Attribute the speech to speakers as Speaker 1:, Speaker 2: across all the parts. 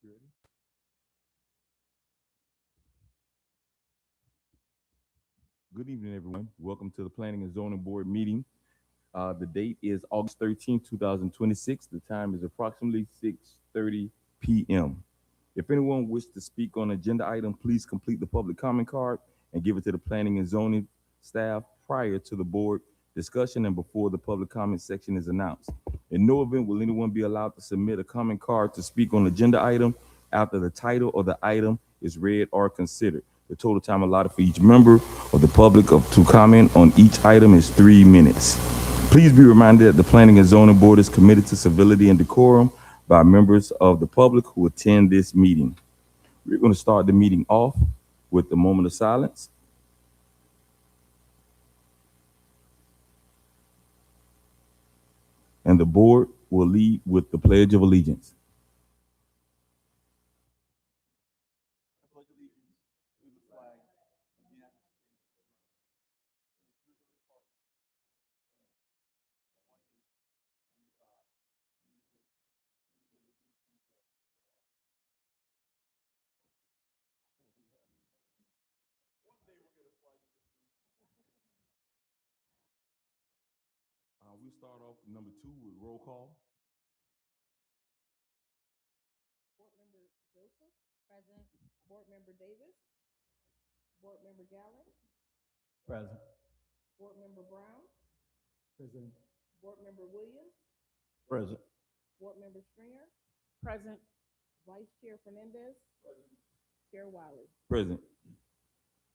Speaker 1: You ready? Good evening, everyone. Welcome to the Planning and Zoning Board meeting. The date is August 13th, 2026. The time is approximately 6:30 p.m. If anyone wishes to speak on agenda item, please complete the public comment card and give it to the Planning and Zoning staff prior to the board discussion and before the public comment section is announced. In no event will anyone be allowed to submit a comment card to speak on agenda item after the title of the item is read or considered. The total time allotted for each member of the public to comment on each item is 3 minutes. Please be reminded that the Planning and Zoning Board is committed to civility and decorum by members of the public who attend this meeting. We're going to start the meeting off with a moment of silence. And the board will lead with the Pledge of Allegiance. We start off with number 2 with roll call.
Speaker 2: Board Member Joseph. Present. Board Member Davis. Board Member Gallen.
Speaker 3: Present.
Speaker 2: Board Member Brown.
Speaker 3: Present.
Speaker 2: Board Member Williams.
Speaker 3: Present.
Speaker 2: Board Member Stringer.
Speaker 4: Present.
Speaker 2: Vice Chair Fernandez. Chair Wiley.
Speaker 1: Present.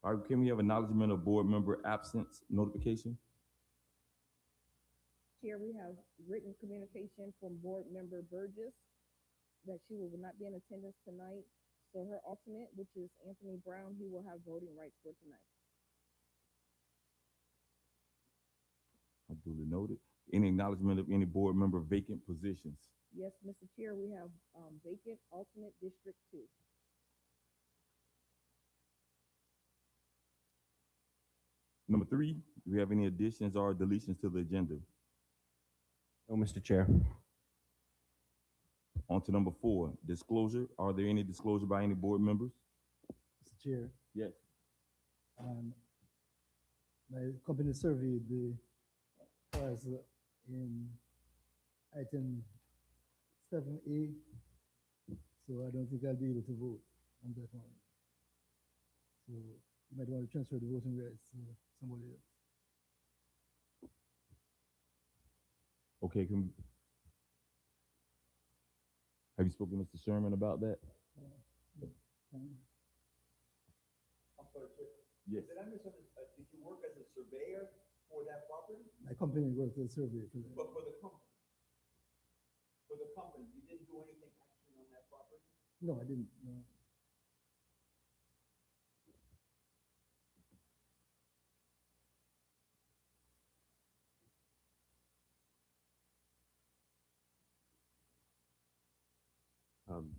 Speaker 1: All right, can we have acknowledgement of board member absence notification?
Speaker 2: Chair, we have written communication from Board Member Burgess that she will not be in attendance tonight. So her alternate, which is Anthony Brown, he will have voting rights for tonight.
Speaker 1: Duly noted. Any acknowledgement of any board member vacant positions?
Speaker 2: Yes, Mr. Chair, we have vacant alternate District 2.
Speaker 1: Number 3, do we have any additions or deletions to the agenda?
Speaker 3: No, Mr. Chair.
Speaker 1: On to number 4, disclosure. Are there any disclosure by any board members?
Speaker 5: Mr. Chair,
Speaker 1: Yes.
Speaker 5: my company surveyed the cars in item 7A, so I don't think I'll be able to vote on that one. So you might want to transfer the voting rights to somebody else.
Speaker 1: Okay, have you spoken to Mr. Sherman about that?
Speaker 5: Um,
Speaker 6: I'm sorry, Chair.
Speaker 1: Yes.
Speaker 6: Did I misunderstand? Did you work as a surveyor for that property?
Speaker 5: My company worked as a survey for that.
Speaker 6: But for the company? For the company, you didn't do anything actually on that property?
Speaker 5: No, I didn't. No.
Speaker 1: Um,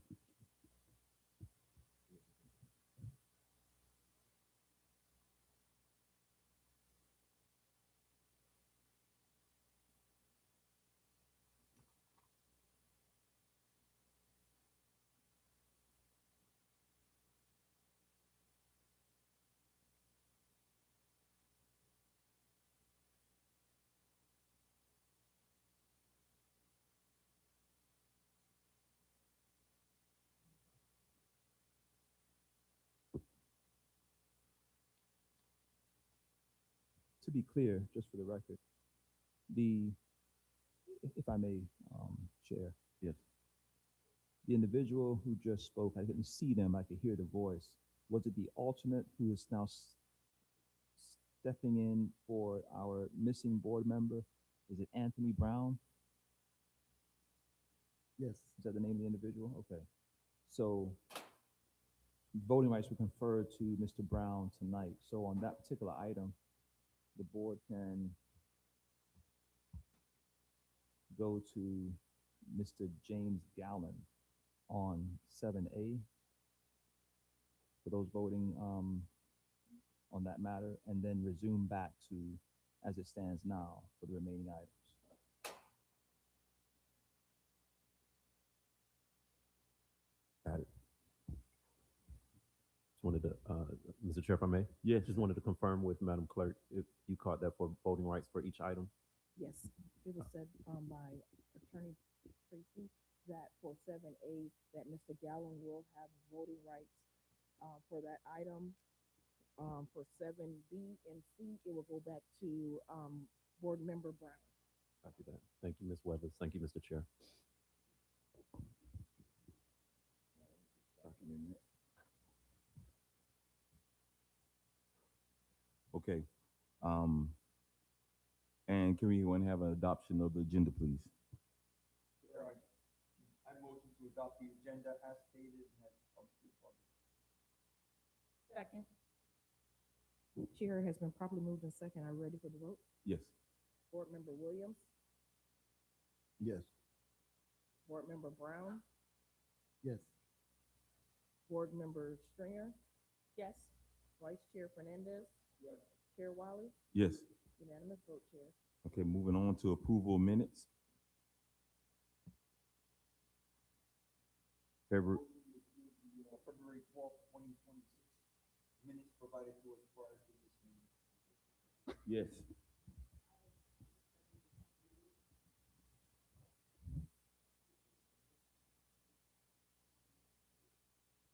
Speaker 3: To be clear, just for the record, the, if I may, Chair.
Speaker 1: Yes.
Speaker 3: The individual who just spoke, I didn't see them, I could hear the voice. Was it the alternate who is now stepping in for our missing board member? Is it Anthony Brown?
Speaker 5: Yes.
Speaker 3: Is that the name of the individual? Okay. So voting rights were conferred to Mr. Brown tonight. So on that particular item, the board can go to Mr. James Gallen on 7A for those voting on that matter, and then resume back to as it stands now for the remaining items.
Speaker 4: wanted to, Mr. Chair, if I may,
Speaker 1: Yes.
Speaker 4: just wanted to confirm with Madam Clerk if you caught that for voting rights for each item.
Speaker 2: Yes, it was said, by Attorney Tracy that for 7A, that Mr. Gallen will have voting rights, for that item. For 7B and C, it will go back to, Board Member Brown.
Speaker 4: Copy that. Thank you, Ms. Weathers. Thank you, Mr. Chair.
Speaker 1: Okay. And can we want to have an adoption of the agenda, please?
Speaker 6: I motion to adopt the agenda as stated and as publicly published.
Speaker 2: Second. Chair has been properly moved in second. Are you ready for the vote?
Speaker 1: Yes.
Speaker 2: Board Member Williams,
Speaker 5: Yes.
Speaker 2: Board Member Brown,
Speaker 5: Yes.
Speaker 2: Board Member Stringer. Yes. Vice Chair Fernandez. Yes. Chair Wiley,
Speaker 1: Yes.
Speaker 2: unanimous vote, Chair.
Speaker 1: Okay, moving on to approval of minutes. February,
Speaker 6: February 12th, 2026, minutes provided to us prior to this meeting.
Speaker 1: yes.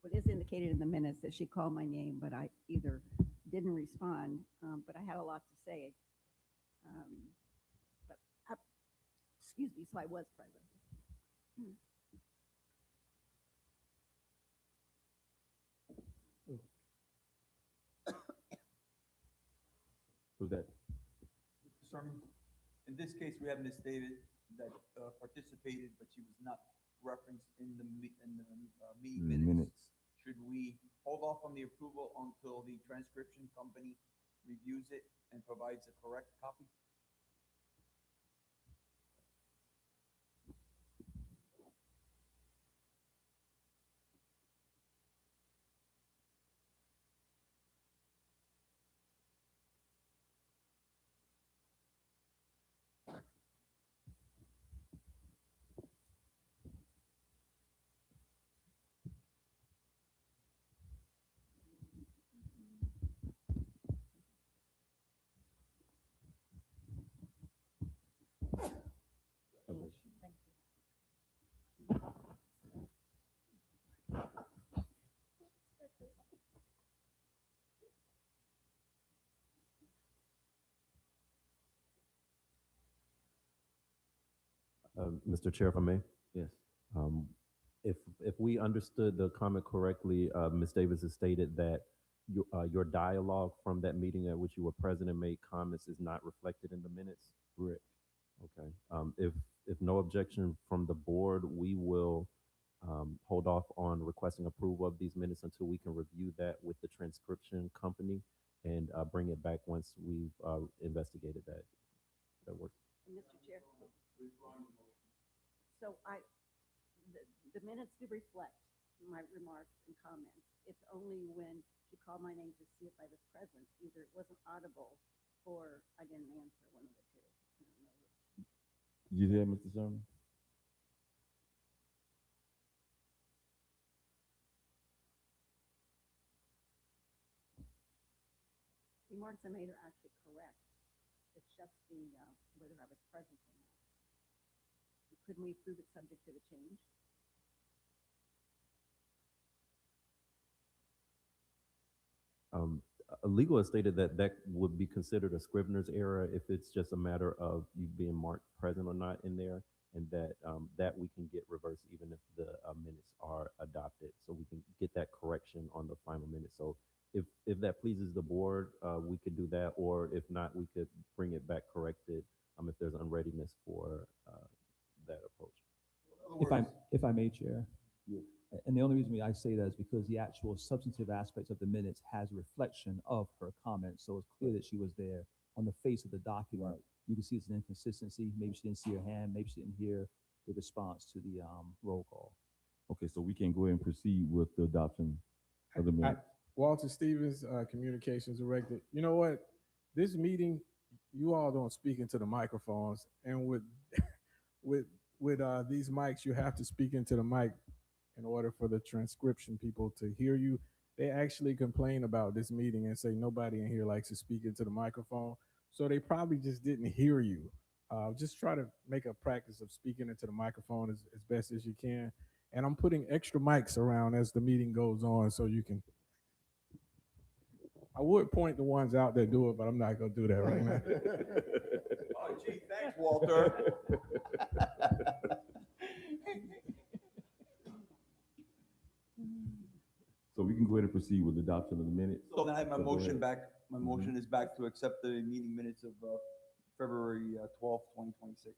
Speaker 7: It is indicated in the minutes that she called my name, but I either didn't respond, but I had a lot to say. But, excuse me, so I was present.
Speaker 1: Who's that?
Speaker 6: Mr. Sherman, in this case, we have Ms. David that participated, but she was not referenced in the meeting
Speaker 1: In the
Speaker 6: minutes.
Speaker 1: minutes.
Speaker 6: Should we hold off on the approval until the transcription company reviews it and provides a correct copy?
Speaker 4: Mr. Chair, if I may,
Speaker 1: Yes.
Speaker 4: if we understood the comment correctly, Ms. Davis has stated that your dialogue from that meeting at which you were present and made comments is not reflected in the minutes.
Speaker 1: Correct.
Speaker 4: Okay. If no objection from the board, we will hold off on requesting approval of these minutes until we can review that with the transcription company and bring it back once we've investigated that. That works.
Speaker 7: Mr. Chair. So the minutes do reflect my remarks and comments. It's only when she called my name to see if I was present, either it wasn't audible or I didn't answer, one of the two. I don't know which.
Speaker 1: Did you hear, Mr. Sherman?
Speaker 7: Remarks I made are actually correct. It's just the, whether I was present or not. Couldn't we approve it subject to the change?
Speaker 4: Legal has stated that that would be considered a scrivener's error if it's just a matter of you being marked present or not in there, and that that we can get reversed even if the minutes are adopted, so we can get that correction on the final minute. So if that pleases the board, we could do that, or if not, we could bring it back corrected if there's unreadiness for that approach.
Speaker 3: If I may, Chair. And the only reason I say that is because the actual substantive aspects of the minutes has a reflection of her comments. So it's clear that she was there on the face of the document. You can see it's an inconsistency. Maybe she didn't see her hand. Maybe she didn't hear the response to the roll call.
Speaker 1: Okay, so we can go ahead and proceed with the adoption of the minutes.
Speaker 8: Walter Stevens, Communications Director. You know what? This meeting, you all don't speak into the microphones, and with these mics, you have to speak into the mic in order for the transcription people to hear you. they actually complain about this meeting and say nobody in here likes to speak into the microphone. So they probably just didn't hear you. Just try to make a practice of speaking into the microphone as best as you can. And I'm putting extra mics around as the meeting goes on so you can. I would point the ones out that do it, but I'm not going to do that right now.
Speaker 6: Oh, gee, thanks, Walter.
Speaker 1: So we can go ahead and proceed with adoption of the minutes.
Speaker 6: So then I have my
Speaker 1: So go
Speaker 6: motion
Speaker 1: ahead.
Speaker 6: back. My motion is back to accept the meeting minutes of February 12th, 2026.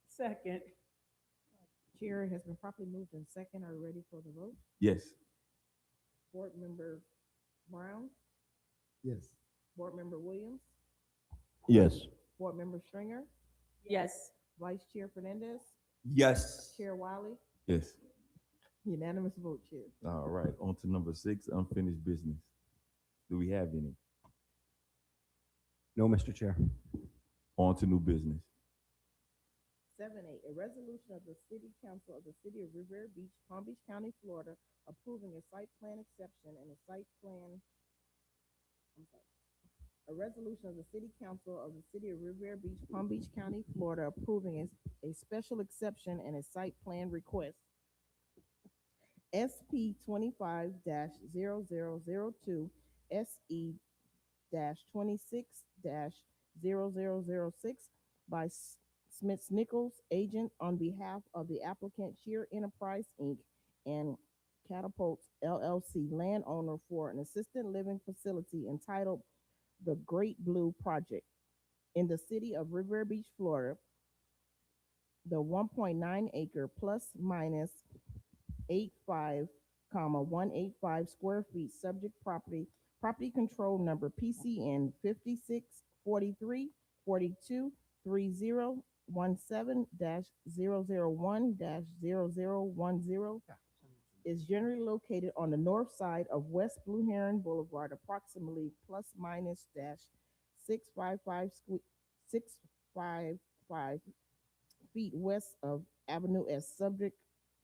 Speaker 2: Second. Chair has been properly moved in second. Are you ready for the vote?
Speaker 1: Yes.
Speaker 2: Board Member Brown,
Speaker 5: Yes.
Speaker 2: Board Member Williams,
Speaker 4: Yes.
Speaker 2: Board Member Stringer,
Speaker 7: Yes.
Speaker 2: Vice Chair Fernandez,
Speaker 6: Yes.
Speaker 2: Chair Wiley,
Speaker 1: Yes.
Speaker 2: unanimous vote, Chair.
Speaker 1: All right, on to number 6, unfinished business. Do we have any?
Speaker 3: No, Mr. Chair.
Speaker 1: On to new business.
Speaker 2: 7A, a resolution of the City Council of the City of Rivera Beach, Palm Beach County, Florida, approving a site plan exception and a site plan, a resolution of the City Council of the City of Rivera Beach, Palm Beach County, Florida, approving a special exception and a site plan request. SP 25-0002, SE 26-0006 by Smiths Nichols, agent on behalf of the applicant Shear Enterprise, Inc. and Catapults LLC, landowner for an assisted living facility entitled the Great Blue Project in the city of Rivera Beach, Florida. The 1.9 acre plus minus 185 square feet subject property control number PCN 5643-423017-001-0010 is generally located on the north side of West Blue Heron Boulevard, approximately plus minus 655 feet west of Avenue S subject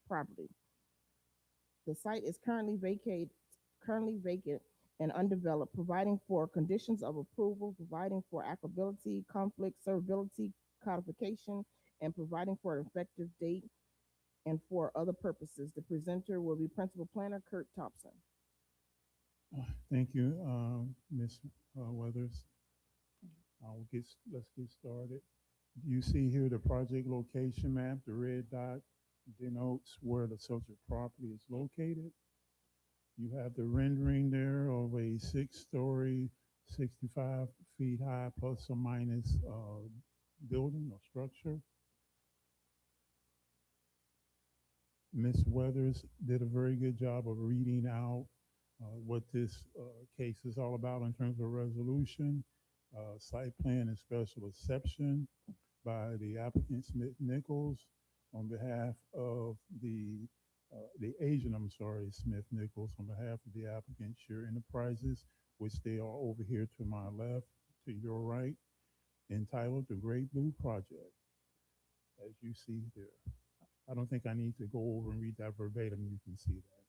Speaker 2: property. The site is currently vacant and undeveloped, providing for conditions of approval, providing for applicability, conflict, servability, codification, and providing for an effective date and for other purposes. The presenter will be Principal Planner Kurt Thompson.
Speaker 9: Thank you, Ms. Weathers. Let's get started. You see here the project location map. The red dot denotes where the subject property is located. You have the rendering there of a 6-story, 65 feet high plus or minus building or structure. Ms. Weathers did a very good job of reading out what this case is all about in terms of resolution, site plan and special exception by the applicant Smith Nichols on behalf of the agent, Smith Nichols, on behalf of the applicant Shear Enterprises, which they are over here to my left, to your right, entitled The Great Blue Project, as you see here. I don't think I need to go over and read that verbatim. You can see that.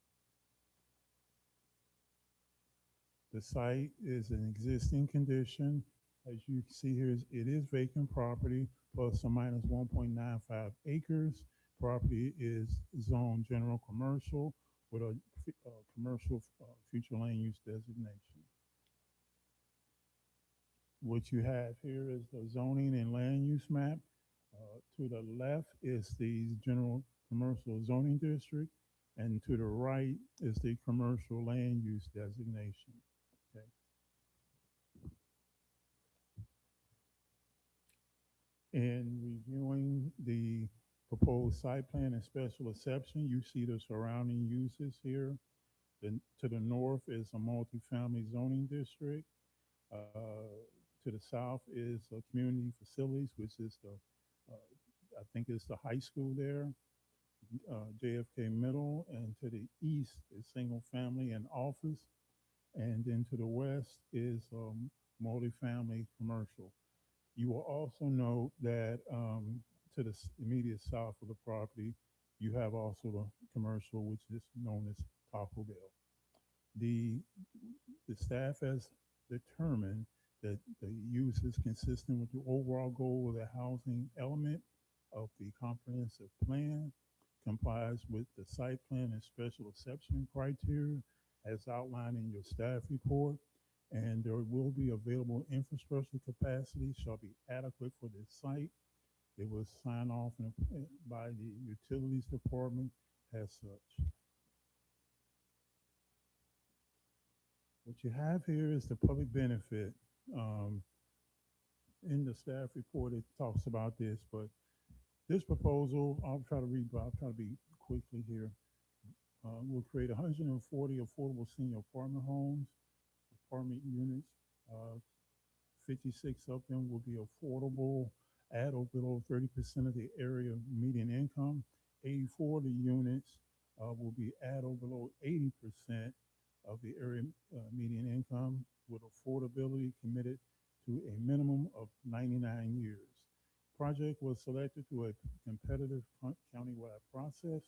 Speaker 9: The site is in existing condition. As you see here, it is vacant property, plus or minus 1.95 acres. Property is zoned general commercial with a commercial future land use designation. What you have here is the zoning and land use map. To the left is the general commercial zoning district, and to the right is the commercial land use designation. Okay. In reviewing the proposed site plan and special exception, you see the surrounding uses here. To the north is a multifamily zoning district. To the south is community facilities, which is I think it's the high school there, JFK Middle, and to the east is single family and office, and then to the west is multifamily commercial. You will also note that to the immediate south of the property, you have also the commercial, which is known as Taco Bell. The, the staff has determined that the use is consistent with the overall goal of the housing element of the comprehensive plan, complies with the site plan and special exception criteria as outlined in your staff report, and there will be available infrastructure capacity shall be adequate for this site. It was signed off by the utilities department as such. What you have here is the public benefit. In the staff report, it talks about this, but this proposal, I'll try to read, but I'll try to be quickly here. Will create 140 affordable senior apartment homes, apartment units. 56 of them will be affordable at or below 30% of the area median income. 84 of the units will be at or below 80% of the area median income, with affordability committed to a minimum of 99 years. Project was selected through a competitive countywide process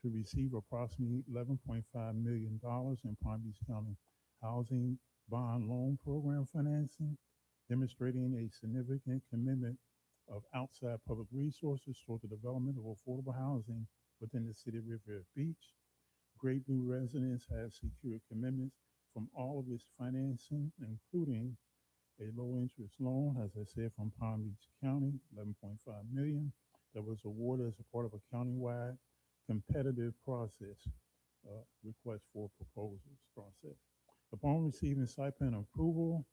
Speaker 9: to receive approximately $11.5 million in Palm Beach County Housing Bond Loan Program financing, demonstrating a significant commitment of outside public resources toward the development of affordable housing within the city of Riviera Beach. Great Blue Residence has secured commitments from all of its financing, including a low-interest loan, as I said, from Palm Beach County, $11.5 million, that was awarded as a part of a countywide competitive process, request for proposals process. Upon receiving site plan approval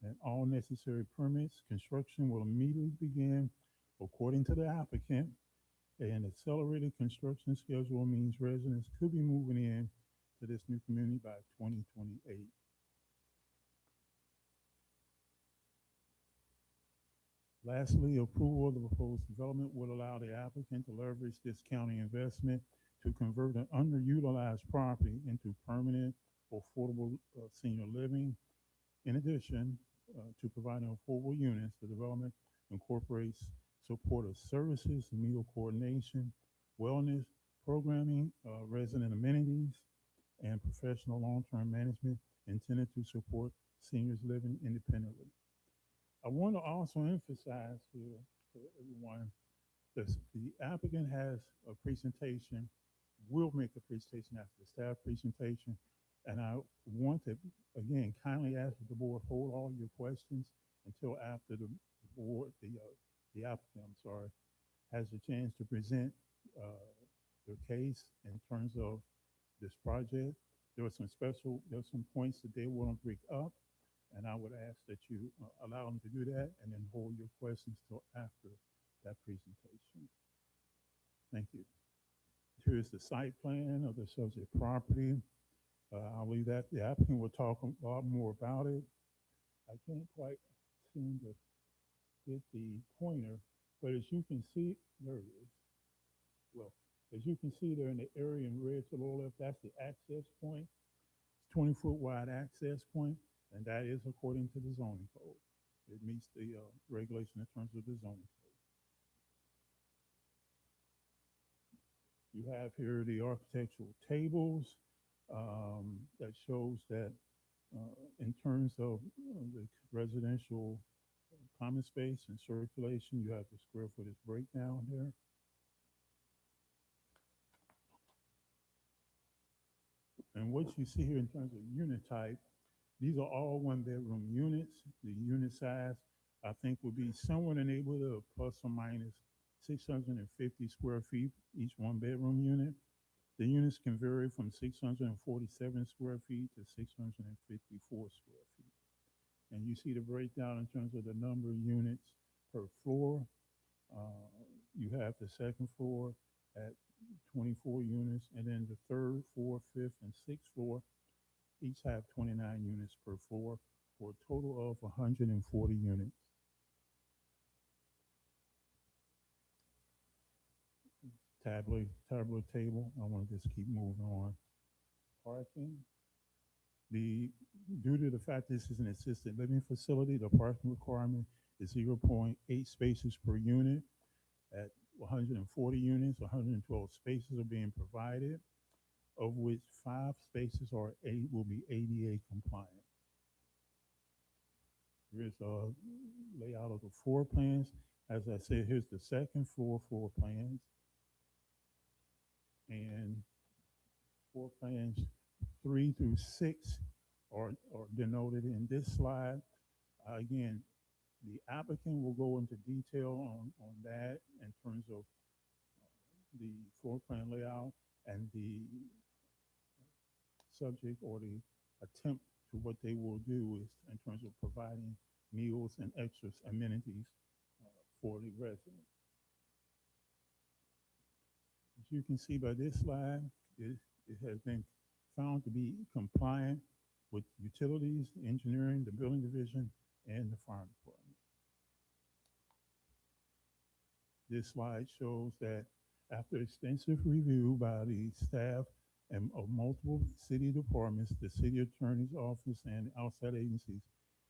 Speaker 9: and all necessary permits, construction will immediately begin according to the applicant. An accelerated construction schedule means residents could be moving in to this new community by 2028. Lastly, approval of the proposed development will allow the applicant to leverage this county investment to convert an underutilized property into permanent affordable senior living. In addition to providing affordable units, the development incorporates supportive services, meal coordination, wellness programming, resident amenities, and professional long-term management intended to support seniors living independently. I want to also emphasize here to everyone that the applicant has a presentation, will make a presentation after the staff presentation, and I want to, again, kindly ask that the board hold all your questions until after the board, the applicant, I'm sorry, has a chance to present their case in terms of this project. There were some points that they want to bring up, and I would ask that you allow them to do that and then hold your questions till after that presentation. Thank you. Here's the site plan of the subject property. I'll leave that. The applicant will talk a lot more about it. I can't quite seem to get the pointer, but as you can see, there it is. Well, as you can see there in the area in red to the lower left, that's the access point. It's 20-foot wide access point, and that is according to the zoning code. It meets the regulation in terms of the zoning code. You have here the architectural tables that shows that in terms of the residential common space and circulation, you have the square footage breakdown here. And what you see here in terms of unit type, these are all one-bedroom units. The unit size, I think, will be somewhere in the neighborhood of plus or minus 650 square feet, each one-bedroom unit. The units can vary from 647 square feet to 654 square feet. And you see the breakdown in terms of the number of units per floor. You have the second floor at 24 units, and then the third, fourth, fifth, and sixth floor each have 29 units per floor, for a total of 140 units. Tabular table. I want to just keep moving on. Parking. Due to the fact this is an assisted living facility, the parking requirement is 0.8 spaces per unit. At 140 units, 112 spaces are being provided. of which 5 spaces or 8 will be ADA compliant. Here's a layout of the floor plans. As I said, here's the second floor plans. And floor plans 3 through 6 are denoted in this slide. Again, the applicant will go into detail on that in terms of the floor plan layout and the subject or the attempt to what they will do is in terms of providing meals and extra amenities for the residents. As you can see by this slide, it has been found to be compliant with utilities, engineering, the building division, and the fire department. This slide shows that after extensive review by the staff and of multiple city departments, the city attorney's office, and outside agencies,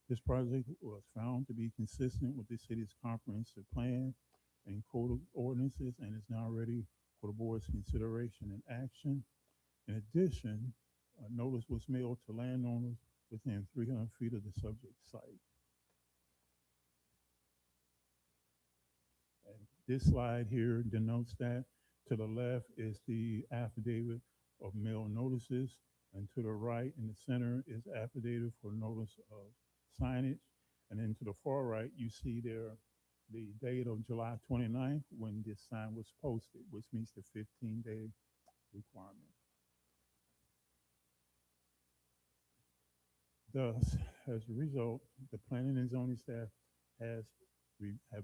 Speaker 9: this project was found to be consistent with the city's comprehensive plan and code of ordinances and is now ready for the board's consideration and action. In addition, a notice was mailed to landowners within 300 feet of the subject site. And this slide here denotes that. To the left is the affidavit of mail notices, and to the right in the center is affidavit for notice of signage. And then to the far right, you see there the date of July 29th when this sign was posted, which meets the 15-day requirement. Thus, as a result, the planning and zoning staff have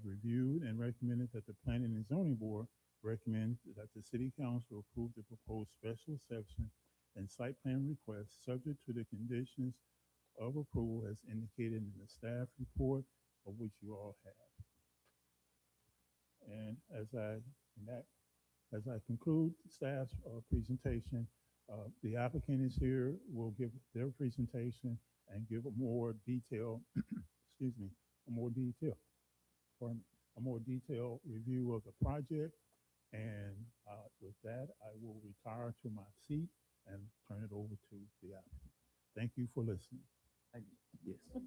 Speaker 9: reviewed and recommended that the planning and zoning board recommend that the city council approve the proposed special exception and site plan request subject to the conditions of approval as indicated in the staff report, of which you all have. And as I conclude staff's presentation, the applicant is here, will give their presentation and give a more detailed, excuse me, a more detailed review of the project. And with that, I will retire to my seat and turn it over to the applicant. Thank you for listening.
Speaker 6: Thank you.
Speaker 1: Yes.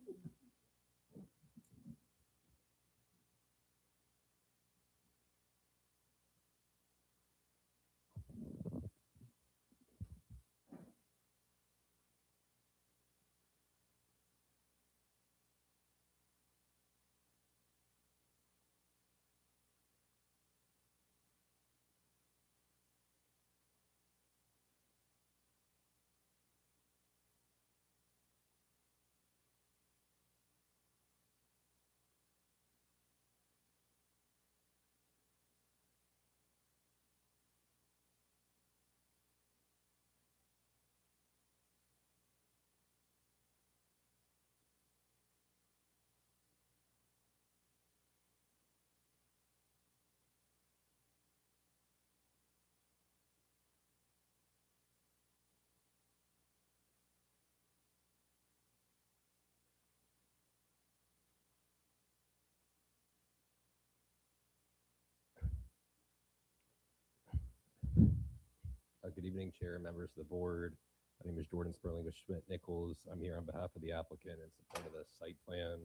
Speaker 10: Good evening, Chair, members of the board. My name is Jordan Sperling with Schmidt Nichols. I'm here on behalf of the applicant in support of the site plan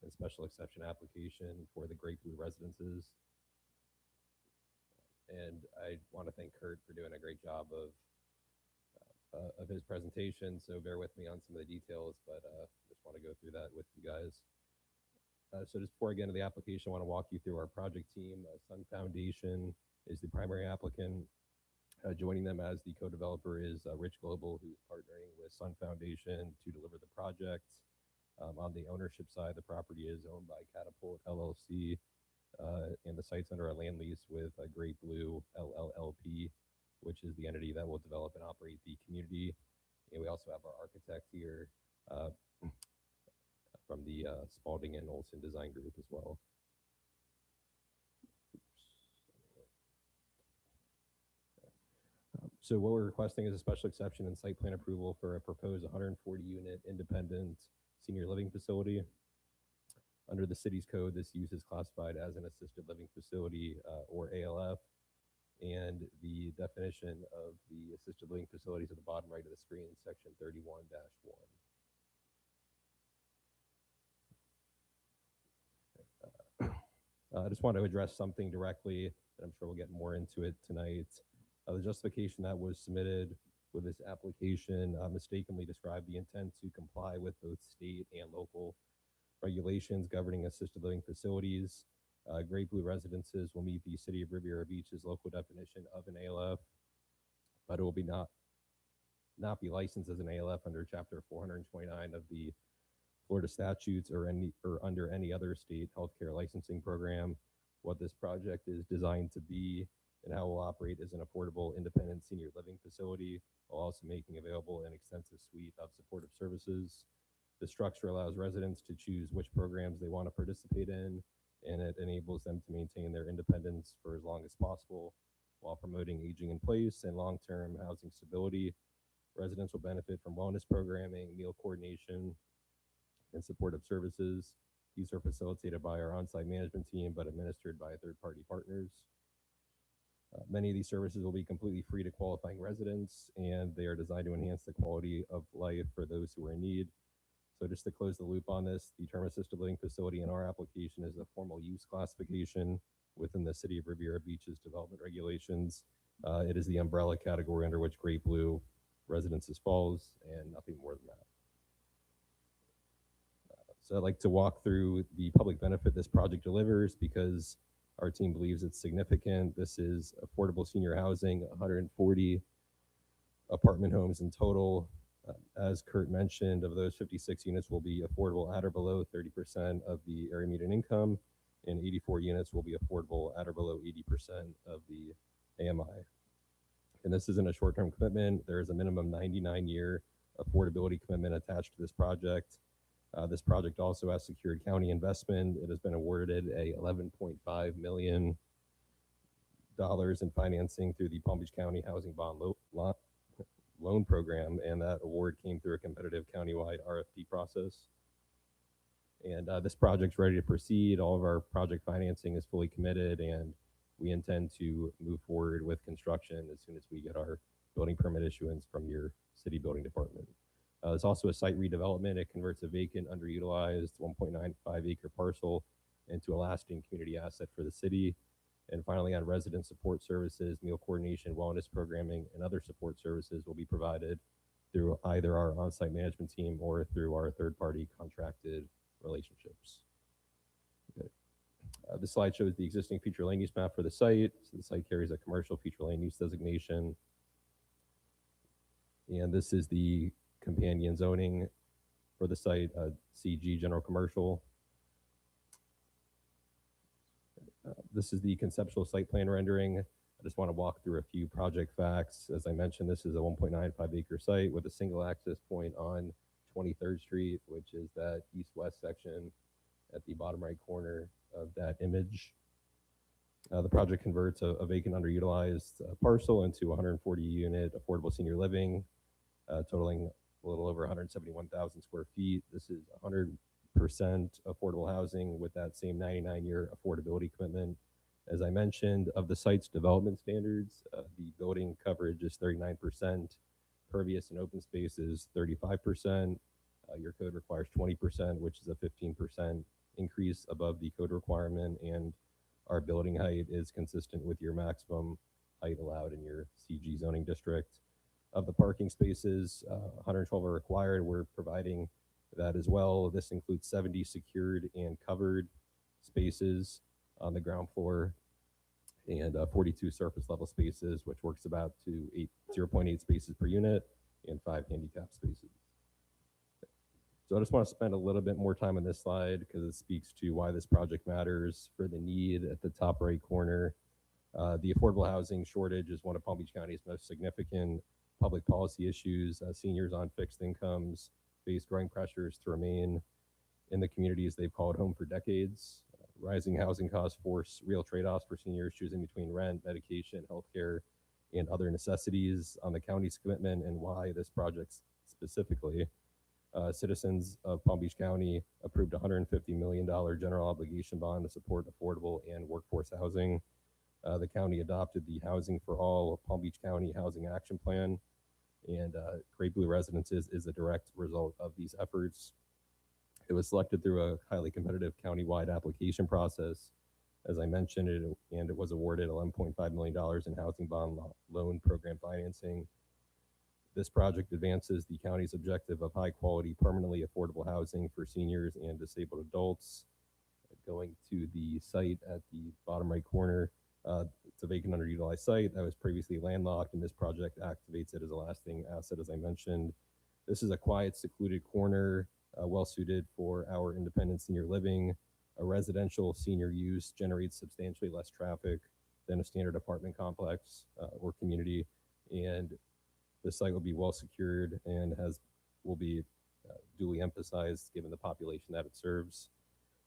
Speaker 10: and special exception application for the Great Blue Residences. And I want to thank Kurt for doing a great job of his presentation. So bear with me on some of the details, but just want to go through that with you guys. So just before I get into the application, I want to walk you through our project team. Sun Foundation is the primary applicant. Joining them as the co-developer is Rich Global, who's partnering with Sun Foundation to deliver the project. On the ownership side, the property is owned by Catapult LLC, and the site's under a land lease with Great Blue LLP, which is the entity that will develop and operate the community. And we also have our architect here from the Spalding and Olson Design Group as well. So what we're requesting is a special exception and site plan approval for a proposed 140-unit independent senior living facility. Under the city's code, this use is classified as an assisted living facility or ALF. and the definition of the assisted living facilities at the bottom right of the screen, section 31-1. I just want to address something directly, and I'm sure we'll get more into it tonight. The justification that was submitted with this application mistakenly described the intent to comply with both state and local regulations governing assisted living facilities. Great Blue Residences will meet the City of Riviera Beach's local definition of an ALF, but it will not be licensed as an ALF under Chapter 429 of the Florida statutes or under any other state healthcare licensing program. What this project is designed to be and how it will operate as an affordable, independent senior living facility, while also making available an extensive suite of supportive services. The structure allows residents to choose which programs they want to participate in, and it enables them to maintain their independence for as long as possible while promoting aging in place and long-term housing stability. Residents will benefit from wellness programming, meal coordination, and supportive services. These are facilitated by our on-site management team, but administered by third-party partners. Many of these services will be completely free to qualifying residents, and they are designed to enhance the quality of life for those who are in need. So just to close the loop on this, the term assisted living facility in our application is a formal use classification within the City of Riviera Beach's development regulations. It is the umbrella category under which Great Blue Residences falls, and nothing more than that. So I'd like to walk through the public benefit this project delivers because our team believes it's significant. This is affordable senior housing, 140 apartment homes in total. As Kurt mentioned, of those 56 units will be affordable at or below 30% of the area median income, and 84 units will be affordable at or below 80% of the AMI. And this isn't a short-term commitment. There is a minimum 99-year affordability commitment attached to this project. This project also has secured county investment. It has been awarded a $11.5 million in financing through the Palm Beach County Housing Bond Loan Program, and that award came through a competitive countywide RFP process. And this project's ready to proceed. All of our project financing is fully committed, and we intend to move forward with construction as soon as we get our building permit issuance from your city building department. There's also a site redevelopment. It converts a vacant, underutilized 1.95 acre parcel into a lasting community asset for the city. And finally, on resident support services, meal coordination, wellness programming, and other support services will be provided through either our on-site management team or through our third-party contracted relationships. Okay. This slide shows the existing future land use map for the site. So the site carries a commercial future land use designation. And this is the companion zoning for the site, CG general commercial. This is the conceptual site plan rendering. I just want to walk through a few project facts. As I mentioned, this is a 1.95 acre site with a single access point on 23rd Street, which is that east-west section at the bottom right corner of that image. The project converts a vacant underutilized parcel into 140 unit affordable senior living, totaling a little over 171,000 square feet. This is 100% affordable housing with that same 99-year affordability commitment. As I mentioned, of the site's development standards, the building coverage is 39%, pervious and open space is 35%. Your code requires 20%, which is a 15% increase above the code requirement, and our building height is consistent with your maximum height allowed in your CG zoning district. Of the parking spaces, 112 are required. We're providing that as well. This includes 70 secured and covered spaces on the ground floor and 42 surface level spaces, which works about to 0.8 spaces per unit and 5 handicap spaces. So I just want to spend a little bit more time on this slide because it speaks to why this project matters. For the need at the top right corner, the affordable housing shortage is one of Palm Beach County's most significant public policy issues. Seniors on fixed incomes face growing pressures to remain in the communities they've called home for decades. Rising housing costs force real trade-offs for seniors choosing between rent, medication, healthcare, and other necessities. On the county's commitment and why this project specifically, citizens of Palm Beach County approved $150 million general obligation bond to support affordable and workforce housing. The county adopted the Housing for All Palm Beach County Housing Action Plan, and Great Blue Residences is a direct result of these efforts. It was selected through a highly competitive countywide application process, as I mentioned, and it was awarded $11.5 million in housing bond loan program financing. This project advances the county's objective of high quality, permanently affordable housing for seniors and disabled adults. Going to the site at the bottom right corner, it's a vacant underutilized site that was previously landlocked, and this project activates it as a lasting asset, as I mentioned. This is a quiet, secluded corner, well suited for our independent senior living. A residential senior use generates substantially less traffic than a standard apartment complex or community, and the site will be well secured and will be duly emphasized given the population that it serves.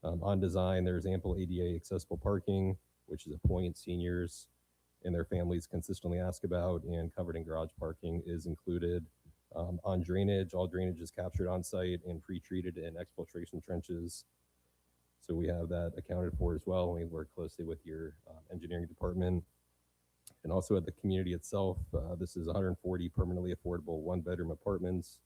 Speaker 10: On design, there's ample ADA accessible parking, which is a point seniors and their families consistently ask about, and covered in garage parking is included. On drainage, all drainage is captured on site and pre-treated in exfiltration trenches. So we have that accounted for as well. We work closely with your engineering department. And also at the community itself, this is 140 permanently affordable one-bedroom apartments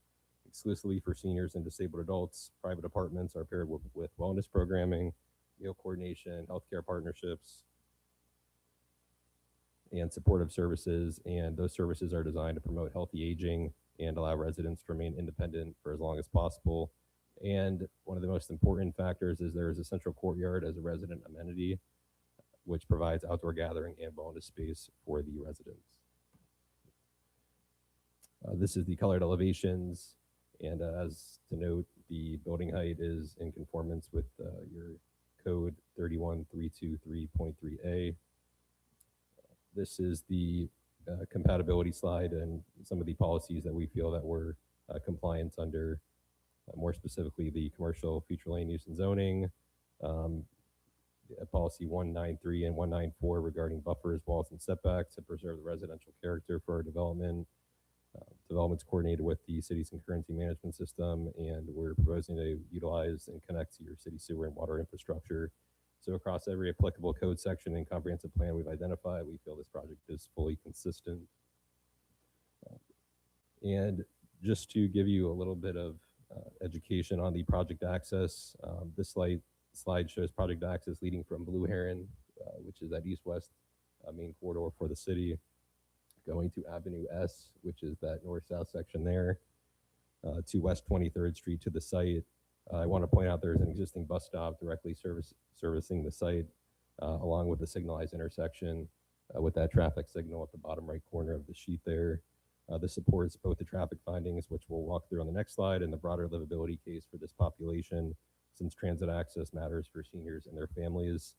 Speaker 10: exclusively for seniors and disabled adults. Private apartments are paired with wellness programming, meal coordination, healthcare partnerships, and supportive services. And those services are designed to promote healthy aging and allow residents to remain independent for as long as possible. And one of the most important factors is there is a central courtyard as a resident amenity, which provides outdoor gathering and wellness space for the residents. This is the colored elevations, and as to note, the building height is in conformance with your code 31323.3A. This is the compatibility slide and some of the policies that we feel that we're compliant under, more specifically the commercial future land use and zoning, policy 193 and 194 regarding buffers, walls, and setbacks to preserve the residential character for our development. Development's coordinated with the city's concurrency management system, and we're proposing to utilize and connect to your city sewer and water infrastructure. So across every applicable code section and comprehensive plan we've identified, we feel this project is fully consistent. And just to give you a little bit of education on the project access, this slide shows project access leading from Blue Heron, which is that east-west main corridor for the city, going to Avenue S, which is that north-south section there, to West 23rd Street to the site. I want to point out there's an existing bus stop directly servicing the site, along with the signalized intersection with that traffic signal at the bottom right corner of the sheet there. This supports both the traffic findings, which we'll walk through on the next slide, and the broader livability case for this population, since transit access matters for seniors and their families.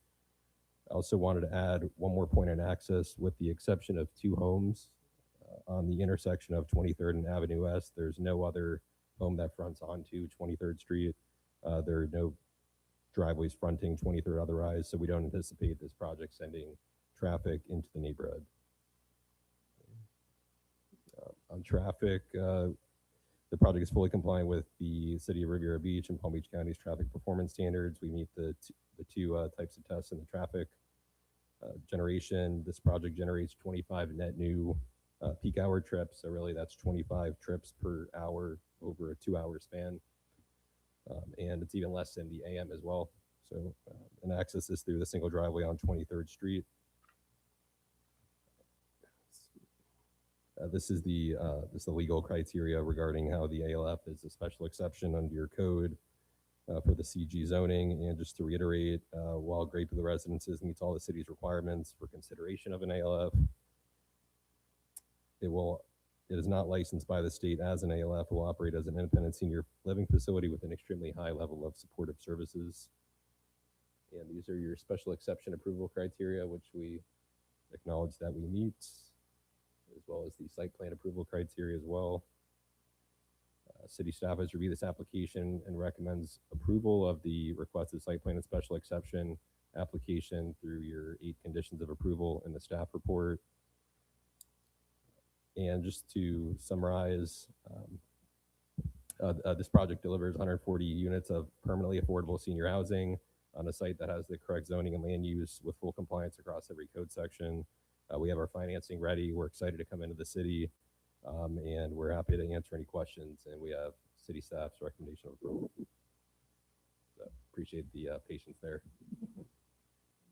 Speaker 10: I also wanted to add one more point on access. With the exception of 2 homes on the intersection of 23rd and Avenue S, there's no other home that fronts onto 23rd Street. There are no driveways fronting 23rd otherwise, so we don't anticipate this project sending traffic into the neighborhood. On traffic, the project is fully compliant with the City of Riviera Beach and Palm Beach County's traffic performance standards. We meet the two types of tests in the traffic generation. This project generates 25 net new peak hour trips. So really that's 25 trips per hour over a 2-hour span. And it's even less in the AM as well. So and access is through the single driveway on 23rd Street. This is the legal criteria regarding how the ALF is a special exception under your code for the CG zoning. And just to reiterate, while Great Blue Residences meets all the city's requirements for consideration of an ALF, it is not licensed by the state as an ALF. It will operate as an independent senior living facility with an extremely high level of supportive services. And these are your special exception approval criteria, which we acknowledge that we meet, as well as the site plan approval criteria as well. City staff has reviewed this application and recommends approval of the requested site plan and special exception application through your 8 conditions of approval in the staff report. And just to summarize, this project delivers 140 units of permanently affordable senior housing, on a site that has the correct zoning and land use with full compliance across every code section. We have our financing ready. We're excited to come into the city, and we're happy to answer any questions. And we have city staff's recommendation of approval. So appreciate the patience there.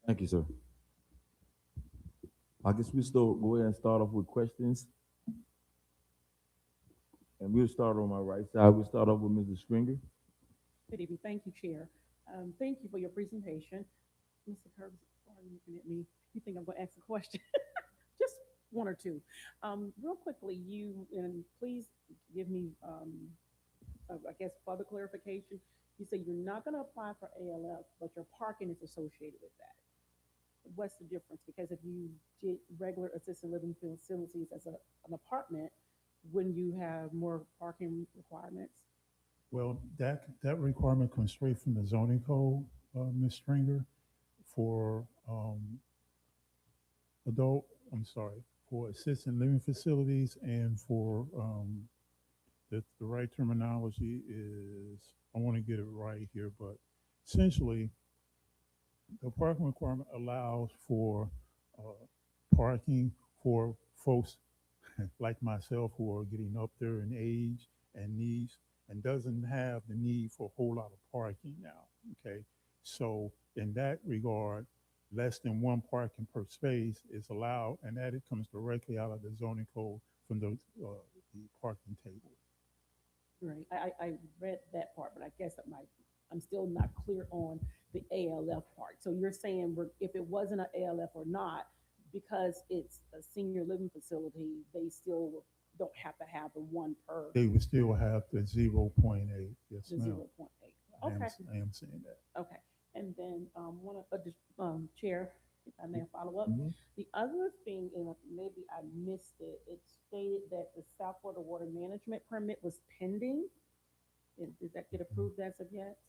Speaker 1: Thank you, sir. I guess we'll still go ahead and start off with questions. And we'll start on my right side. We'll start off with Mrs. Stringer.
Speaker 2: Good evening. Thank you, Chair. Thank you for your presentation. Mr. Curbs, why are you looking at me? You think I'm going to ask a question? Just one or two. Real quickly, and please give me, I guess, further clarification. You say you're not going to apply for ALF, but your parking is associated with that. What's the difference? Because if you did regular assisted living facilities as an apartment, wouldn't you have more parking requirements?
Speaker 9: Well, that requirement comes straight from the zoning code, Ms. Stringer, for for assisted living facilities, and for the right terminology is, I want to get it right here, but essentially the parking requirement allows for parking for folks like myself who are getting up there in age and needs, and doesn't have the need for a whole lot of parking now, okay? So in that regard, less than one parking per space is allowed, and that it comes directly out of the zoning code from the parking table.
Speaker 2: Right. I read that part, but I guess I'm still not clear on the ALF part. So you're saying if it wasn't an ALF or not, because it's a senior living facility, they still don't have to have the one per.
Speaker 9: They would still have the 0.8, yes,
Speaker 2: The
Speaker 9: ma'am.
Speaker 2: 0.8. Okay.
Speaker 9: I am saying that.
Speaker 2: Okay. And then Chair, if I may follow up.
Speaker 9: Mhm.
Speaker 2: The other thing, and maybe I missed it, it stated that the South Florida Water Management permit was pending. Did that get approved as of yet?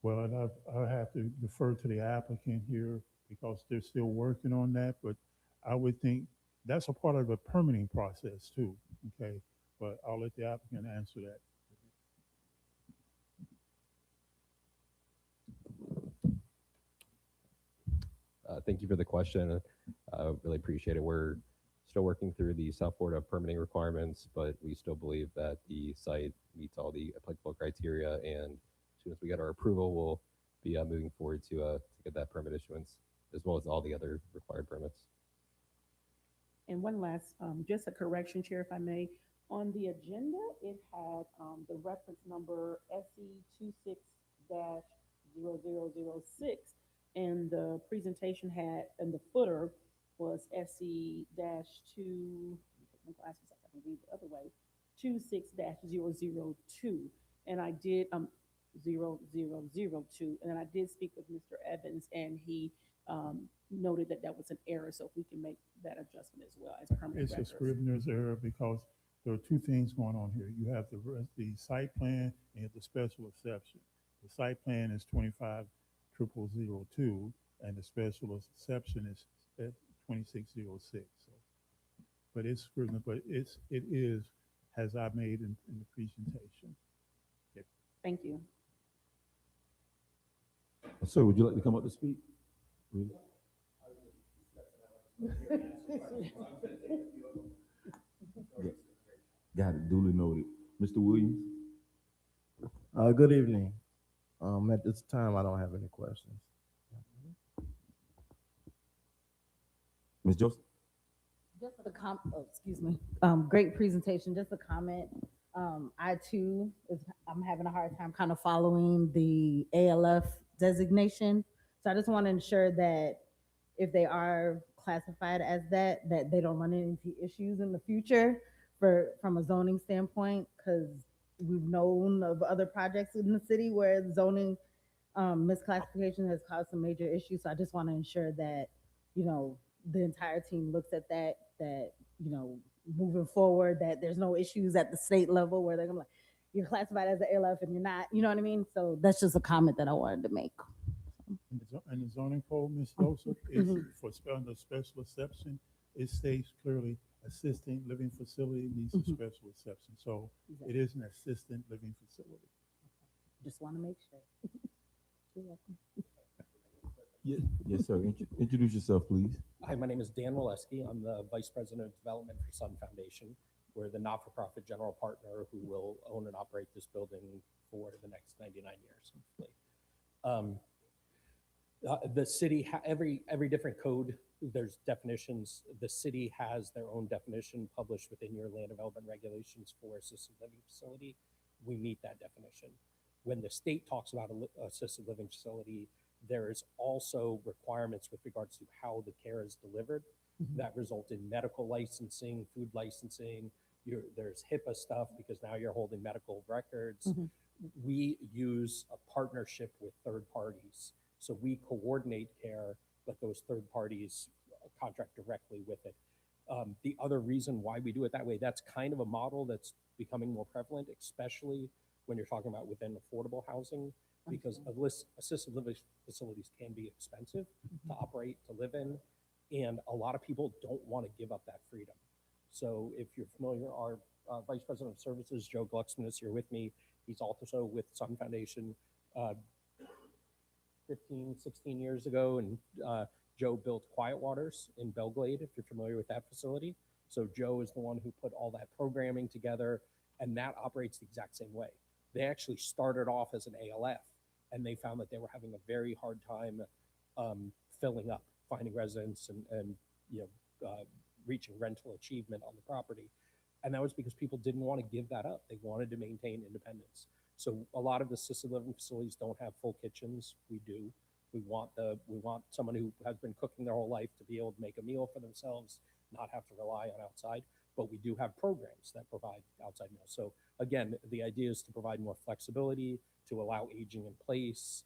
Speaker 9: Well, and I have to defer to the applicant here because they're still working on that, but I would think that's a part of the permitting process too, okay? But I'll let the applicant answer that.
Speaker 10: Thank you for the question. Really appreciate it. We're still working through the South Florida permitting requirements, but we still believe that the site meets all the applicable criteria. And as soon as we get our approval, we'll be moving forward to get that permit issuance, as well as all the other required permits.
Speaker 2: And one last, just a correction, Chair, if I may. On the agenda, it had the reference number SE 26-0006, and the presentation had, and the footer was SE-2, my glasses, I can read the other way, 26-002, and I did 0002, and then I did speak with Mr. Evans, and he noted that that was an error, so if we can make that adjustment as well as permanent
Speaker 9: It's a
Speaker 2: records.
Speaker 9: Scrivener's error because there are two things going on here. You have the site plan and you have the special exception. The site plan is 25-0002, and the special exception is at 2606. So, but it's Scrivener, but it is as I made in the presentation.
Speaker 2: Thank you.
Speaker 1: Sir, would you like to come up to speak? Please. Got it, duly noted. Mr. Williams?
Speaker 11: Good evening. At this time, I don't have any questions.
Speaker 1: Ms. Joseph?
Speaker 12: Just a excuse me. Great presentation. Just a comment. I too I'm having a hard time kind of following the ALF designation. So I just want to ensure that if they are classified as that they don't run into issues in the future from a zoning standpoint, because we've known of other projects in the city where zoning misclassification has caused some major issues. So I just want to ensure that, the entire team looks at that, moving forward, that there's no issues at the state level where they're gonna be like, you're classified as an ALF and you're not, you know what I mean? So that's just a comment that I wanted to make.
Speaker 9: And the zoning code, Ms. Joseph, is for the special exception. It states clearly assisting living facility needs a special exception. So it is an assistant living facility.
Speaker 12: Just want to make sure. You're welcome.
Speaker 1: Yes, sir. Introduce yourself, please.
Speaker 13: Hi, my name is Dan Molesky. I'm the Vice President of Development for Sun Foundation. We're the not-for-profit general partner who will own and operate this building for the next 99 years, hopefully. The city, every different code, there's definitions. The city has their own definition published within your land development regulations for assisted living facility. We meet that definition. When the state talks about an assisted living facility, there's also requirements with regards to how the care is delivered that result in medical licensing, food licensing. There's HIPAA stuff because now you're holding medical records. We use a partnership with third parties. So we coordinate care, but those third parties contract directly with it. The other reason why we do it that way, that's kind of a model that's becoming more prevalent, especially when you're talking about within affordable housing, because assisted living facilities can be expensive to operate, to live in, and a lot of people don't want to give up that freedom. So if you're familiar, our Vice President of Services, Joe Glucksman, is here with me. He's also with Sun Foundation 15, 16 years ago, and Joe built Quiet Waters in Belglade, if you're familiar with that facility. So Joe is the one who put all that programming together, and that operates the exact same way. They actually started off as an ALF, and they found that they were having a very hard time filling up, finding residents, and reaching rental achievement on the property. And that was because people didn't want to give that up. They wanted to maintain independence. So a lot of the assisted living facilities don't have full kitchens. We do. We want someone who has been cooking their whole life to be able to make a meal for themselves, not have to rely on outside. But we do have programs that provide outside meals. So again, the idea is to provide more flexibility, to allow aging in place,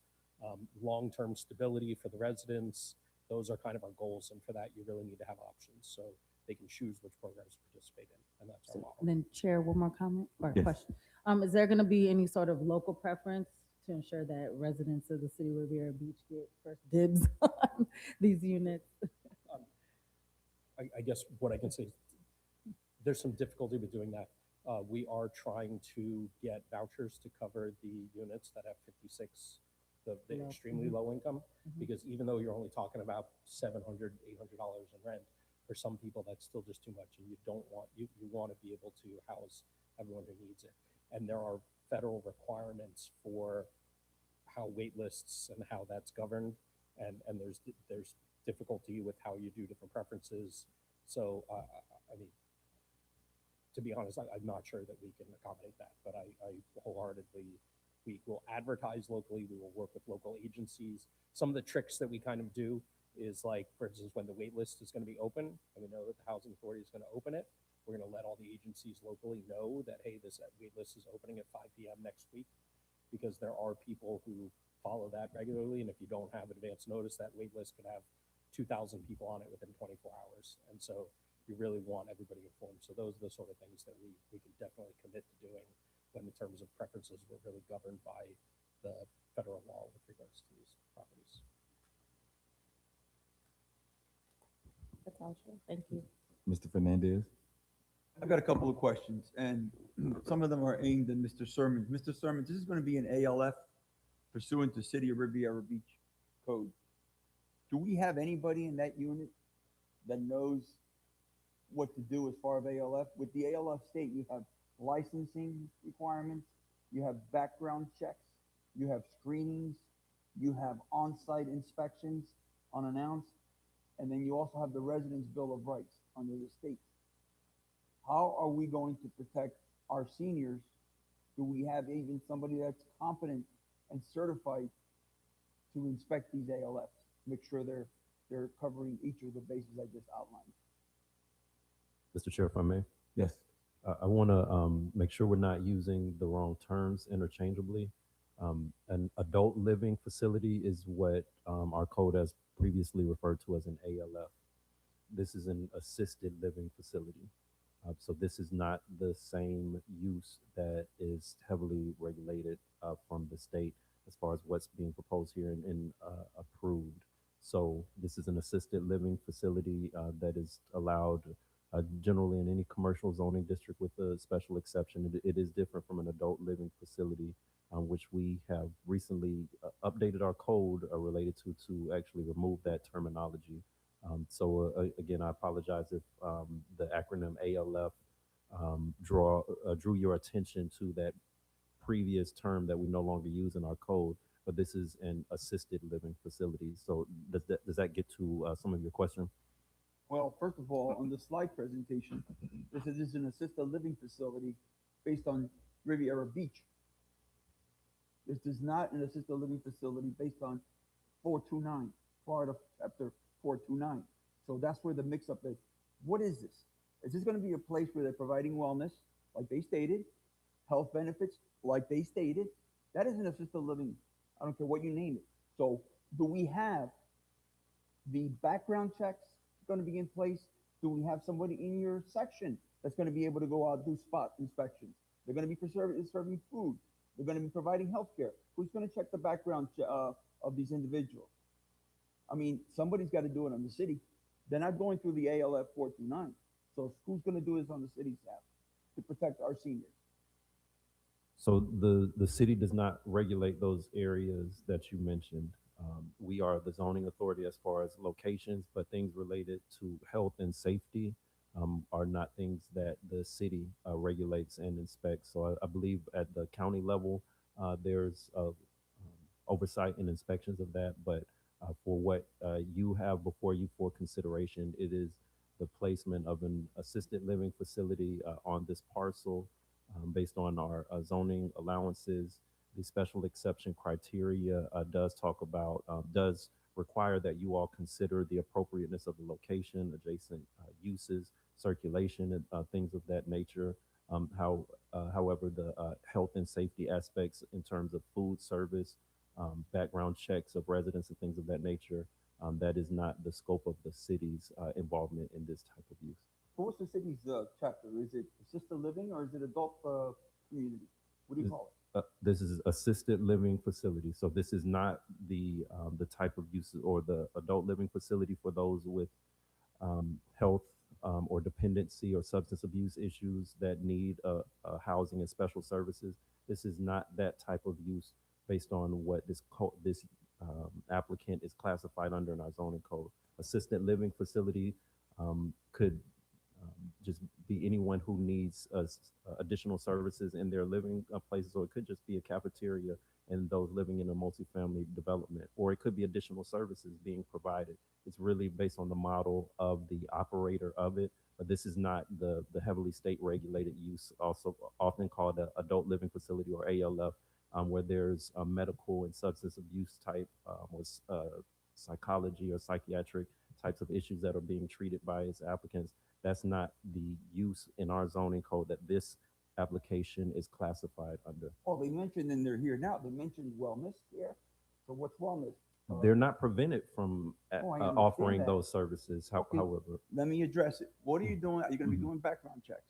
Speaker 13: long-term stability for the residents. Those are kind of our goals. And for that, you really need to have options so they can choose which programs to participate in. And that's our model.
Speaker 12: And then Chair, one more comment or
Speaker 1: Yes.
Speaker 12: question. Is there going to be any sort of local preference to ensure that residents of the city of Riviera Beach get first dibs on these units?
Speaker 13: I guess what I can say is there's some difficulty with doing that. We are trying to get vouchers to cover the units that have 56, the
Speaker 12: Low.
Speaker 13: extremely low income, because even though you're only talking about $700, $800 in rent, for some people that's still just too much, and you don't want, you want to be able to house everyone who needs it. And there are federal requirements for how wait lists and how that's governed, and there's difficulty with how you do different preferences. So I mean, to be honest, I'm not sure that we can accommodate that, but I wholeheartedly, we will advertise locally, we will work with local agencies. Some of the tricks that we kind of do is, like, for instance, when the wait list is going to be open, and we know that the Housing Authority is going to open it, we're going to let all the agencies locally know that, hey, this wait list is opening at 5 p.m. next week, because there are people who follow that regularly, and if you don't have advance notice, that wait list could have 2,000 people on it within 24 hours. And so you really want everybody informed. So those are the sort of things that we can definitely commit to doing when, in terms of preferences, we're really governed by the federal law with regards to these properties.
Speaker 12: That's all, Chair. Thank you.
Speaker 1: Mr. Fernandez.
Speaker 6: I've got a couple of questions, and some of them are aimed at Mr. Sermons. Mr. Sermons, this is going to be an ALF pursuant to City of Riviera Beach Code. Do we have anybody in that unit that knows what to do as far as ALF? With the ALF state, you have licensing requirements, you have background checks, you have screenings, you have on-site inspections unannounced, and then you also have the Residents' Bill of Rights under the state. How are we going to protect our seniors? Do we have even somebody that's competent and certified to inspect these ALFs, make sure they're covering each of the bases I just outlined?
Speaker 4: Mr. Chair, if I may.
Speaker 1: Yes.
Speaker 4: I want to make sure we're not using the wrong terms interchangeably. An adult living facility is what our code has previously referred to as an ALF. This is an assisted living facility. So this is not the same use that is heavily regulated from the state as far as what's being proposed here and approved. So this is an assisted living facility that is allowed Generally, in any commercial zoning district with a special exception, it is different from an adult living facility, which we have recently updated our code related to actually remove that terminology. Again, I apologize if the acronym ALF drew your attention to that previous term that we no longer use in our code, but this is an assisted living facility. So does that get to some of your question?
Speaker 6: Well, first of all, on the slide presentation, this is an assisted living facility based on Riviera Beach. This is not an assisted living facility based on 429, Florida chapter 429. So that's where the mix-up is. What is this? Is this going to be a place where they're providing wellness, like they stated, health benefits, like they stated? That is an assisted living. I don't care what you name it. So do we have the background checks going to be in place? Do we have somebody in your section that's going to be able to go out and do spot inspections? They're going to be serving food. They're going to be providing health care. Who's going to check the background of these individuals? I mean, somebody's got to do it on the city. They're not going through the ALF 429. So who's going to do this on the city staff to protect our seniors?
Speaker 4: So the city does not regulate those areas that you mentioned. We are the zoning authority as far as locations, but things related to health and safety are not things that the city regulates and inspects. So I believe at the county level, there's oversight and inspections of that. But for what you have before you for consideration, it is the placement of an assisted living facility on this parcel based on our zoning allowances. The special exception criteria does require that you all consider the appropriateness of the location, adjacent uses, circulation, and things of that nature. However, the health and safety aspects in terms of food service, background checks of residents and things of that nature, that is not the scope of the city's involvement in this type of use.
Speaker 6: What's the city's chapter? Is it assisted living or is it adult community? What do you call it?
Speaker 4: This is assisted living facility. So this is not the type of use or the adult living facility for those with health or dependency or substance abuse issues that need housing and special services. This is not that type of use based on what this applicant is classified under in our zoning code. Assisted living facility could just be anyone who needs additional services in their living places, or it could just be a cafeteria and those living in a multifamily development, or it could be additional services being provided. It's really based on the model of the operator of it, but this is not the heavily state regulated use, also often called an adult living facility or ALF, where there's a medical and substance abuse type or psychology or psychiatric types of issues that are being treated by its applicants. That's not the use in our zoning code that this application is classified under.
Speaker 6: Oh, they mentioned in there here now, they mentioned wellness here. So what's wellness?
Speaker 4: They're not prevented from
Speaker 6: I understand
Speaker 4: offering
Speaker 6: that.
Speaker 4: those services.
Speaker 6: Okay.
Speaker 4: However,
Speaker 6: Let me address it. What are you doing? Are you going to be doing background checks?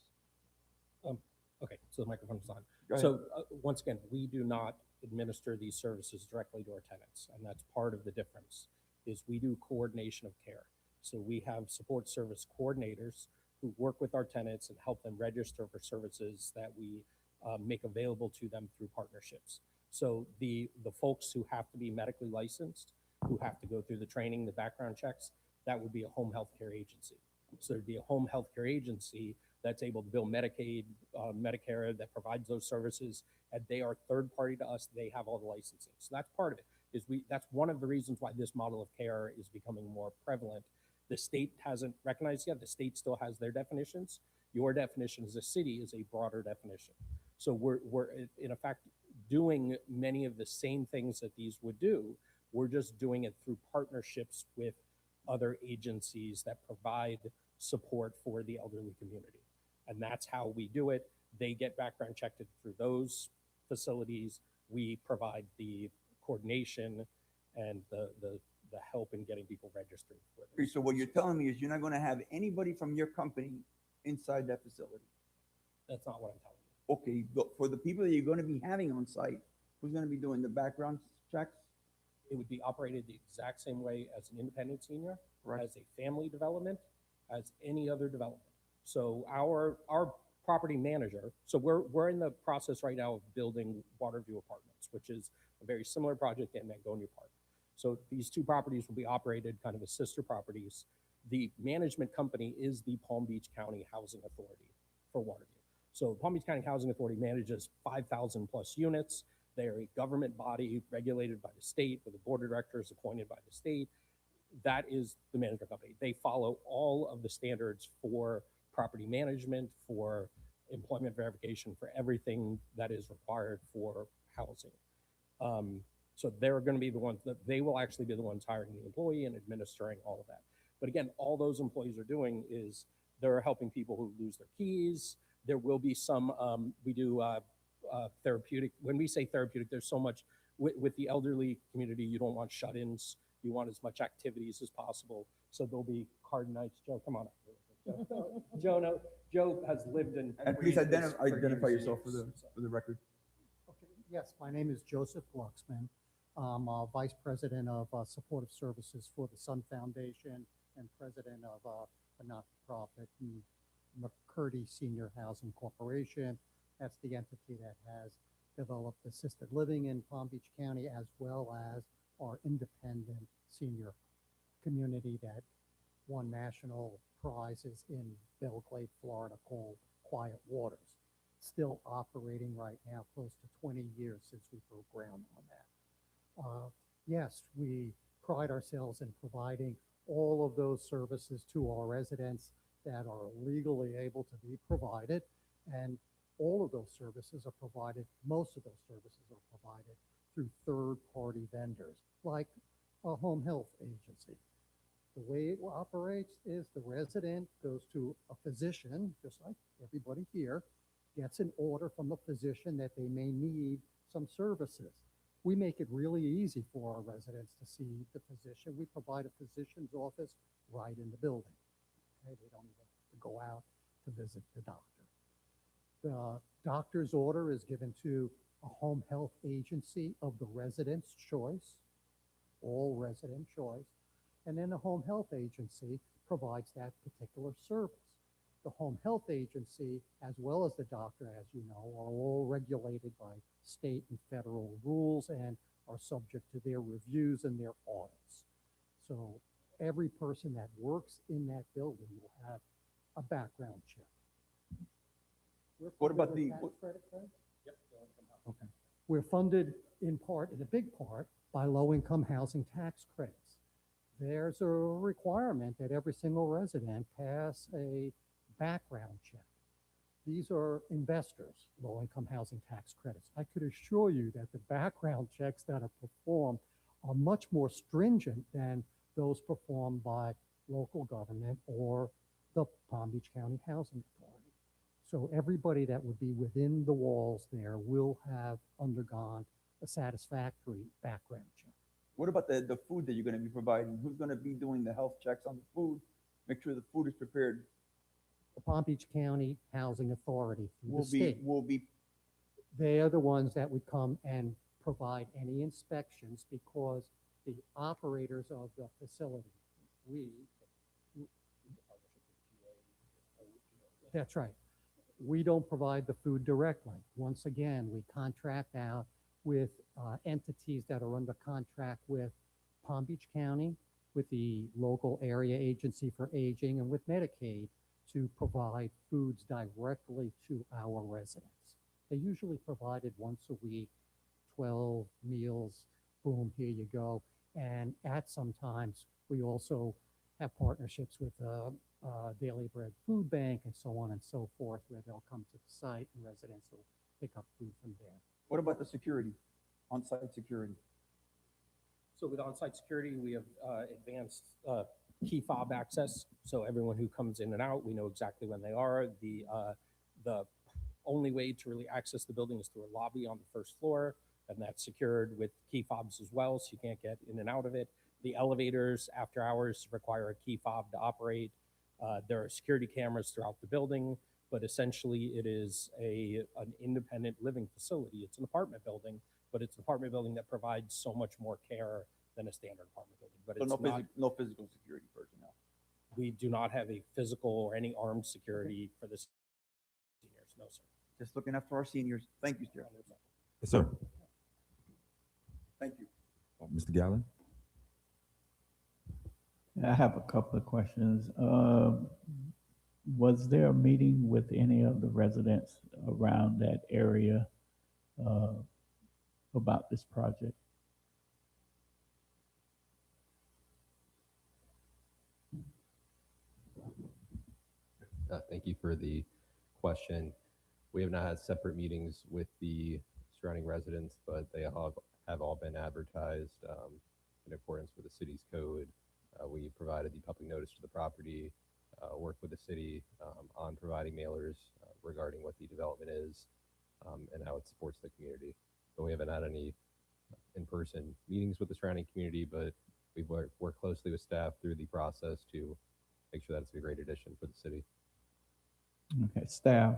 Speaker 13: Okay, so the microphone's on.
Speaker 6: Go ahead.
Speaker 13: So once again, we do not administer these services directly to our tenants, and that's part of the difference, is we do coordination of care. So we have support service coordinators who work with our tenants and help them register for services that we make available to them through partnerships. So the folks who have to be medically licensed, who have to go through the training, the background checks, that would be a home health care agency. So there'd be a home health care agency that's able to bill Medicaid, Medicare, that provides those services, and they are third party to us. They have all the licensing. So that's part of it. That's one of the reasons why this model of care is becoming more prevalent. The state hasn't recognized yet. The state still has their definitions. Your definition as a city is a broader definition. So we're in effect doing many of the same things that these would do. We're just doing it through partnerships with other agencies that provide support for the elderly community. And that's how we do it. They get background checked through those facilities. We provide the coordination and the help in getting people registered for
Speaker 6: Okay,
Speaker 13: this.
Speaker 6: so what you're telling me is you're not going to have anybody from your company inside that facility.
Speaker 13: That's not what I'm telling you.
Speaker 6: Okay, for the people that you're going to be having on site, who's going to be doing the background checks?
Speaker 13: It would be operated the exact same way as an independent senior,
Speaker 6: Right.
Speaker 13: as a family development, as any other development. So our property manager, so we're in the process right now of building Waterview Apartments, which is a very similar project in Mangonia Park. So these two properties will be operated kind of as sister properties. The management company is the Palm Beach County Housing Authority for Waterview. So Palm Beach County Housing Authority manages 5,000 plus units. They are a government body regulated by the state with a board of directors appointed by the state. That is the management company. They follow all of the standards for property management, for employment verification, for everything that is required for housing. So they're going to be the ones that they will actually be the ones hiring the employee and administering all of that. But again, all those employees are doing is they're helping people who lose their keys. There will be some, we do therapeutic. When we say therapeutic, there's so much with the elderly community, you don't want shut-ins. You want as much activities as possible. So there'll be card nights. Joe, come on up. Joe has lived in.
Speaker 6: And please
Speaker 13: breathed this for
Speaker 6: identify
Speaker 13: years and
Speaker 6: yourself for
Speaker 13: years,
Speaker 6: the record.
Speaker 14: Okay, yes, my name is Joseph Glucksman. I'm Vice President of Supportive Services for the Sun Foundation and President of a not-for-profit, McCurdy Senior Housing Corporation. That's the entity that has developed assisted living in Palm Beach County, as well as our independent senior community that won national prizes in Belgrade, Florida, called Quiet Waters. Still operating right now, close to 20 years since we broke ground on that. Yes, we pride ourselves in providing all of those services to our residents that are legally able to be provided. And all of those services are provided, most of those services are provided through third-party vendors, like a home health agency. The way it operates is the resident goes to a physician, just like everybody here, gets an order from the physician that they may need some services. We make it really easy for our residents to see the physician. We provide a physician's office right in the building. Okay? They don't even have to go out to visit the doctor. The doctor's order is given to a home health agency of the resident's choice, all resident choice, and then the home health agency provides that particular service. The home health agency, as well as the doctor, as you know, are all regulated by state and federal rules and are subject to their reviews and their audits. So every person that works in that building will have a background check.
Speaker 6: What about the?
Speaker 13: Yep.
Speaker 14: Okay. We're funded in part, in a big part, by low-income housing tax credits. There's a requirement that every single resident pass a background check. These are investors, low-income housing tax credits. I could assure you that the background checks that are performed are much more stringent than those performed by local government or the Palm Beach County Housing Authority. So everybody that would be within the walls there will have undergone a satisfactory background check.
Speaker 6: What about the food that you're going to be providing? Who's going to be doing the health checks on the food? Make sure the food is prepared.
Speaker 14: The Palm Beach County Housing Authority through the state.
Speaker 6: Will be.
Speaker 14: They are the ones that would come and provide any inspections, because the operators of the facility, that's right. We don't provide the food directly. Once again, we contract out with entities that are under contract with Palm Beach County, with the local area agency for aging, and with Medicaid to provide foods directly to our residents. They usually provided once a week, 12 meals, boom, here you go. And at sometimes we also have partnerships with Daily Bread Food Bank and so on and so forth, where they'll come to the site and residents will pick up food from there.
Speaker 6: What about the security, on-site security?
Speaker 13: So with on-site security, we have advanced key fob access. So everyone who comes in and out, we know exactly when they are. The only way to really access the building is through a lobby on the first floor, and that's secured with key fobs as well, so you can't get in and out of it. The elevators after hours require a key fob to operate. There are security cameras throughout the building, but essentially it is an independent living facility. It's an apartment building, but it's an apartment building that provides so much more care than a standard apartment building. But
Speaker 6: So
Speaker 13: it's not,
Speaker 6: no physical security personnel.
Speaker 13: We do not have a physical or any armed security for the seniors, no, sir.
Speaker 6: Just looking after our seniors. Thank you, sir.
Speaker 1: Yes, sir.
Speaker 6: Thank you.
Speaker 1: Mr. Gallen?
Speaker 15: I have a couple of questions. Was there a meeting with any of the residents around that area about this project?
Speaker 10: Thank you for the question. We have not had separate meetings with the surrounding residents, but they have all been advertised in accordance with the city's code. We provided the public notice to the property, worked with the city on providing mailers regarding what the development is and how it supports the community. But we haven't had any in-person meetings with the surrounding community, but we've worked closely with staff through the process to make sure that it's a great addition for the city.
Speaker 15: Okay, staff,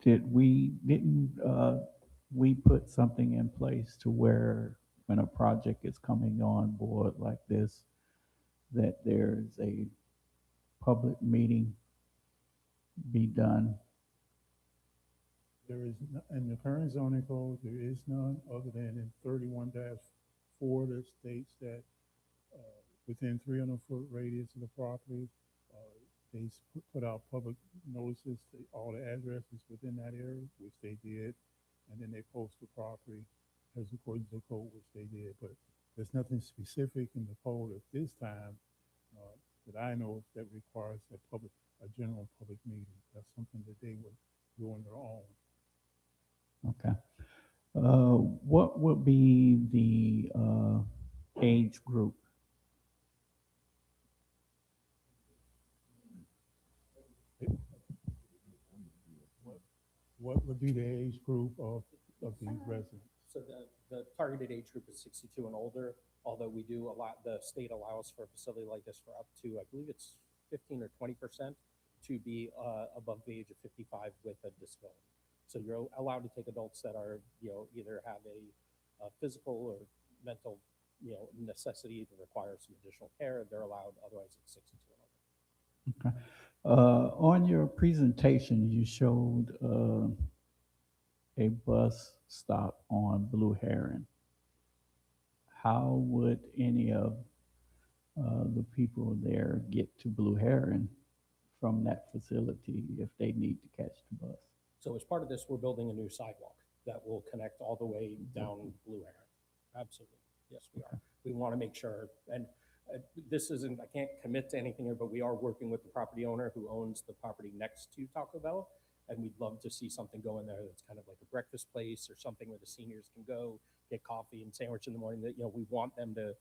Speaker 15: didn't we put something in place to where when a project is coming on board like this, that there's a public meeting be done?
Speaker 9: There is, in the current zoning code, there is none other than in 31-4 that states that within 300-foot radius of the property, they put out public notices to all the addresses within that area, which they did, and then they post the property as according to the code, which they did. But there's nothing specific in the code at this time that I know that requires a general public meeting. That's something that they would do on their own.
Speaker 15: Okay. What would be the age group?
Speaker 9: What would be the age group of these residents?
Speaker 13: So the targeted age group is 62 and older, although we do the state allows for a facility like this for up to, I believe it's 15 or 20% to be above the age of 55 with a disability. So you're allowed to take adults that are, either have a physical or mental, necessity that requires some additional care. They're allowed, otherwise it's 62 and older.
Speaker 15: Okay. On your presentation, you showed a bus stop on Blue Heron. How would any of the people there get to Blue Heron from that facility if they need to catch the bus?
Speaker 13: So as part of this, we're building a new sidewalk that will connect all the way down Blue Heron. Absolutely. Yes, we are. We want to make sure, and this isn't, I can't commit to anything here, but we are working with the property owner who owns the property next to Taco Bell. And we'd love to see something go in there that's kind of like a breakfast place or something where the seniors can go get coffee and sandwich in the morning. That, we want them to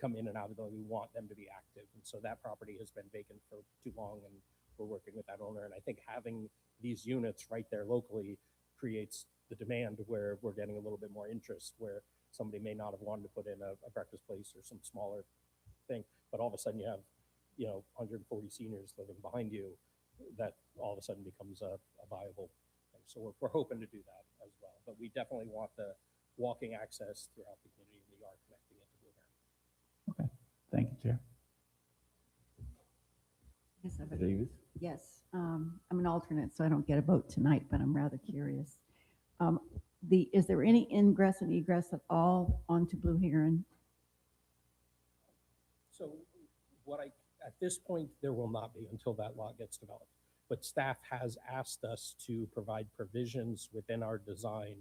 Speaker 13: come in and out of the building. We want them to be active. And so that property has been vacant for too long, and we're working with that owner. And I think having these units right there locally creates the demand where we're getting a little bit more interest, where somebody may not have wanted to put in a breakfast place or some smaller thing, but all of a sudden you have 140 seniors living behind you, that all of a sudden becomes a viable thing. So we're hoping to do that as well, but we definitely want the walking access throughout the community. We are connecting it to Blue Heron.
Speaker 15: Okay, thank you, Chair.
Speaker 16: Yes,
Speaker 1: Davis?
Speaker 16: yes. I'm an alternate, so I don't get a vote tonight, but I'm rather curious. Is there any ingress and egress at all onto Blue Heron?
Speaker 13: So at this point, there will not be until that lot gets developed. But staff has asked us to provide provisions within our design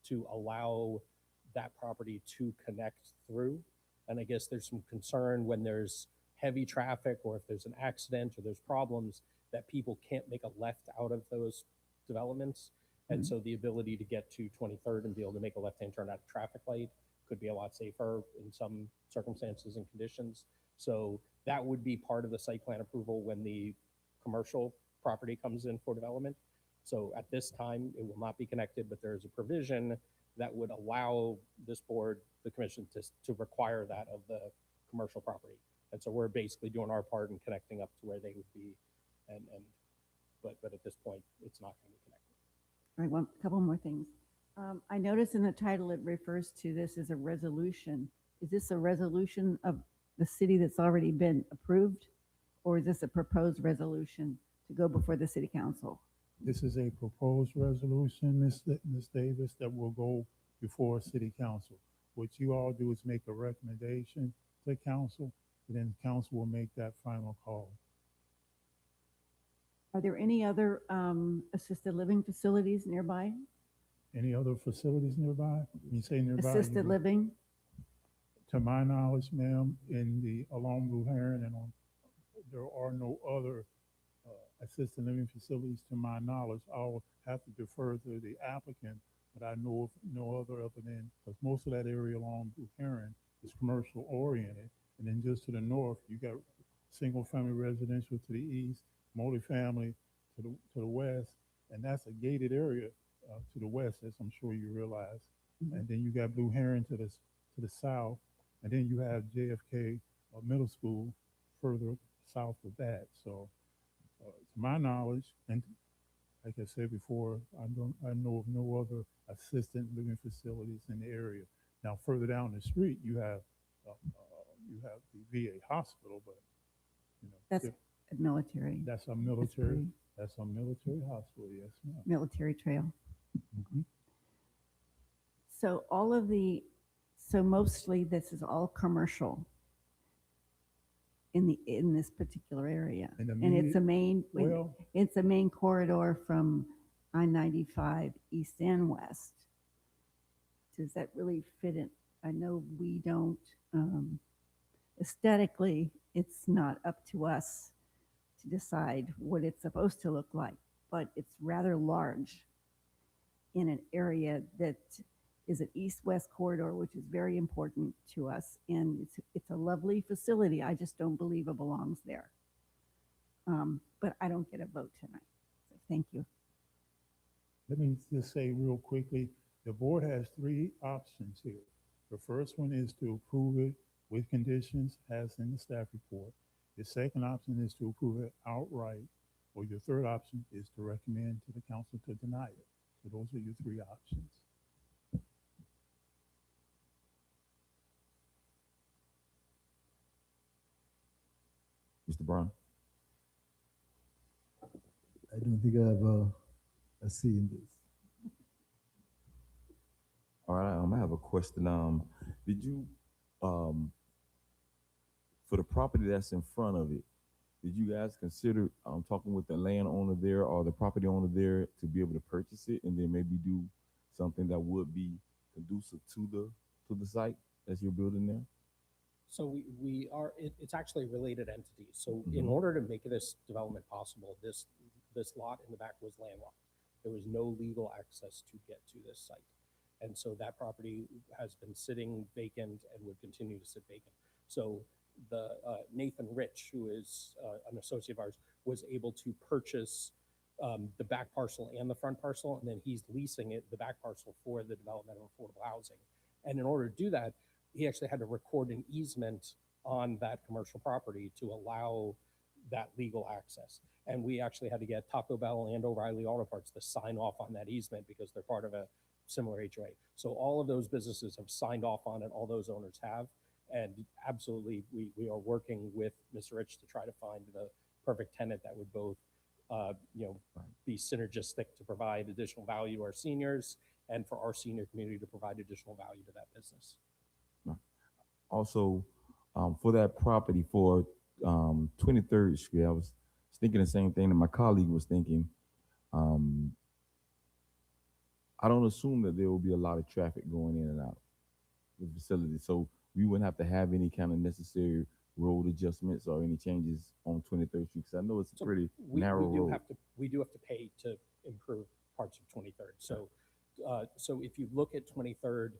Speaker 13: to allow that property to connect through. And I guess there's some concern when there's heavy traffic or if there's an accident or there's problems that people can't make a left out of those developments. And so the ability to get to 23rd and be able to make a left-hand turn at a traffic light could be a lot safer in some circumstances and conditions. So that would be part of the site plan approval when the commercial property comes in for development. So at this time, it will not be connected, but there's a provision that would allow this board, the commission, to require that of the commercial property. And so we're basically doing our part in connecting up to where they would be. But at this point, it's not going to be connected.
Speaker 16: All right, a couple more things. I notice in the title it refers to this as a resolution. Is this a resolution of the city that's already been approved? Or is this a proposed resolution to go before the city council?
Speaker 9: This is a proposed resolution, Ms. Davis, that will go before city council. What you all do is make a recommendation to council, and then council will make that final call.
Speaker 16: Are there any other assisted living facilities nearby?
Speaker 9: Any other facilities nearby? When you say nearby, you
Speaker 16: Assisted
Speaker 9: mean-
Speaker 16: living?
Speaker 9: To my knowledge, ma'am, along Blue Heron and there are no other assisted living facilities to my knowledge. I'll have to defer to the applicant, but I know of no other than, because most of that area along Blue Heron is commercial oriented. And then just to the north, you got single family residential to the east, multifamily to the west, and that's a gated area to the west, as I'm sure you realize. And then you got Blue Heron to the south, and then you have JFK Middle School further south of that. So, to my knowledge, and like I said before, I know of no other assisted living facilities in the area. Now, further down the street, you have the VA hospital, but
Speaker 16: That's military.
Speaker 9: That's a military hospital. Yes, ma'am.
Speaker 16: Military trail.
Speaker 9: Mhm.
Speaker 16: So mostly this is all commercial in this particular area.
Speaker 9: In the
Speaker 16: And it's a
Speaker 9: immediate-
Speaker 16: it's a main corridor from I-95 east and west. Does that really fit in? I know we don't, aesthetically, it's not up to us to decide what it's supposed to look like, but it's rather large in an area that is an east-west corridor, which is very important to us. And it's a lovely facility. I just don't believe it belongs there. But I don't get a vote tonight. So thank you.
Speaker 9: Let me just say real quickly, the board has three options here. The first one is to approve it with conditions as in the staff report. The second option is to approve it outright, or your third option is to recommend to the council to deny it. So those are your three options.
Speaker 1: Mr. Brown?
Speaker 5: I don't think I have a say in this.
Speaker 1: All right, I have a question. Did you, for the property that's in front of it, did you guys consider talking with the landowner there or the property owner there to be able to purchase it and then maybe do something that would be conducive to the site as you're building there?
Speaker 13: So it's actually related entities. So in order to make this development possible, this lot in the back was landlocked. There was no legal access to get to this site. And so that property has been sitting vacant and would continue to sit vacant. So the Nathan Rich, who is an associate of ours, was able to purchase the back parcel and the front parcel, and then he's leasing the back parcel for the development of affordable housing. And in order to do that, he actually had to record an easement on that commercial property to allow that legal access. And we actually had to get Taco Bell and O'Reilly Auto Parts to sign off on that easement because they're part of a similar HOA. So all of those businesses have signed off on it, all those owners have. And absolutely, we are working with Mr. Rich to try to find the perfect tenant that would both be synergistic to provide additional value to our seniors and for our senior community to provide additional value to that business.
Speaker 1: Also, for that property for 23rd Street, I was thinking the same thing that my colleague was thinking. I don't assume that there will be a lot of traffic going in and out of the facility. So we wouldn't have to have any kind of necessary road adjustments or any changes on 23rd Street. Because I know it's a pretty narrow road.
Speaker 13: We do have to pay to improve parts of 23rd. So, so if you look at 23rd,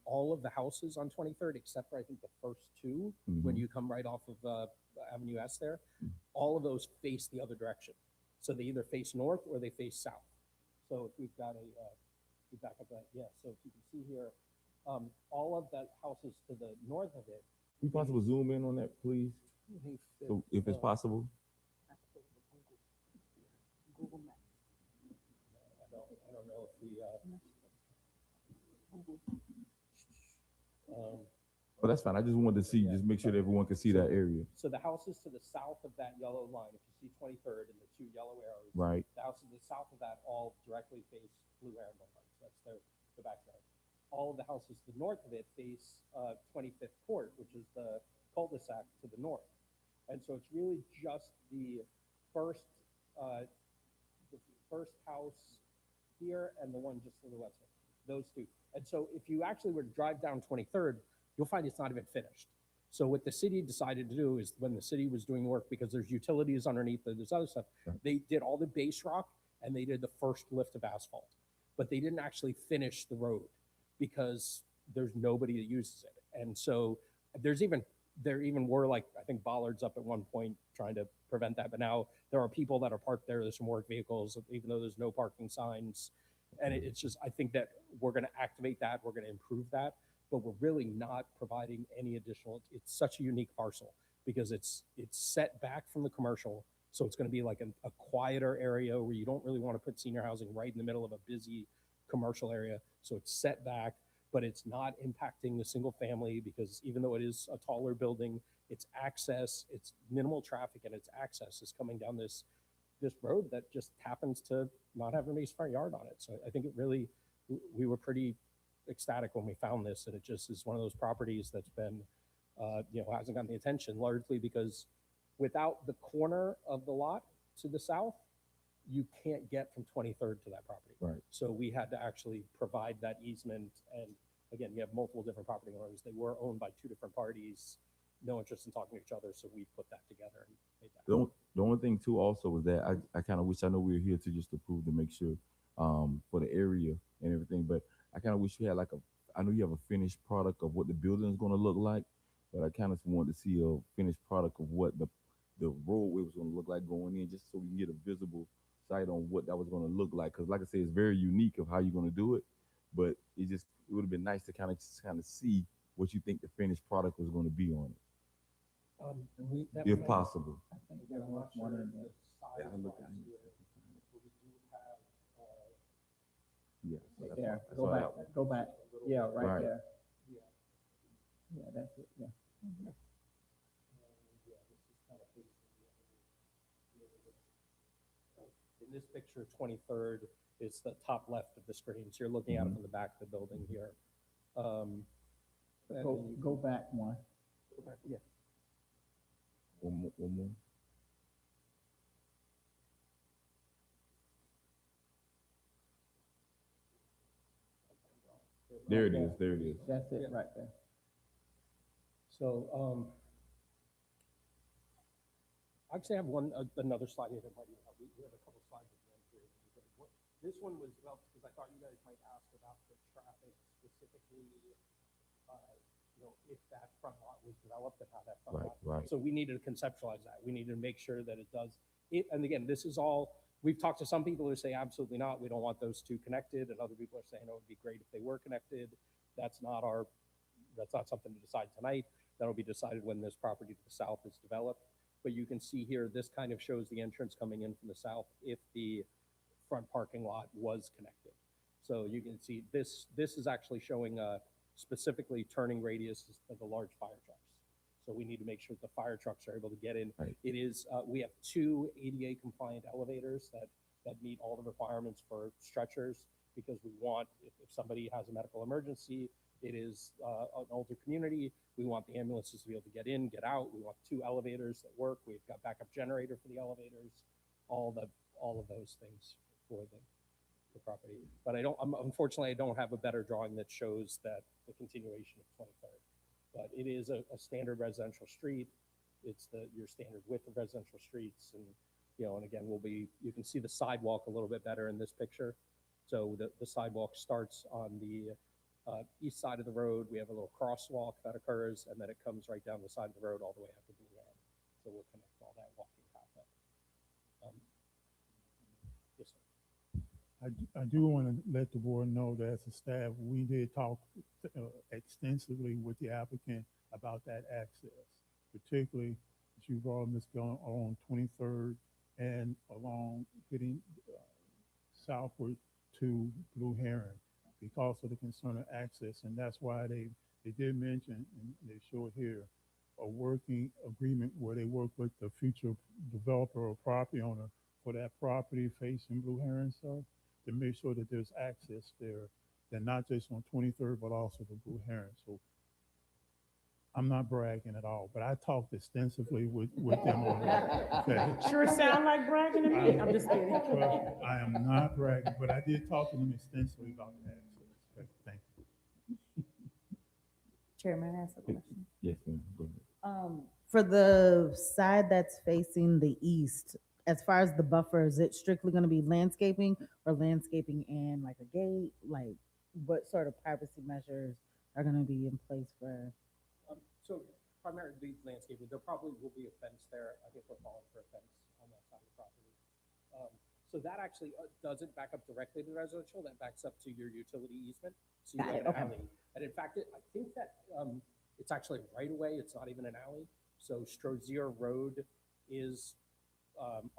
Speaker 13: all of the houses on 23rd, except for I think the first two, when you come right off of Avenue S there, all of those face the other direction. So they either face north or they face south. So if we've got we back up that, so if you can see here, all of the houses to the north of it.
Speaker 1: Can you possibly zoom in on that, please? So if it's possible.
Speaker 13: Google Maps. I don't know if we,
Speaker 1: Oh, that's fine. I just wanted to see,
Speaker 13: Yeah.
Speaker 1: just make sure that everyone can see that area.
Speaker 13: So the houses to the south of that yellow line, if you see 23rd and the two yellow arrows,
Speaker 1: Right.
Speaker 13: the houses to the south of that all directly face Blue Heron Boulevard. So that's the backyard. All of the houses to the north of it face 25th Court, which is the cul-de-sac to the north. And so it's really just the first house here and the one just to the west, those two. And so if you actually were to drive down 23rd, you'll find it's not even finished. So what the city decided to do is when the city was doing work, because there's utilities underneath, there's other stuff, they did all the base rock and they did the first lift of asphalt, but they didn't actually finish the road because there's nobody that uses it. And so there even were like, I think bollards up at one point trying to prevent that, but now there are people that are parked there. There's some work vehicles, even though there's no parking signs. And it's just, I think that we're going to activate that. We're going to improve that, but we're really not providing any additional. It's such a unique parcel because it's set back from the commercial. So it's going to be like a quieter area where you don't really want to put senior housing right in the middle of a busy commercial area. So it's set back, but it's not impacting the single family because even though it is a taller building, its access, it's minimal traffic and its access is coming down this road that just happens to not have a nice front yard on it. So I think it really, we were pretty ecstatic when we found this, and it just is one of those properties that's been, hasn't gotten the attention largely because without the corner of the lot to the south, you can't get from 23rd to that property.
Speaker 1: Right.
Speaker 13: So we had to actually provide that easement. And again, you have multiple different property owners. They were owned by two different parties, no interest in talking to each other. So we put that together and made that.
Speaker 1: The only thing too also was that I kind of wish, I know we were here to just approve to make sure for the area and everything, but I kind of wish you had like I know you have a finished product of what the building is going to look like, but I kind of wanted to see a finished product of what the roadway was going to look like going in, just so we can get a visible sight on what that was going to look like. Because like I said, it's very unique of how you're going to do it, but it would have been nice to kind of see what you think the finished product was going to be on it, if possible. Yeah.
Speaker 15: Yeah, go back. Yeah, right there. Yeah, that's it, yeah.
Speaker 13: In this picture, 23rd is the top left of the screen. So you're looking at it from the back of the building here.
Speaker 15: Go back one.
Speaker 13: Yeah.
Speaker 1: One more. There it is. There it is.
Speaker 15: That's it right there.
Speaker 13: So, I actually have another slide here that might, we have a couple slides at the end here. This one was developed because I thought you guys might ask about the traffic specifically, if that front lot was developed and how that front lot.
Speaker 1: Right.
Speaker 13: So we needed to conceptualize that. We needed to make sure that it does it. And again, this is all, we've talked to some people who say absolutely not. We don't want those two connected. And other people are saying, oh, it would be great if they were connected. That's not something to decide tonight. That'll be decided when this property to the south is developed. But you can see here, this kind of shows the entrance coming in from the south if the front parking lot was connected. So you can see this is actually showing specifically turning radius of the large fire trucks. So we need to make sure that the fire trucks are able to get in.
Speaker 1: Right.
Speaker 13: It is, we have 2 ADA compliant elevators that meet all the requirements for stretchers because we want, if somebody has a medical emergency, it is an older community. We want the ambulances to be able to get in, get out. We want 2 elevators that work. We've got backup generator for the elevators, all of those things for the property. But unfortunately, I don't have a better drawing that shows that the continuation of 23rd. But it is a standard residential street. It's your standard width of residential streets. And, and again, you can see the sidewalk a little bit better in this picture. So the sidewalk starts on the east side of the road. We have a little crosswalk that occurs, and then it comes right down the side of the road all the way up to Blue Heron. So we'll connect all that walking path up. Yes, sir.
Speaker 9: I do want to let the board know that as a staff, we did talk extensively with the applicant about that access, particularly as you brought this going on 23rd and along getting southward to Blue Heron because of the concern of access. And that's why they they did mention, and they show it here, a working agreement where they work with the future developer or property owner for that property facing Blue Heron stuff to make sure that there's access there, and not just on 23rd, but also the Blue Heron. So I'm not bragging at all, but I talked extensively with them on that. Okay.
Speaker 2: Sure sound like bragging to me. I'm just kidding.
Speaker 9: Well, I am not bragging, but I did talk to them extensively about that. So, okay, thank you.
Speaker 12: Chairman, I ask a question.
Speaker 1: Yes, ma'am. Go ahead.
Speaker 12: For the side that's facing the east, as far as the buffer, is it strictly gonna be landscaping or landscaping and like a gate? Like, what sort of privacy measures are gonna be in place for?
Speaker 13: So primarily landscaping, there probably will be a fence there. I think we're calling for a fence on that side of the property. So that actually doesn't back up directly to the residential, that backs up to your utility easement. So you
Speaker 12: Got
Speaker 13: have
Speaker 12: it,
Speaker 13: an
Speaker 12: okay.
Speaker 13: alley. And in fact, I think that it's actually right away, it's not even an alley. So Strozier Road is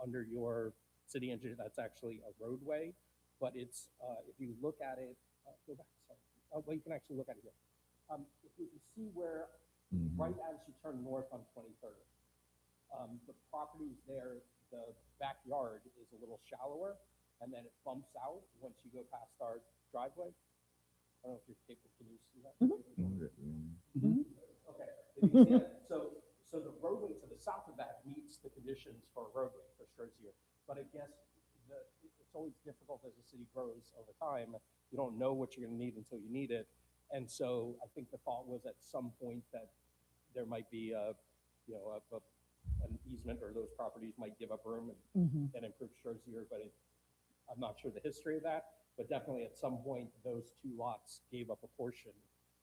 Speaker 13: under your city engineer, that's actually a roadway. But it's, if you look at it, go back, sorry. Well, you can actually look at it here. If you can see where, right as you turn north on 23rd, the properties there, the backyard is a little shallower, and then it bumps out once you go past our driveway. I don't know if you're capable, can you see that? Okay. If you see it, so the roadway to the south of that meets the conditions for a roadway for Strozier. But I guess it's always difficult as the city grows over time. You don't know what you're gonna need until you need it. And so I think the thought was at some point that there might be an easement, or those properties might give up room and improve Strozier, but I'm not sure the history of that. But definitely at some point, those two lots gave up a portion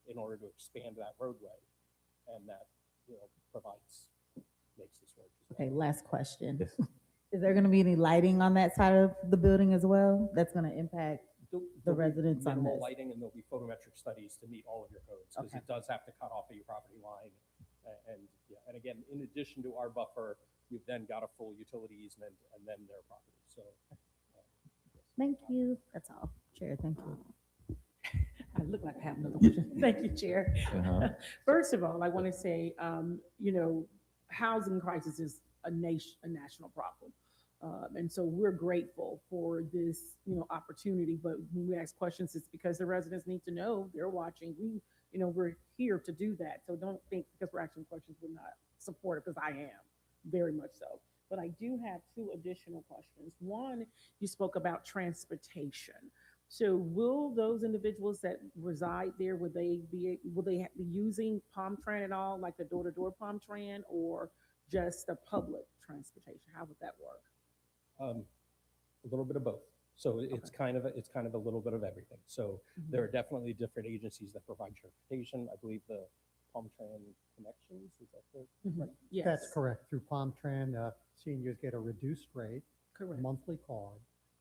Speaker 13: in order to expand that roadway, and that, makes this work. as well.
Speaker 12: Okay, last question. Is there gonna be any lighting on that side of the building as well? That's gonna impact the
Speaker 13: There'll be
Speaker 12: residents on
Speaker 13: minimal
Speaker 12: this?
Speaker 13: lighting, and there'll be photometric studies to meet all of your codes, because
Speaker 12: Okay.
Speaker 13: it does have to cut off of your property line. And again, in addition to our buffer, you've then got a full utility easement and then their property, so.
Speaker 12: Thank you. That's all. Chair, thank you.
Speaker 2: I look like I have another question. Thank you, Chair.
Speaker 1: Uh-huh.
Speaker 2: First of all, I want to say, housing crisis is a national problem. And so we're grateful for this, opportunity, but when we ask questions, it's because the residents need to know, they're watching. We're here to do that. So don't think because we're asking questions, we're not supportive, because I am, very much so. But I do have two additional questions. One, you spoke about transportation. So will those individuals that reside there, will they be using Palm-Tran at all, like the door-to-door Palm-Tran, or just the public transportation? How would that work?
Speaker 13: A little bit of both. So it's kind of a little bit of everything. So there are definitely different agencies that provide transportation. I believe the Palm-Tran Connections, is that right?
Speaker 2: Yes.
Speaker 14: That's correct. Through Palm-Tran, seniors get a reduced rate,
Speaker 2: Correct.
Speaker 14: monthly card,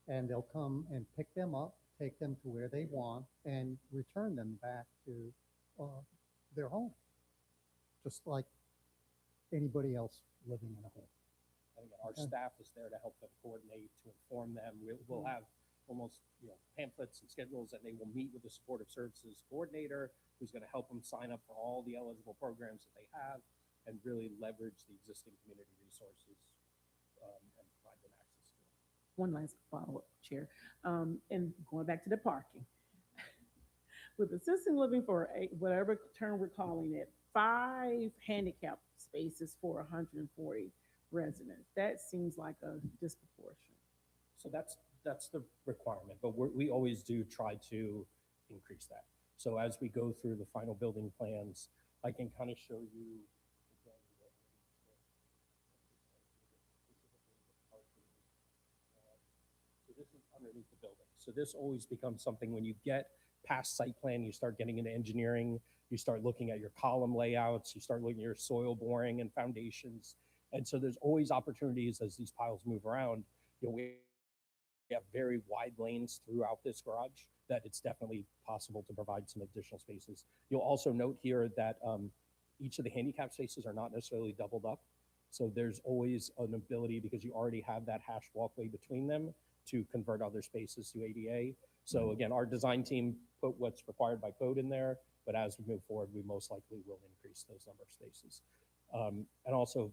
Speaker 14: and they'll come and pick them up, take them to where they want, and return them back to their home, just like anybody else living in a home.
Speaker 13: And again, our staff is there to help them coordinate, to inform them. We'll have almost, pamphlets and schedules, and they will meet with the supportive services coordinator, who's going to help them sign up for all the eligible programs that they have, and really leverage the existing community resources and provide them access to them.
Speaker 2: One last follow-up, Chair. And going back to the parking. With assisted living for whatever term we're calling it, 5 handicap spaces for 140 residents. That seems like a disproportion.
Speaker 13: So that's the requirement, but we always do try to increase that. So as we go through the final building plans, I can kind of show you. So this is underneath the building. So this always becomes something when you get past site plan, you start getting into engineering, you start looking at your column layouts, you start looking at your soil boring and foundations. And so there's always opportunities as these piles move around. We have very wide lanes throughout this garage that it's definitely possible to provide some additional spaces. You'll also note here that each of the handicap spaces are not necessarily doubled up. So there's always an ability, because you already have that hashed walkway between them, to convert other spaces to ADA. So again, our design team put what's required by code in there, but as we move forward, we most likely will increase those number of spaces. And also,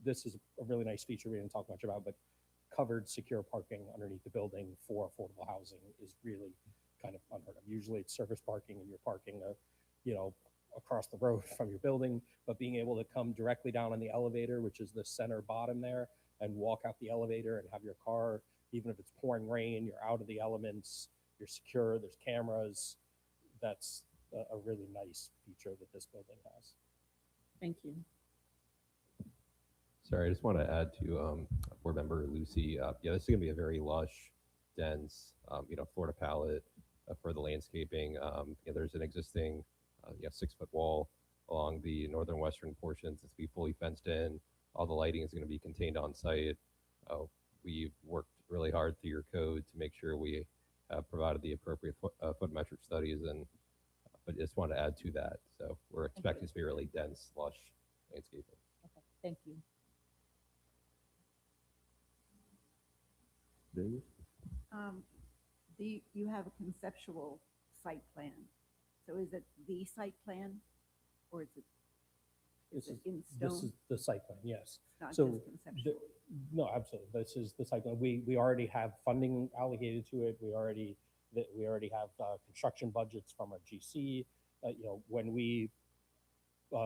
Speaker 13: this is a really nice feature we didn't talk much about, but covered secure parking underneath the building for affordable housing is really kind of unheard of. Usually it's surface parking and you're parking, across the road from your building, but being able to come directly down on the elevator, which is the center bottom there, and walk out the elevator and have your car, even if it's pouring rain, you're out of the elements, you're secure, there's cameras. That's a really nice feature that this building has.
Speaker 2: Thank you.
Speaker 10: Sorry, I just want to add to board member Lucy. Yeah, this is going to be a very lush, dense, Florida palette for the landscaping. There's an existing 6-foot wall along the northern western portions. It's to be fully fenced in. All the lighting is going to be contained on site. We've worked really hard through your code to make sure we have provided the appropriate photometric studies, but just want to add to that. So we're expecting this to be really dense, lush landscaping.
Speaker 2: Okay, thank you.
Speaker 1: David?
Speaker 16: You have a conceptual site plan. So is it the site plan or is it in
Speaker 13: This
Speaker 16: stone?
Speaker 13: is the site plan, yes.
Speaker 16: Not
Speaker 13: So
Speaker 16: just conceptual.
Speaker 13: no, absolutely. This is the site plan. We already have funding allocated to it. We already have construction budgets from our GC. When we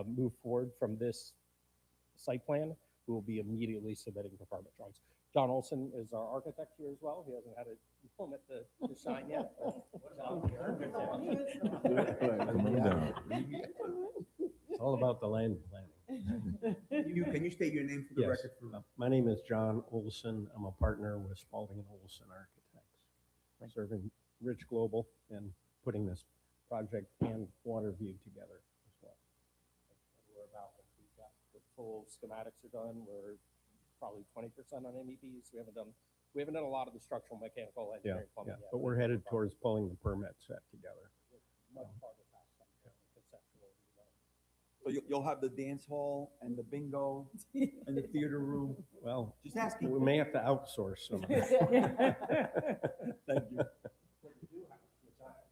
Speaker 13: move forward from this site plan, we will be immediately submitting for permit drawings. John Olson is our architect here as well. He hasn't had a permit to sign yet.
Speaker 17: It's all about the land planning.
Speaker 6: Can you state your name for the
Speaker 17: Yes.
Speaker 6: record?
Speaker 17: My name is John Olson. I'm a partner with Spalding and Olson Architects, serving Rich Global and putting this project and Waterview together as well.
Speaker 13: We've got the full schematics are done. We're probably 20% on MEPs. We haven't done a lot of the structural, mechanical, engineering, plumbing yet.
Speaker 17: But we're headed towards pulling the permit set together.
Speaker 13: Much farther past that, conceptual design.
Speaker 6: So you'll have the dance hall and the bingo and the theater room.
Speaker 17: Well,
Speaker 6: Just asking.
Speaker 17: we may have to outsource some of
Speaker 6: Thank
Speaker 17: that.
Speaker 6: you.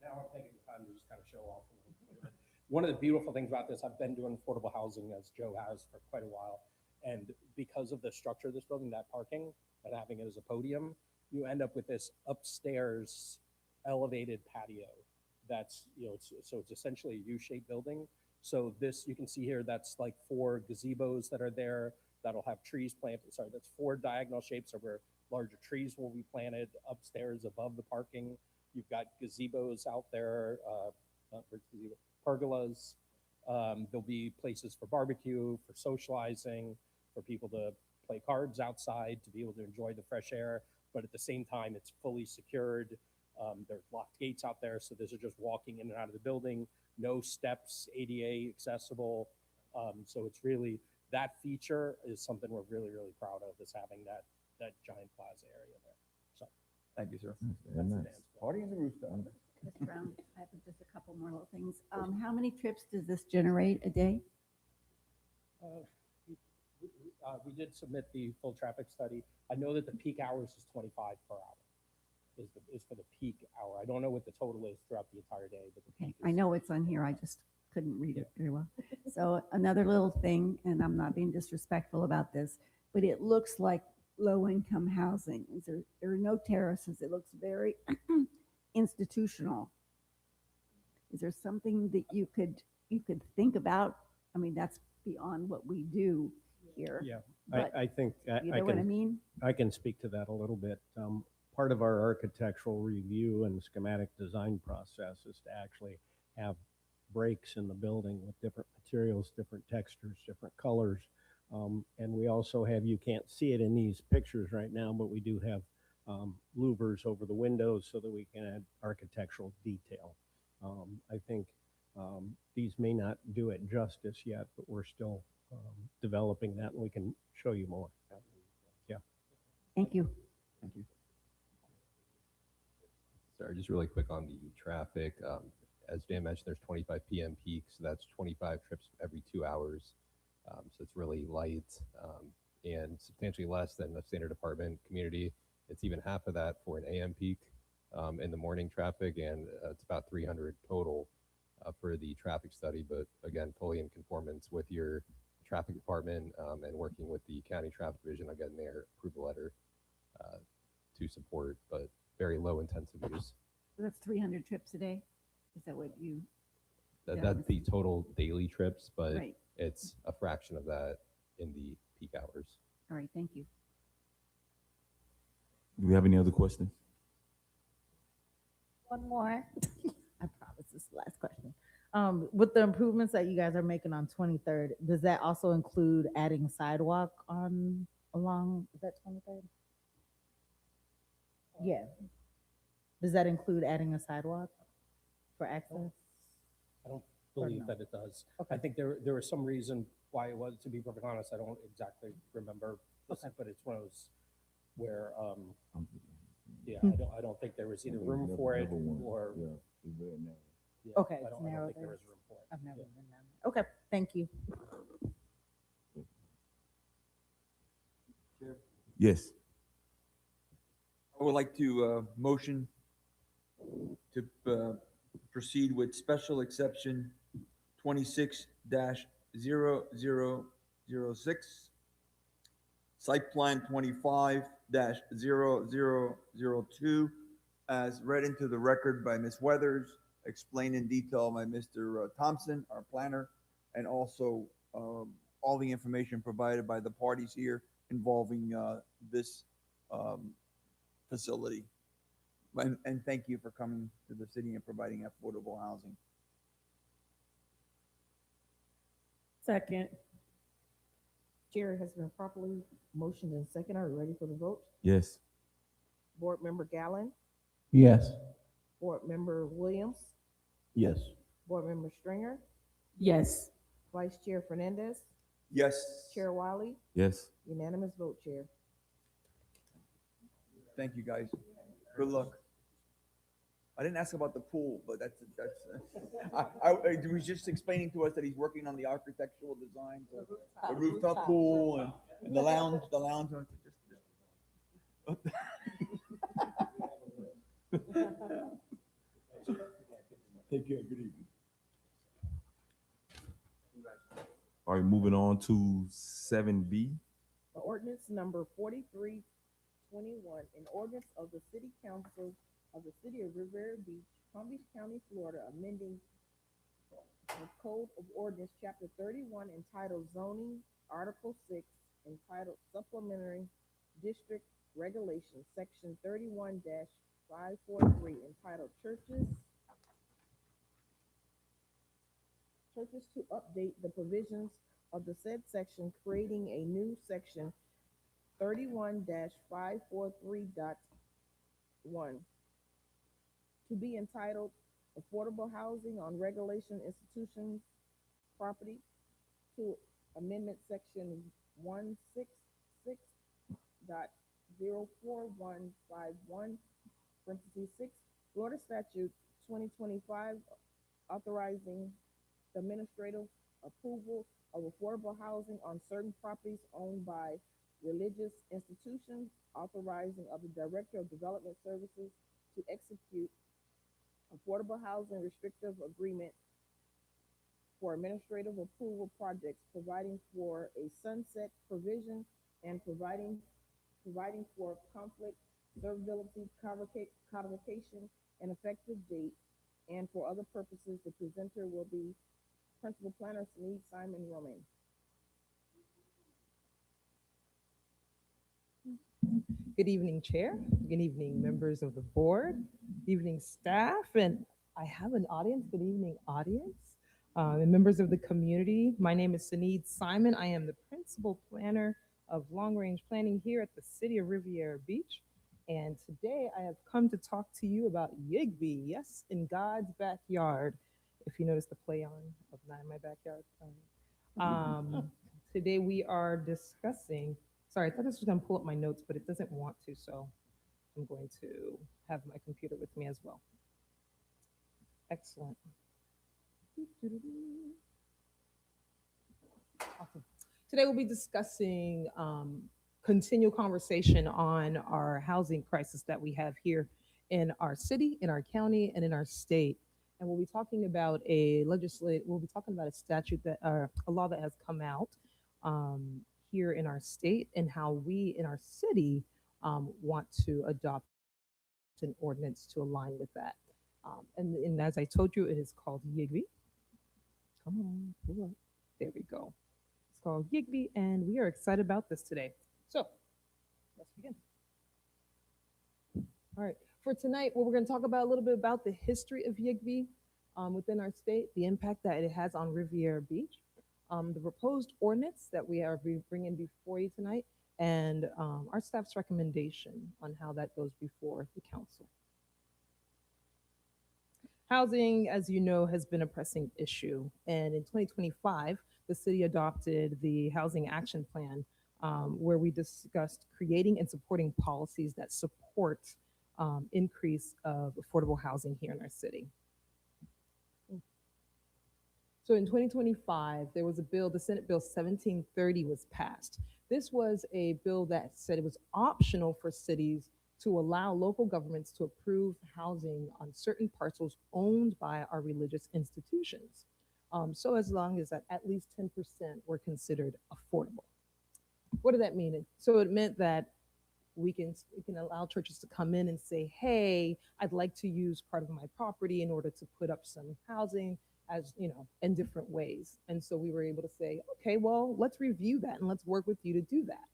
Speaker 13: Now I'm taking the time to just kind of show off a little bit. One of the beautiful things about this, I've been doing affordable housing as Joe has for quite a while. And because of the structure of this building, that parking and having it as a podium, you end up with this upstairs elevated patio. That's, so it's essentially a U-shaped building. So this, you can see here, that's like 4 gazebos that are there that'll have trees planted. Sorry, that's 4 diagonal shapes of where larger trees will be planted upstairs above the parking. You've got gazebos out there, pergolas. There'll be places for barbecue, for socializing, for people to play cards outside, to be able to enjoy the fresh air. But at the same time, it's fully secured. There's locked gates out there, so this is just walking in and out of the building. No steps, ADA accessible. So it's really, that feature is something we're really, really proud of, is having that giant plaza area there. So
Speaker 6: Thank you, sir.
Speaker 1: Very nice.
Speaker 6: Party in the rooftop.
Speaker 16: Mr. Brown, I have just a couple more little things. How many trips does this generate a day?
Speaker 13: we did submit the full traffic study. I know that the peak hours is 25 per hour, is for the peak hour. I don't know what the total is throughout the entire day, but the peak
Speaker 16: I know it's on here, I just couldn't read it very well. So another little thing, and I'm not being disrespectful about this, but it looks like low-income housing. There are no terraces. It looks very institutional. Is there something that you could think about? I mean, that's beyond what we do here.
Speaker 17: Yeah,
Speaker 16: but
Speaker 17: I think
Speaker 16: you know what I mean?
Speaker 17: I can speak to that a little bit. Part of our architectural review and schematic design process is to actually have breaks in the building with different materials, different textures, different colors. And we also have, you can't see it in these pictures right now, but we do have louvers over the windows so that we can add architectural detail. I think these may not do it justice yet, but we're still developing that, and we can show you more. Yeah.
Speaker 16: Thank you.
Speaker 6: Thank you.
Speaker 10: Sorry, just really quick on the traffic. As Dan mentioned, there's 25 p.m. peaks, so that's 25 trips every 2 hours. So it's really light and substantially less than the standard apartment community. It's even half of that for an AM peak in the morning traffic, and it's about 300 total for the traffic study, but again, fully in conformance with your traffic department and working with the county traffic division, I'll get their approval letter to support, but very low intensive use.
Speaker 16: So that's 300 trips a day? Is that what you?
Speaker 10: That's the total daily trips, but
Speaker 16: Right.
Speaker 10: it's a fraction of that in the peak hours.
Speaker 16: All right, thank you.
Speaker 1: Do we have any other questions?
Speaker 12: One more. I promise this is the last question. With the improvements that you guys are making on 23rd, does that also include adding sidewalk along, is that 23rd? Yeah. Does that include adding a sidewalk for access?
Speaker 13: I don't
Speaker 12: Or
Speaker 13: believe
Speaker 12: no?
Speaker 13: that it does.
Speaker 12: Okay.
Speaker 13: I think there was some reason why it was, to be perfectly honest, I don't exactly remember, this, but it's one of those where, yeah, I don't think there was either room for it or. Yeah,
Speaker 12: Okay,
Speaker 13: I
Speaker 12: it's
Speaker 13: don't
Speaker 12: narrow
Speaker 13: think there
Speaker 12: there.
Speaker 13: was room for it.
Speaker 12: I've never
Speaker 13: Yeah.
Speaker 12: been down there. Okay, thank you.
Speaker 1: Yes.
Speaker 6: I would like to motion to proceed with special exception 26-0006, site plan 25-0002, as read into the record by Ms. Weathers, explained in detail by Mr. Thompson, our planner, and also all the information provided by the parties here involving this facility. And thank you for coming to the city and providing affordable housing.
Speaker 2: Second. Chair has been properly motioned and second. Are we ready for the vote?
Speaker 1: Yes.
Speaker 2: Board Member Gallen,
Speaker 15: Yes.
Speaker 2: Board Member Williams,
Speaker 15: Yes.
Speaker 2: Board Member Stringer,
Speaker 12: Yes.
Speaker 2: Vice Chair Fernandez,
Speaker 6: Yes.
Speaker 2: Chair Wiley,
Speaker 1: Yes.
Speaker 2: unanimous vote, Chair.
Speaker 6: Thank you, guys. Good luck. I didn't ask about the pool, but that's, I was just explaining to us that he's working on the architectural design, for the rooftop pool and the lounge. Take care, good evening.
Speaker 1: All right, moving on to 7B.
Speaker 2: Ordinance number 4321, an ordinance of the City Council of the City of Riviera Beach, Palm Beach County, Florida, amending the Code of Ordinance, Chapter 31, entitled Zoning, Article 6, entitled Supplementary District Regulations, Section 31-543, entitled Churches to update the provisions of the said section, creating a new section 31-543.1 to be entitled Affordable Housing on Regulation Institutions Property, to amendment section 166.04151 (6) Florida Statute 2025, authorizing the administrative approval of affordable housing on certain properties owned by religious institutions, authorizing of the Director of Development Services to execute affordable housing restrictive agreement for administrative approval projects, providing for a sunset provision and providing for conflict, servability, codification, and effective date, and for other purposes. The presenter will be Principal Planner Sneed Simon Roman.
Speaker 18: Good evening, Chair. Good evening, members of the board. Good evening, staff, and I have an audience. Good evening, audience, and members of the community. My name is Sneed Simon. I am the Principal Planner of Long Range Planning here at the City of Riviera Beach. And today I have come to talk to you about YIGBY, yes, in God's backyard. If you notice the play on of Not in My Backyard. Today we are discussing, sorry, I thought this was gonna pull up my notes, but it doesn't want to, so I'm going to have my computer with me as well. Excellent. Awesome. Today we'll be discussing continual conversation on our housing crisis that we have here in our city, in our county, and in our state. and we'll be talking about we'll be talking about a statute that, a law that has come out here in our state, and how we in our city want to adopt an ordinance to align with that. And as I told you, it is called YIGBI. Come on, pull up. There we go. It's called YIGBI, and we are excited about this today. So let's begin. All right, for tonight, well, we're going to talk about a little bit about the history of YIGBI within our state, the impact that it has on Riviera Beach, the proposed ordinance that we are bringing before you tonight, and our staff's recommendation on how that goes before the council. Housing, as you know, has been a pressing issue, and in 2025, the city adopted the Housing Action Plan, where we discussed creating and supporting policies that support increase of affordable housing here in our city. So in 2025, there was a bill, the Senate Bill 1730 was passed. This was a bill that said it was optional for cities to allow local governments to approve housing on certain parcels owned by our religious institutions. So as long as that at least 10% were considered affordable. What did that mean? So it meant that we can allow churches to come in and say, hey, I'd like to use part of my property in order to put up some housing, as you know, in different ways. And so we were able to say, okay, well, let's review that and let's work with you to do that.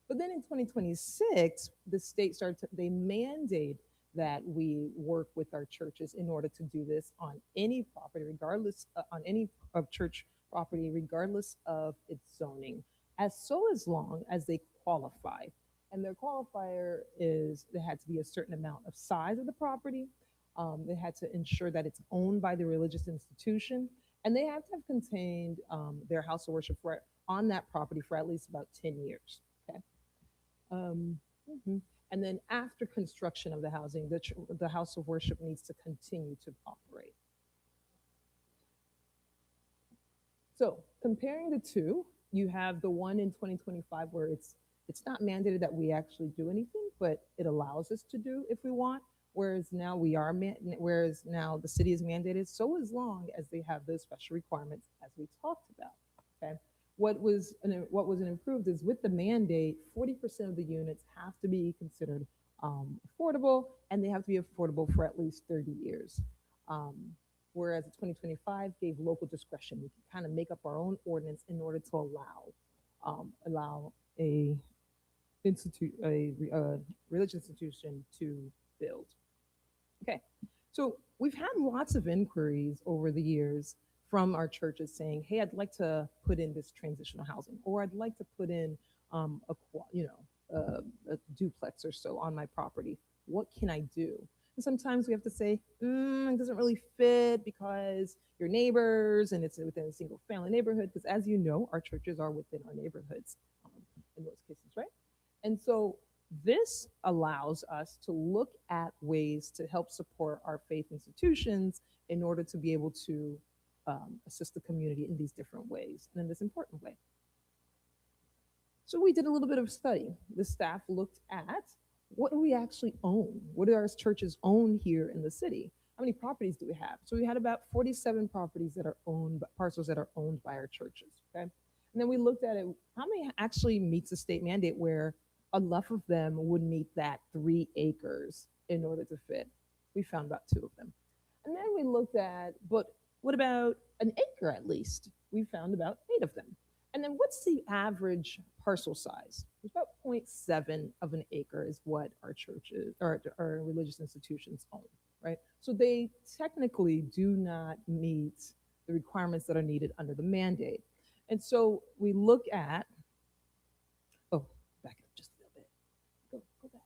Speaker 18: But then in 2026, the state they mandate that we work with our churches in order to do this on any property, regardless, on any of church property, regardless of its zoning, as long as they qualify. And their qualifier is there had to be a certain amount of size of the property. They had to ensure that it's owned by the religious institution, and they have to have contained their house of worship on that property for at least about 10 years. Okay. And then after construction of the housing, the house of worship needs to continue to operate. So comparing the two, you have the one in 2025 where it's not mandated that we actually do anything, but it allows us to do if we want. Whereas now now the city is mandated, so as long as they have those special requirements as we talked about. Okay. What was improved is with the mandate, 40% of the units have to be considered affordable, and they have to be affordable for at least 30 years. Whereas 2025 gave local discretion. We can kind of make up our own ordinance in order to allow a religious institution to build. Okay, so we've had lots of inquiries over the years from our churches saying, hey, I'd like to put in this transitional housing, or I'd like to put in a duplex or so on my property. What can I do? And sometimes we have to say, it doesn't really fit because your neighbors, and it's within a single family neighborhood, because as you know, our churches are within our neighborhoods in those cases, right? And so this allows us to look at ways to help support our faith institutions in order to be able to assist the community in these different ways and in this important way. So we did a little bit of study. The staff looked at what do we actually own? What do our churches own here in the city? How many properties do we have? So we had about 47 properties that are owned, parcels that are owned by our churches, okay? And then we looked at it, how many actually meets the state mandate where enough of them would meet that 3 acres in order to fit? We found about 2 of them. And then we looked at, but what about an acre at least? We found about 8 of them. And then what's the average parcel size? It's about 0.7 of an acre is what our churches or our religious institutions own, right? So they technically do not meet the requirements that are needed under the mandate. And so we look at, back up just a little bit. Go back.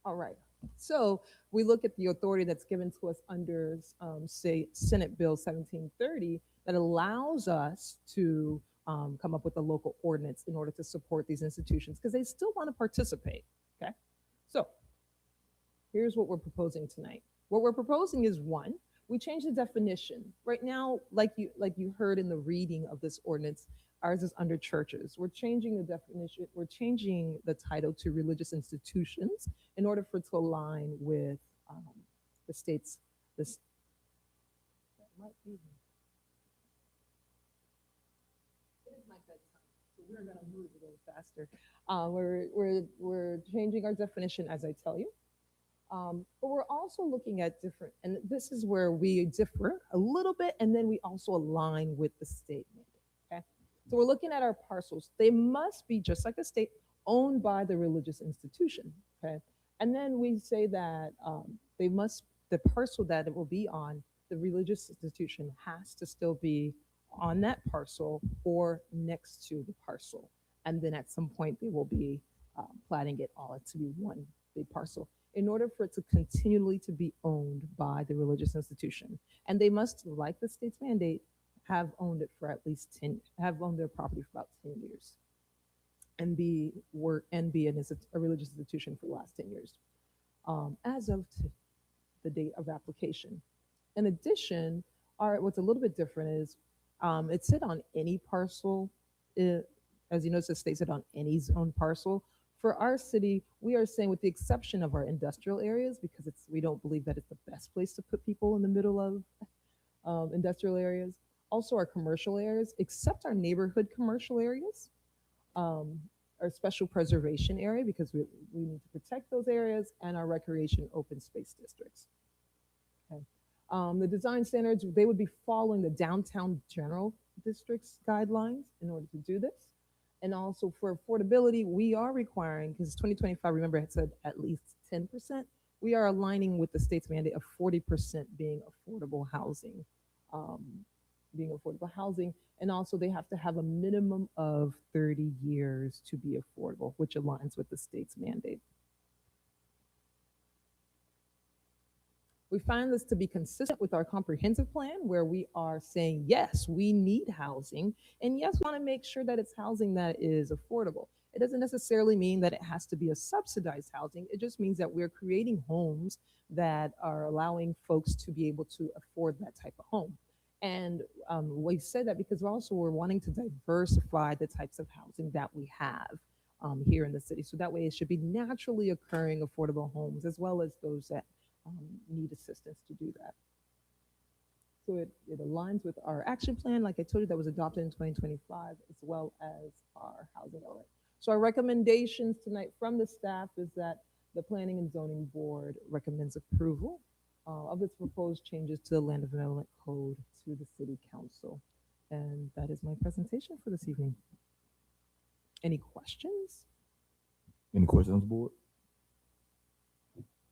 Speaker 18: All right. So we look at the authority that's given to us under, say, Senate Bill 1730 that allows us to come up with a local ordinance in order to support these institutions because they still want to participate, okay? So here's what we're proposing tonight. What we're proposing is, one, we change the definition. Right now, like you heard in the reading of this ordinance, ours is under churches. We're changing the definition, we're changing the title to religious institutions in order for it to align with the state's might be. It is my bedtime, so we're gonna move a little faster. We're changing our definition as I tell you. But we're also looking at different, and this is where we differ a little bit, and then we also align with the statement. Okay, so we're looking at our parcels. They must be just like the state, owned by the religious institution. Okay, and then we say that the parcel that it will be on, the religious institution has to still be on that parcel or next to the parcel, and then at some point they will be platting it all to be one big parcel, in order for it to continually to be owned by the religious institution. And they must, like the state's mandate, have owned it for at least have owned their property for about 10 years and be a religious institution for the last 10 years as of the date of application. In addition, what's a little bit different is it said on any parcel, as you notice, it states it on any zone parcel. For our city, we are saying with the exception of our industrial areas, because we don't believe that it's the best place to put people in the middle of industrial areas. Also our commercial areas, except our neighborhood commercial areas, our special preservation area, because we need to protect those areas, and our recreation open space districts. Okay. The design standards, they would be following the downtown general district's guidelines in order to do this. And also for affordability, we are requiring, because 2025, remember, it said at least 10%. We are aligning with the state's mandate of 40% being affordable housing, And also they have to have a minimum of 30 years to be affordable, which aligns with the state's mandate. We find this to be consistent with our comprehensive plan, where we are saying, yes, we need housing, and yes, we want to make sure that it's housing that is affordable. It doesn't necessarily mean that it has to be a subsidized housing. It just means that we're creating homes that are allowing folks to be able to afford that type of home. And we said that because we're wanting to diversify the types of housing that we have here in the city. So that way it should be naturally occurring affordable homes, as well as those that need assistance to do that. So it aligns with our action plan, like I told you, that was adopted in 2025, as well as our housing element. So our recommendations tonight from the staff is that the Planning and Zoning Board recommends approval of its proposed changes to the Land Development Code to the City Council. And that is my presentation for this evening. Any questions?
Speaker 1: Any questions, board?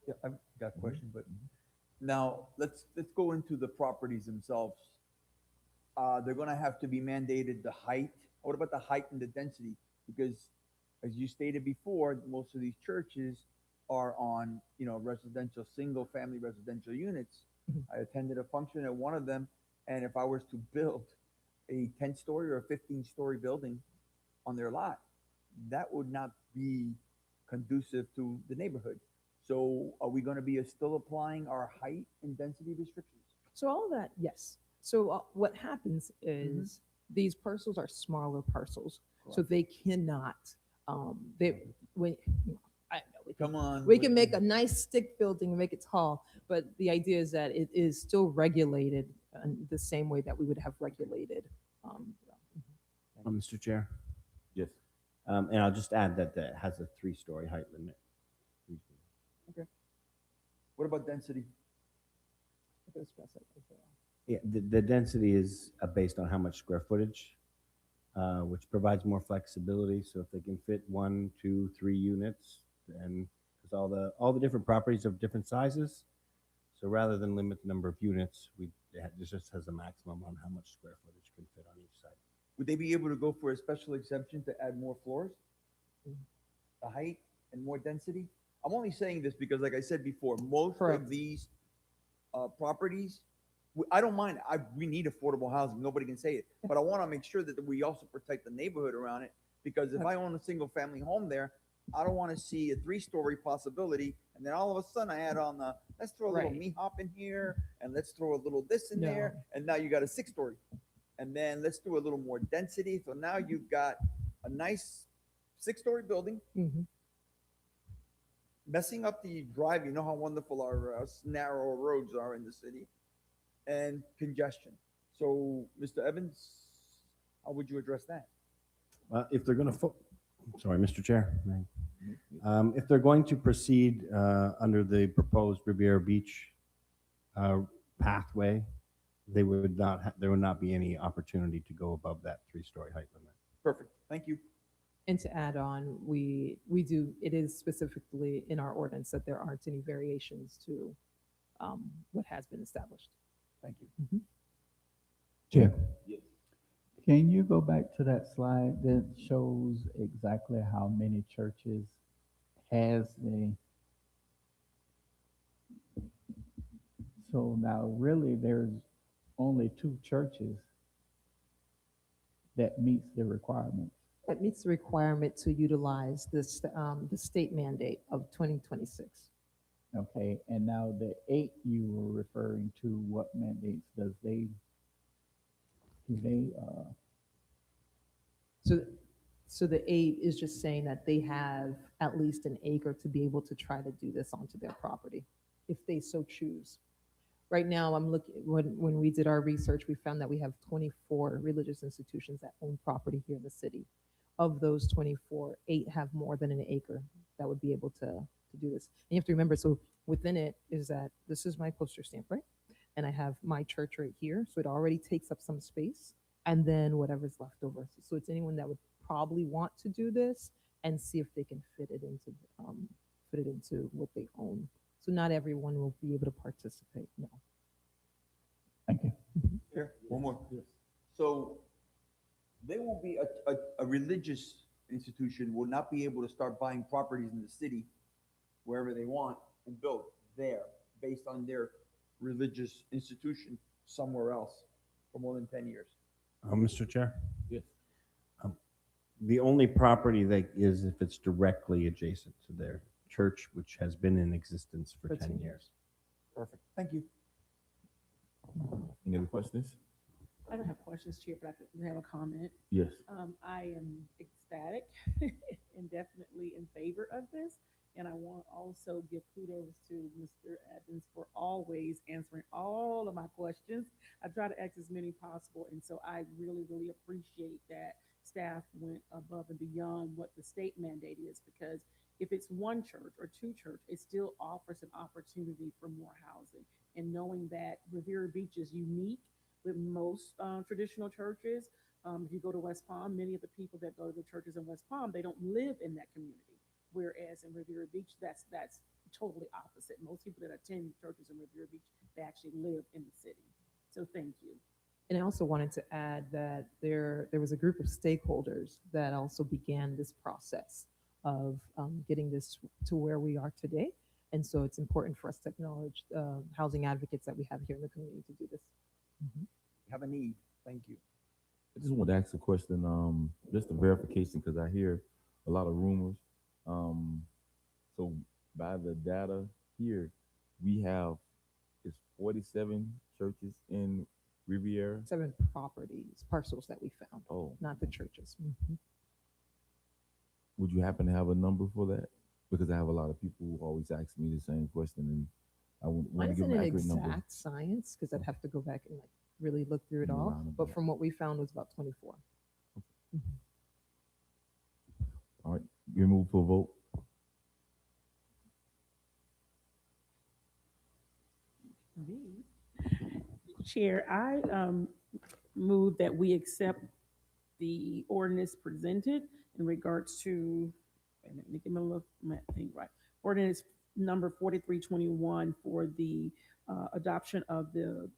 Speaker 6: Yeah, I've got a question, but now let's go into the properties themselves. They're gonna have to be mandated the height. What about the height and the density? Because as you stated before, most of these churches are on, residential, single family residential units. I attended a function at one of them, and if I was to build a 10-story or a 15-story building on their lot, that would not be conducive to the neighborhood. So are we going to be still applying our height and density restrictions?
Speaker 18: So all of that, yes. So what happens is these parcels are smaller parcels, so they cannot. We can make a nice stick building and make it tall, but the idea is that it is still regulated in the same way that we would have regulated.
Speaker 19: Mr. Chair.
Speaker 1: Yes.
Speaker 19: And I'll just add that that has a 3-story height limit.
Speaker 6: Okay. What about density?
Speaker 19: Yeah, the density is based on how much square footage, which provides more flexibility. So if they can fit 1, 2, 3 units, and because all the different properties are different sizes, so rather than limit the number of units, this just has a maximum on how much square footage can fit on each side.
Speaker 6: Would they be able to go for a special exemption to add more floors, the height and more density? I'm only saying this because, like I said before, most of these properties, I don't mind. We need affordable housing. Nobody can say it, but I want to make sure that we also protect the neighborhood around it. Because if I own a single family home there, I don't want to see a 3-story possibility, and then all of a sudden I add on let's throw a little me-hop in here, and let's throw a little this in there, and now you got a 6-story, and then let's do a little more density. So now you've got a nice 6-story building. Messing up the drive. You know how wonderful our narrow roads are in the city. and congestion. So, Mr. Evans, how would you address that?
Speaker 19: If they're going to, sorry, Mr. Chair. If they're going to proceed under the proposed Riviera Beach pathway, there would not be any opportunity to go above that 3-story height limit.
Speaker 6: Perfect, thank you.
Speaker 18: And to add on, it is specifically in our ordinance that there aren't any variations to what has been established.
Speaker 6: Thank you.
Speaker 15: Chair. Can you go back to that slide that shows exactly how many churches has so now really there's only 2 churches that meets the requirements.
Speaker 18: That meets the requirement to utilize this, the state mandate of 2026.
Speaker 15: Okay, and now the 8 you were referring to, what mandates do they
Speaker 18: So the 8 is just saying that they have at least an acre to be able to try to do this onto their property, if they so choose. Right now, I'm looking, when we did our research, we found that we have 24 religious institutions that own property here in the city. Of those 24, 8 have more than an acre that would be able to do this. And you have to remember, so within it is that this is my poster stamp, right? And I have my church right here, so it already takes up some space, and then whatever's left over. So it's anyone that would probably want to do this and see if they can fit it into what they own. So not everyone will be able to participate, no.
Speaker 15: Thank you.
Speaker 6: Here, one more. So they will be, a religious institution will not be able to start buying properties in the city wherever they want and build there based on their religious institution somewhere else for more than 10 years.
Speaker 19: Mr. Chair?
Speaker 1: Yes.
Speaker 19: The only property that is if it's directly adjacent to their church, which has been in existence for 10 years.
Speaker 6: Perfect, thank you.
Speaker 1: Any other questions?
Speaker 2: I don't have questions, Chair, but I could have a comment.
Speaker 1: Yes.
Speaker 2: I am ecstatic and definitely in favor of this. And I want to also give kudos to Mr. Evans for always answering all of my questions. I try to ask as many possible. And so I really, really appreciate that staff went above and beyond what the state mandate is, because if it's one church or 2 church, it still offers an opportunity for more housing. And knowing that Riviera Beach is unique with most traditional churches. If you go to West Palm, many of the people that go to the churches in West Palm, they don't live in that community. Whereas in Riviera Beach, that's totally opposite. Most people that attend churches in Riviera Beach, they actually live in the city. So thank you.
Speaker 18: And I also wanted to add that there was a group of stakeholders that also began this process of getting this to where we are today. And so it's important for us to acknowledge housing advocates that we have here in the community to do this.
Speaker 6: Have a need, thank you.
Speaker 1: I just want to ask a question, just a verification, because I hear a lot of rumors. So by the data here, we have, it's 47 churches in Riviera?
Speaker 18: 7 properties, parcels that we found.
Speaker 1: Oh.
Speaker 18: Not the churches.
Speaker 1: Would you happen to have a number for that? Because I have a lot of people who always ask me the same question, and I want to
Speaker 18: Mine
Speaker 1: give
Speaker 18: isn't
Speaker 1: an
Speaker 18: an
Speaker 1: accurate
Speaker 18: exact
Speaker 1: number.
Speaker 18: science because I'd have to go back and like really look through it
Speaker 1: Move
Speaker 18: all.
Speaker 1: around
Speaker 18: But
Speaker 1: about.
Speaker 18: from what we found was about 24.
Speaker 1: All right, you move for a vote.
Speaker 2: Chair, I move that we accept the ordinance presented in regards to, wait a minute, let me get my look, my thing right. Ordinance number 4321 for the adoption of the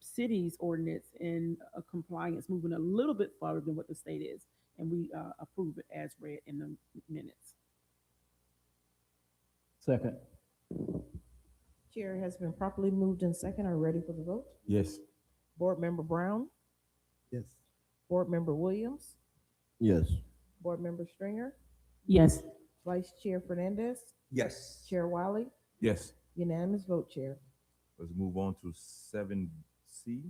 Speaker 2: city's ordinance in compliance, moving a little bit farther than what the state is. And we approve it as read in the minutes.
Speaker 15: Second.
Speaker 2: Chair has been properly moved in second. Are you ready for the vote?
Speaker 1: Yes.
Speaker 2: Board Member Brown?
Speaker 5: Yes.
Speaker 2: Board Member Williams?
Speaker 19: Yes.
Speaker 2: Board Member Stringer?
Speaker 7: Yes.
Speaker 2: Vice Chair Fernandez?
Speaker 6: Yes.
Speaker 2: Chair Wiley?
Speaker 1: Yes.
Speaker 2: Unanimous vote, Chair.
Speaker 1: Let's move on to 7C.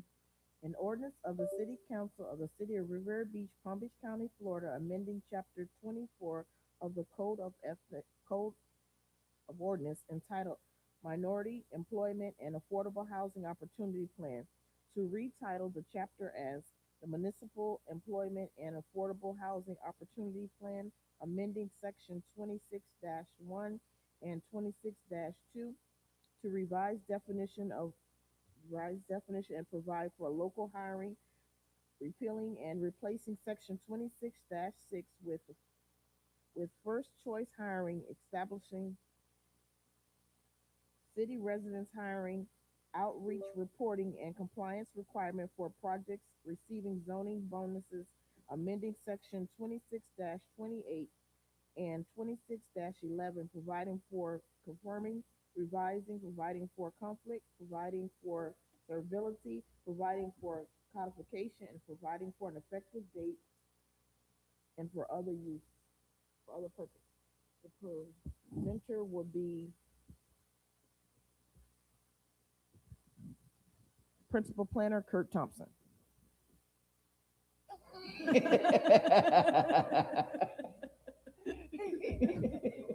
Speaker 2: An ordinance of the City Council of the City of Riviera Beach, Palm Beach County, Florida, amending Chapter 24 of the Code of Ordinance entitled Minority Employment and Affordable Housing Opportunity Plan to retitle the chapter as the Municipal Employment and Affordable Housing Opportunity Plan, amending section 26-1 and 26-2 to revise definition and provide for local hiring, repealing and replacing section 26-6 with first choice hiring, establishing city residents hiring, outreach reporting and compliance requirement for projects receiving zoning bonuses, amending section 26-28 and 26-11, providing for confirming, revising, providing for conflict, providing for servability, providing for codification, and providing for an effective date and for other use, for other purpose. The presenter will be Principal Planner Kurt Thompson.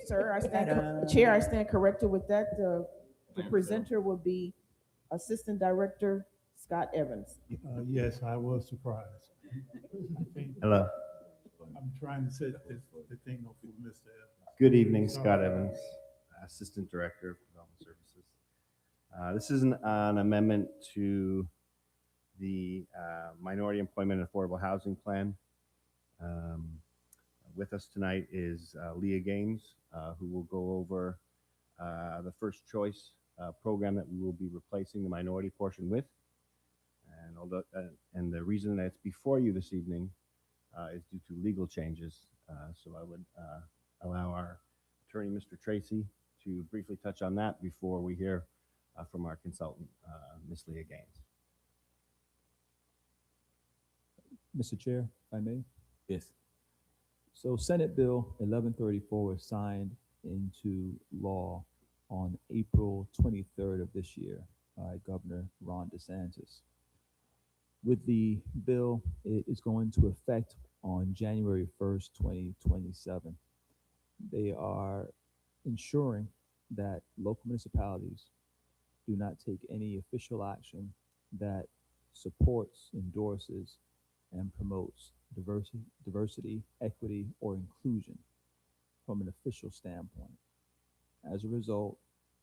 Speaker 2: Sir, Chair, I stand corrected with that. The presenter will be Assistant Director Scott Evans.
Speaker 9: Yes, I was surprised.
Speaker 19: Hello.
Speaker 9: I'm trying to set the thing up for Mr. Evans.
Speaker 19: Good evening, Scott Evans, Assistant Director of Development Services. This is an amendment to the Minority Employment and Affordable Housing Plan. With us tonight is Leah Gaines, who will go over the first choice program that we will be replacing the minority portion with. And although, and the reason that it's before you this evening is due to legal changes. So I would allow our attorney, Mr. Tracy, to briefly touch on that before we hear from our consultant, Ms. Leah Gaines.
Speaker 3: Mr. Chair, if I may.
Speaker 1: Yes.
Speaker 3: So Senate Bill 1134 was signed into law on April 23rd of this year by Governor Ron DeSantis. With the bill, it is going to effect on January 1st, 2027. They are ensuring that local municipalities do not take any official action that supports, endorses, and promotes diversity, equity, or inclusion from an official standpoint. As a result,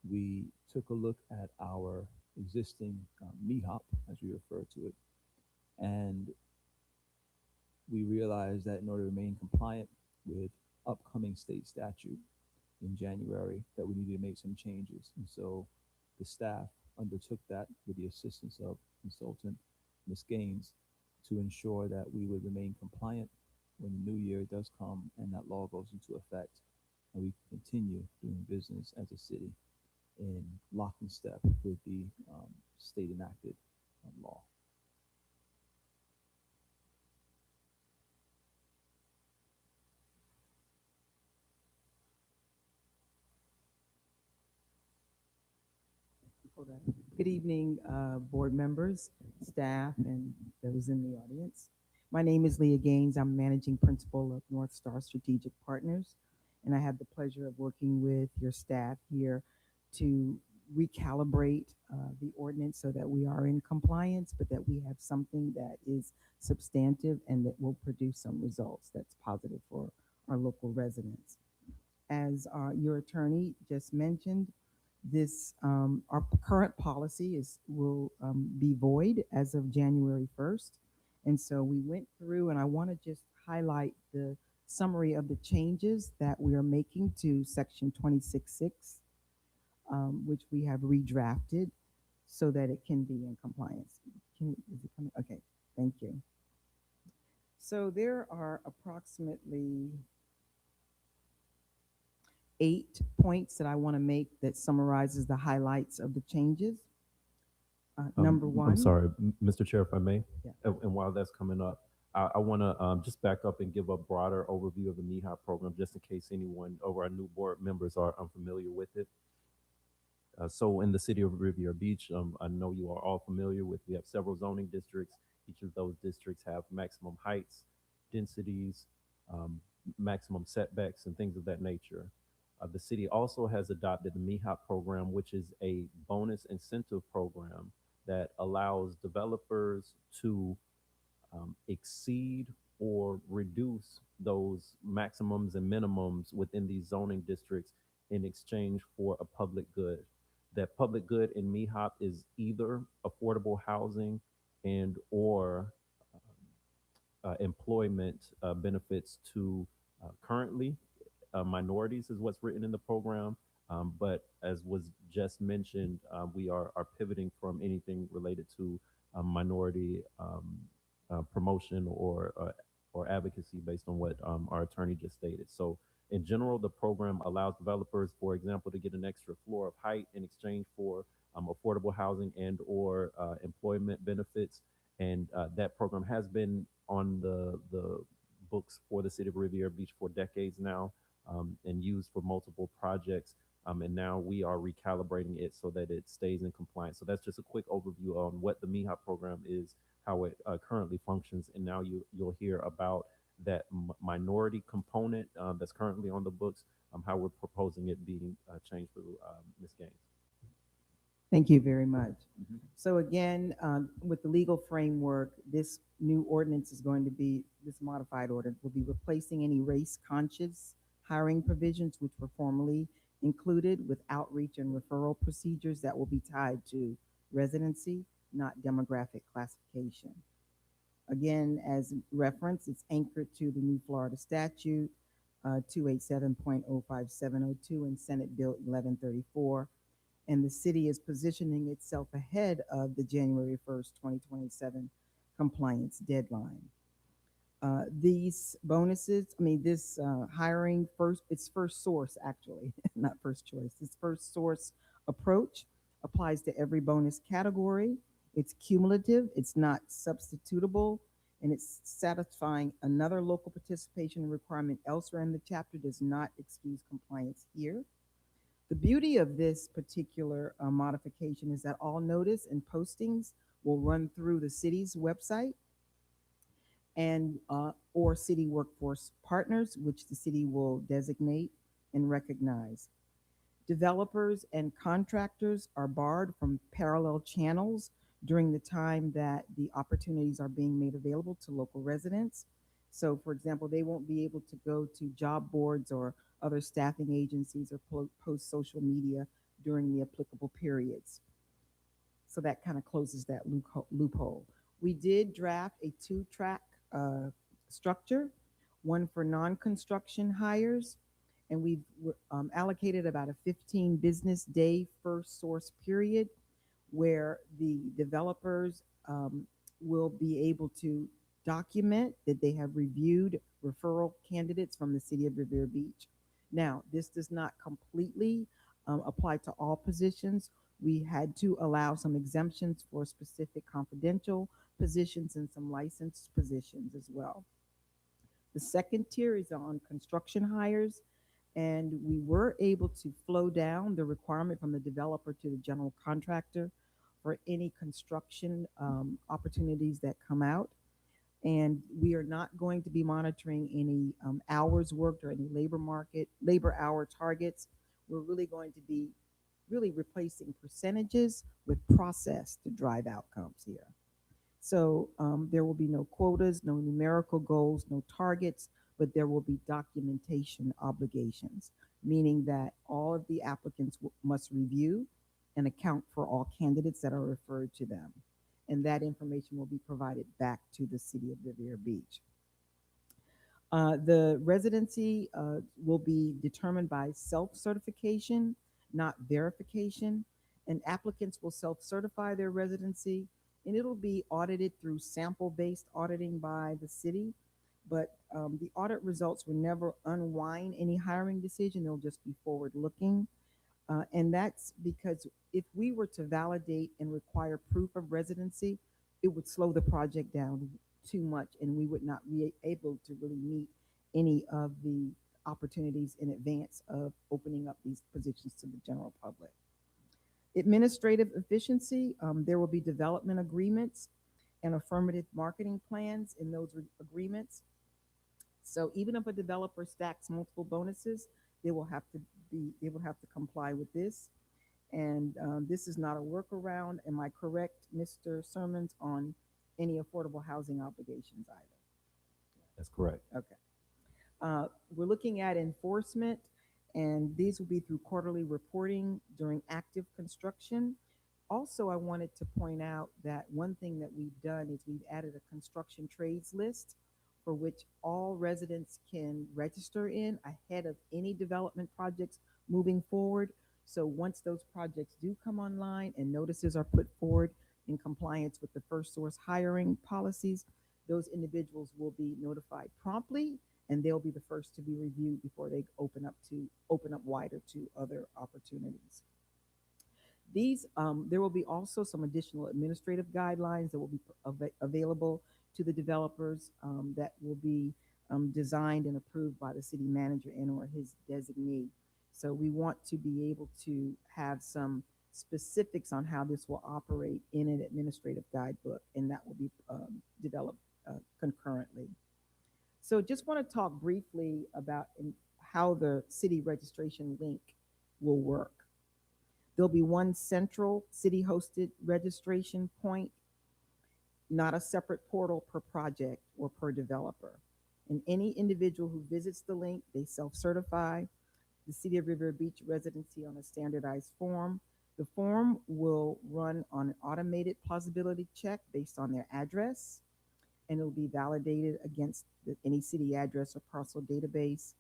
Speaker 3: we took a look at our existing MEHOP, as we refer to it, and we realized that in order to remain compliant with upcoming state statute in January, that we needed to make some changes. And so the staff undertook that with the assistance of consultant Ms. Gaines to ensure that we would remain compliant when the new year does come and that law goes into effect, and we continue doing business as a city in lock and step with the state enacted law.
Speaker 20: Good evening, board members, staff, and those in the audience. My name is Leah Gaines. I'm managing principal of North Star Strategic Partners, and I have the pleasure of working with your staff here to recalibrate the ordinance so that we are in compliance, but that we have something that is substantive and that will produce some results that's positive for our local residents. As your attorney just mentioned, this our current policy will be void as of January 1st. And so we went through, and I want to just highlight the summary of the changes that we are making to section 26.6, which we have redrafted so that it can be in compliance. Is it coming? Okay, thank you. So there are approximately 8 points that I want to make that summarizes the highlights of the changes. Number one.
Speaker 4: I'm sorry, Mr. Chair, if I may.
Speaker 20: Yeah.
Speaker 4: And while that's coming up, I want to just back up and give a broader overview of the MEHOP program, just in case anyone or our new board members are unfamiliar with it. So in the city of Riviera Beach, I know you are all familiar with, we have several zoning districts. Each of those districts have maximum heights, densities, maximum setbacks, and things of that nature. The city also has adopted the MEHOP program, which is a bonus incentive program that allows developers to exceed or reduce those maximums and minimums within these zoning districts in exchange for a public good. That public good in MEHOP is either affordable housing and or employment benefits to currently minorities is what's written in the program. But as was just mentioned, we are pivoting from anything related to minority promotion or advocacy based on what our attorney just stated. So in general, the program allows developers, for example, to get an extra floor of height in exchange for affordable housing and or employment benefits. And that program has been on the books for the city of Riviera Beach for decades now, and used for multiple projects. And now we are recalibrating it so that it stays in compliance. So that's just a quick overview on what the MEHOP program is, how it currently functions. And now you'll hear about that minority component that's currently on the books, how we're proposing it being changed through Ms. Gaines.
Speaker 20: Thank you very much. So again, with the legal framework, this new ordinance is going to be, this modified ordinance will be replacing any race-conscious hiring provisions which were formerly included with outreach and referral procedures that will be tied to residency, not demographic classification. Again, as reference, it's anchored to the new Florida statute 287.05702 and Senate Bill 1134. And the city is positioning itself ahead of the January 1st, 2027 compliance deadline. These bonuses, this hiring it's first source actually, not first choice. This first source approach applies to every bonus category. It's cumulative, it's not substitutable, and it's satisfying another local participation requirement elsewhere in the chapter does not excuse compliance here. The beauty of this particular modification is that all notice and postings will run through the city's website and or city workforce partners, which the city will designate and recognize. Developers and contractors are barred from parallel channels during the time that the opportunities are being made available to local residents. So for example, they won't be able to go to job boards or other staffing agencies or post social media during the applicable periods. So that kind of closes that loophole. We did draft a two-track structure, one for non-construction hires, and we've allocated about a 15 business day first source period where the developers will be able to document that they have reviewed referral candidates from the city of Riviera Beach. Now, this does not completely apply to all positions. We had to allow some exemptions for specific confidential positions and some licensed positions as well. The second tier is on construction hires, and we were able to flow down the requirement from the developer to the general contractor for any construction opportunities that come out. And we are not going to be monitoring any hours worked or any labor hour targets. We're really going to be replacing percentages with process to drive outcomes here. So there will be no quotas, no numerical goals, no targets, but there will be documentation obligations, meaning that all of the applicants must review and account for all candidates that are referred to them. And that information will be provided back to the city of Riviera Beach. The residency will be determined by self-certification, not verification, and applicants will self-certify their residency, and it'll be audited through sample-based auditing by the city. But the audit results will never unwind any hiring decision. They'll just be forward-looking. And that's because if we were to validate and require proof of residency, it would slow the project down too much, and we would not be able to really meet any of the opportunities in advance of opening up these positions to the general public. Administrative efficiency, there will be development agreements and affirmative marketing plans in those agreements. So even if a developer stacks multiple bonuses, they will have to they will have to comply with this. And this is not a workaround. Am I correct, Mr. Sermons, on any affordable housing obligations either?
Speaker 4: That's correct.
Speaker 20: Okay. We're looking at enforcement, and these will be through quarterly reporting during active construction. Also, I wanted to point out that one thing that we've done is we've added a construction trades list for which all residents can register in ahead of any development projects moving forward. So once those projects do come online and notices are put forward in compliance with the first source hiring policies, those individuals will be notified promptly, and they'll be the first to be reviewed before they open up wider to other opportunities. These, there will be also some additional administrative guidelines that will be available to the developers that will be designed and approved by the city manager and or his designee. So we want to be able to have some specifics on how this will operate in an administrative guidebook, and that will be developed concurrently. So just want to talk briefly about how the city registration link will work. There'll be one central city-hosted registration point, not a separate portal per project or per developer. And any individual who visits the link, they self-certify the City of Riviera Beach residency on a standardized form. The form will run on an automated plausibility check based on their address, and it'll be validated against any city address or parcel database.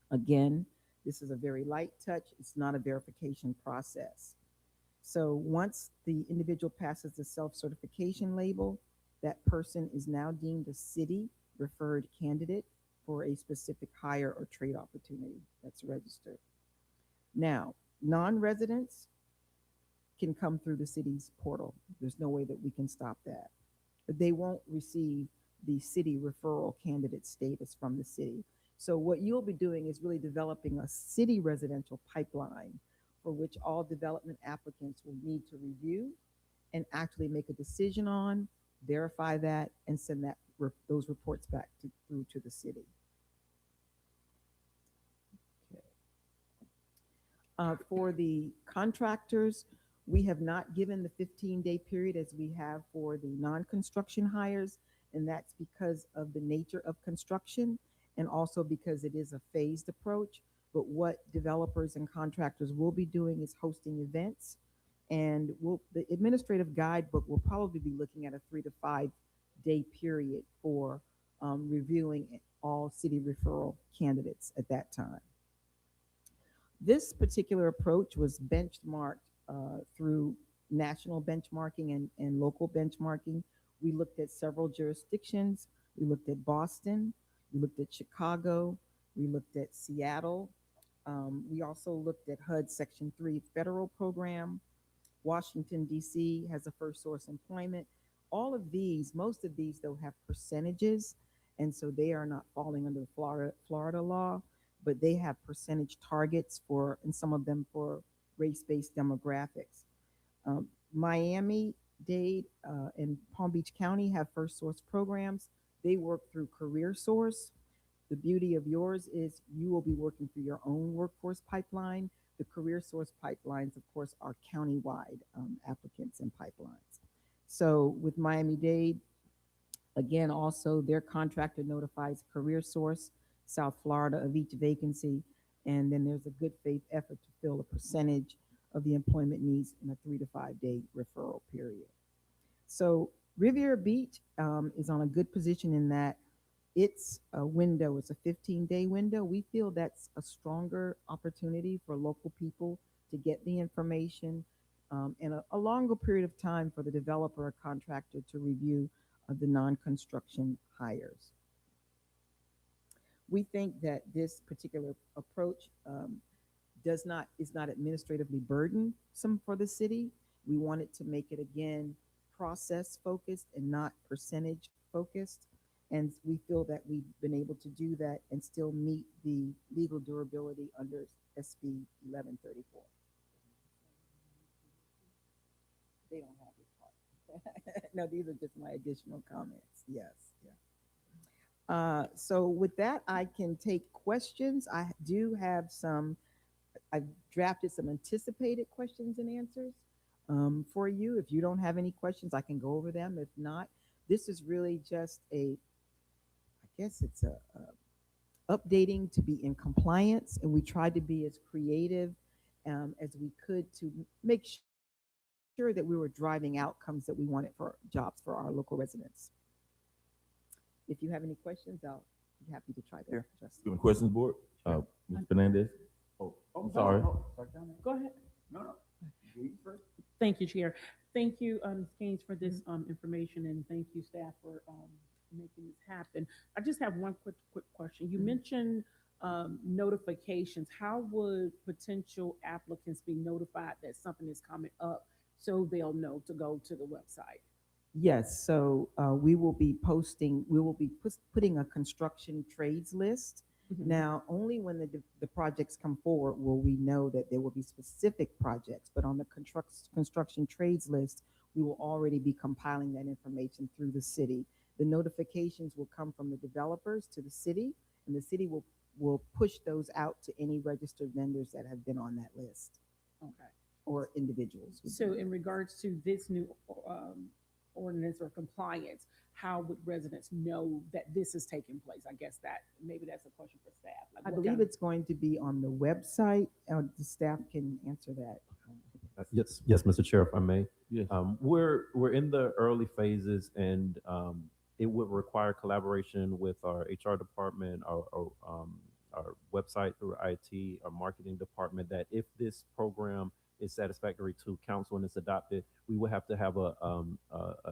Speaker 20: Again, this is a very light touch. It's not a verification process. So once the individual passes the self-certification label, that person is now deemed a city referred candidate for a specific hire or trade opportunity that's registered. Now, non-residents can come through the city's portal. There's no way that we can stop that. But they won't receive the city referral candidate status from the city. So what you'll be doing is really developing a city residential pipeline for which all development applicants will need to review and actually make a decision on, verify that, and send that those reports back through to the city. Okay. For the contractors, we have not given the 15-day period as we have for the non-construction hires, and that's because of the nature of construction and also because it is a phased approach. But what developers and contractors will be doing is hosting events, and the administrative guidebook will probably be looking at a 3 to 5 day period for reviewing all city referral candidates at that time. This particular approach was benchmarked through national benchmarking and local benchmarking. We looked at several jurisdictions. We looked at Boston. We looked at Chicago. We looked at Seattle. We also looked at HUD Section 3 federal program. Washington, D.C. has a first source employment. All of these, most of these, though, have percentages, and so they are not falling under the Florida law, but they have percentage targets for, and some of them for race-based demographics. Miami-Dade and Palm Beach County have first source programs. They work through CareerSource. The beauty of yours is you will be working through your own workforce pipeline. The CareerSource pipelines, of course, are countywide applicants and pipelines. So with Miami-Dade, again, also their contractor notifies CareerSource, South Florida, of each vacancy, and then there's a good faith effort to fill a percentage of the employment needs in a 3 to 5 day referral period. So Riviera Beach is on a good position in that its window is a 15-day window. We feel that's a stronger opportunity for local people to get the information and a longer period of time for the developer or contractor to review the non-construction hires. We think that this particular approach is not administratively burdensome for the city. We wanted to make it, again, process focused and not percentage focused. And we feel that we've been able to do that and still meet the legal durability under SB 1134. They don't have this part. No, these are just my additional comments. Yes, yeah. So with that, I can take questions. I do have some I've drafted some anticipated questions and answers for you. If you don't have any questions, I can go over them. If not, this is really just I guess it's a updating to be in compliance, and we tried to be as creative as we could to make sure that we were driving outcomes that we wanted for jobs for our local residents. If you have any questions, I'll be happy to try to address them.
Speaker 1: Any questions, board? Ms. Fernandez? Oh, I'm sorry.
Speaker 2: Go ahead.
Speaker 6: No.
Speaker 2: Thank you, Chair. Thank you, Ms. Gaines, for this information, and thank you, staff, for making this happen. I just have one quick question. You mentioned notifications. How would potential applicants be notified that something is coming up so they'll know to go to the website?
Speaker 20: Yes, so we will be putting a construction trades list. Now, only when the projects come forward will we know that there will be specific projects, but on the construction trades list, we will already be compiling that information through the city. The notifications will come from the developers to the city, and the city will push those out to any registered vendors that have been on that list.
Speaker 2: Okay.
Speaker 20: Or individuals.
Speaker 2: So in regards to this new ordinance or compliance, how would residents know that this is taking place? I guess maybe that's a question for staff. Like,
Speaker 20: I
Speaker 2: what
Speaker 20: believe
Speaker 2: kind of-
Speaker 20: it's going to be on the website. The staff can answer that.
Speaker 4: Yes, Mr. Chair, if I may.
Speaker 1: Yes.
Speaker 4: We're in the early phases, and it would require collaboration with our HR department, our website through IT, our marketing department, that if this program is satisfactory to council and it's adopted, we will have to have a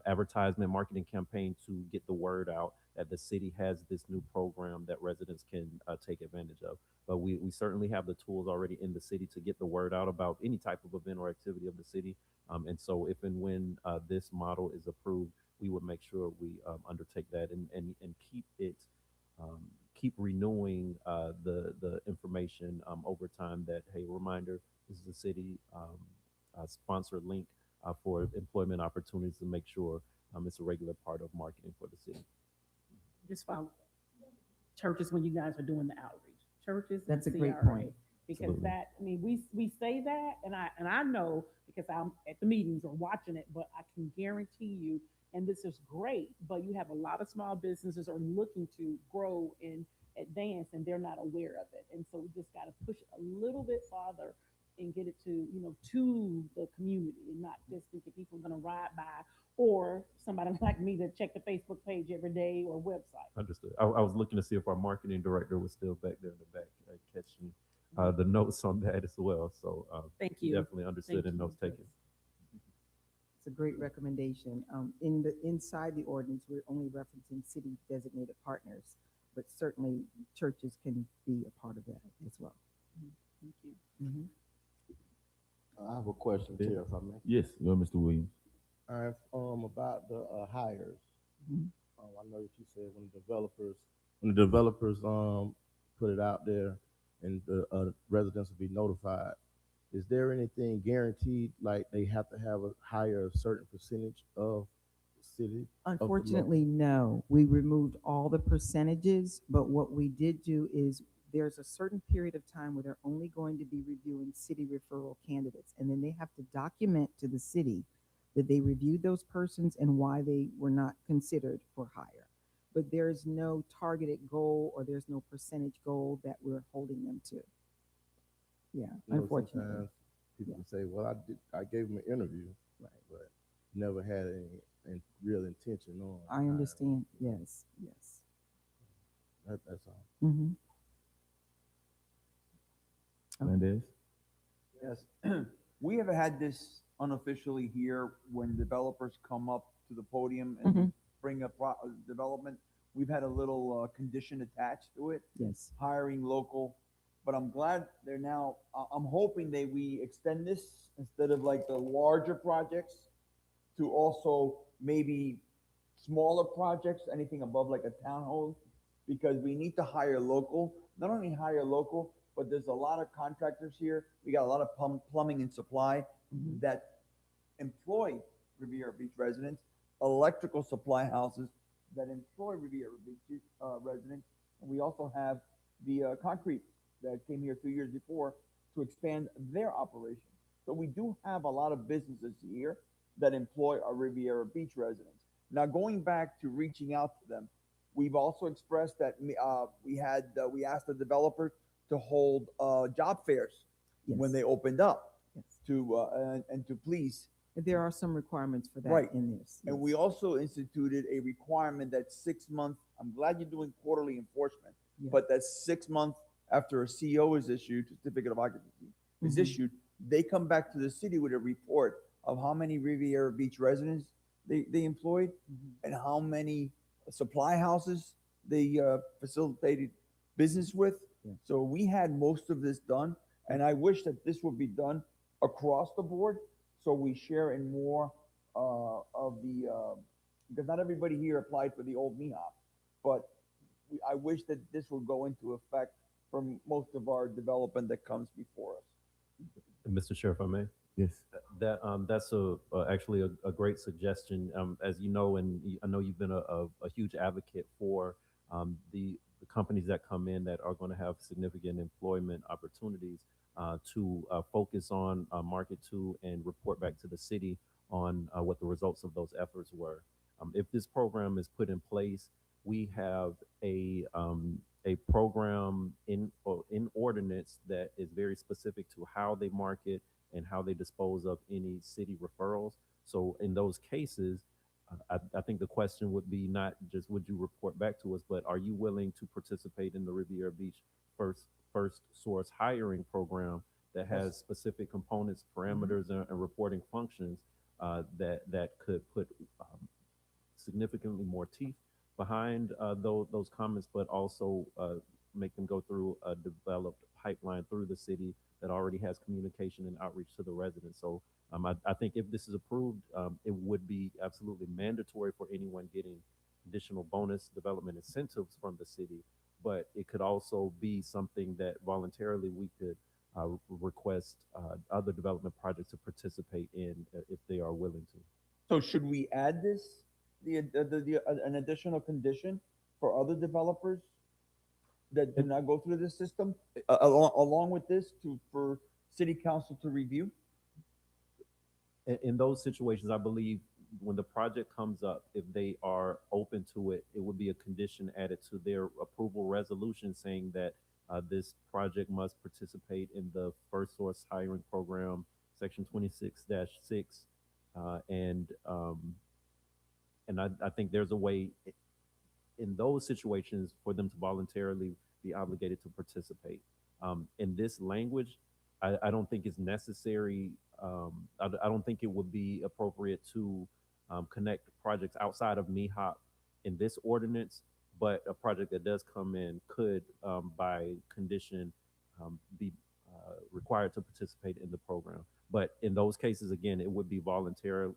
Speaker 4: advertisement marketing campaign to get the word out that the city has this new program that residents can take advantage of. But we certainly have the tools already in the city to get the word out about any type of event or activity of the city. And so if and when this model is approved, we would make sure we undertake that and keep it keep renewing the information over time that, hey, reminder, this is a city sponsored link for employment opportunities to make sure it's a regular part of marketing for the city.
Speaker 2: Just follow churches when you guys are doing the outreach. Churches.
Speaker 20: That's
Speaker 2: and
Speaker 20: a great
Speaker 2: CRA.
Speaker 20: point.
Speaker 2: Because we say that, and I know because I'm at the meetings or watching it, but I can guarantee you, and this is great, but you have a lot of small businesses are looking to grow and advance, and they're not aware of it. And so we just got to push a little bit farther and get it to the community, and not just thinking people are going to ride by, or somebody like me to check the Facebook page every day or website.
Speaker 4: Understood. I was looking to see if our marketing director was still back there in the back catching the notes on that as well. So
Speaker 2: thank you.
Speaker 4: Definitely understood and notes taken.
Speaker 20: It's a great recommendation. Inside the ordinance, we're only referencing city designated partners, but certainly churches can be a part of that as well.
Speaker 2: Thank you.
Speaker 11: I have a question, Chair, if I may.
Speaker 1: Yes, you're Mr. Williams.
Speaker 11: All right, about the hires. I know that you said when the developers put it out there and the residents will be notified, is there anything guaranteed, like they have to hire a certain percentage of the city?
Speaker 20: Unfortunately, no. We removed all the percentages, but what we did do is there's a certain period of time where they're only going to be reviewing city referral candidates, and then they have to document to the city that they reviewed those persons and why they were not considered for hire. But there's no targeted goal or there's no percentage goal that we're holding them to. Yeah, unfortunately.
Speaker 11: Sometimes people say, well, I gave them an interview, right, but never had any real intention on.
Speaker 20: I understand. Yes, yes.
Speaker 11: That's all.
Speaker 1: Fernandez?
Speaker 6: Yes. We have had this unofficially here when developers come up to the podium and bring up development. We've had a little condition attached to it.
Speaker 20: Yes.
Speaker 6: Hiring local, but I'm glad they're now, I'm hoping we extend this instead of like the larger projects to also maybe smaller projects, anything above like a townhome, because we need to hire local, not only hire local, but there's a lot of contractors here. We got a lot of plumbing and supply that employ Riviera Beach residents, electrical supply houses that employ Riviera Beach residents. And we also have the concrete that came here 2 years before to expand their operation. So we do have a lot of businesses here that employ our Riviera Beach residents. Now, going back to reaching out to them, we've also expressed that we asked the developer to hold job fairs when they opened up and to please.
Speaker 20: There are some requirements for that
Speaker 6: Right.
Speaker 20: in this.
Speaker 6: And we also instituted a requirement that 6 months, I'm glad you're doing quarterly enforcement, but that 6 months after a CO is issued, certificate of occupancy is
Speaker 20: Mhm.
Speaker 6: issued, they come back to the city with a report of how many Riviera Beach residents they employed and how many supply houses they facilitated business with. So we had most of this done, and I wish that this would be done across the board, so we share in more of the, because not everybody here applied for the old MIHOP, but I wish that this would go into effect for most of our development that comes before us.
Speaker 4: Mr. Chair, if I may?
Speaker 1: Yes.
Speaker 4: That's actually a great suggestion. As you know, and I know you've been a huge advocate for the companies that come in that are going to have significant employment opportunities to focus on Market 2 and report back to the city on what the results of those efforts were. If this program is put in place, we have a program in ordinance that is very specific to how they market and how they dispose of any city referrals. So in those cases, I think the question would be not just would you report back to us, but are you willing to participate in the Riviera Beach first source hiring program that has specific components, parameters, and reporting functions that could put significantly more teeth behind those comments, but also make them go through a developed pipeline through the city that already has communication and outreach to the residents. So I think if this is approved, it would be absolutely mandatory for anyone getting additional bonus development incentives from the city, but it could also be something that voluntarily we could request other development projects to participate in if they are willing to.
Speaker 6: So should we add this, an additional condition for other developers that do not go through this system, along with this for city council to review?
Speaker 4: In those situations, I believe when the project comes up, if they are open to it, it would be a condition added to their approval resolution saying that this project must participate in the first source hiring program, section 26-6. And I think there's a way in those situations for them to voluntarily be obligated to participate. In this language, I don't think it's necessary. I don't think it would be appropriate to connect projects outside of MIHOP in this ordinance, but a project that does come in could, by condition, be required to participate in the program. But in those cases, again, it would be voluntary.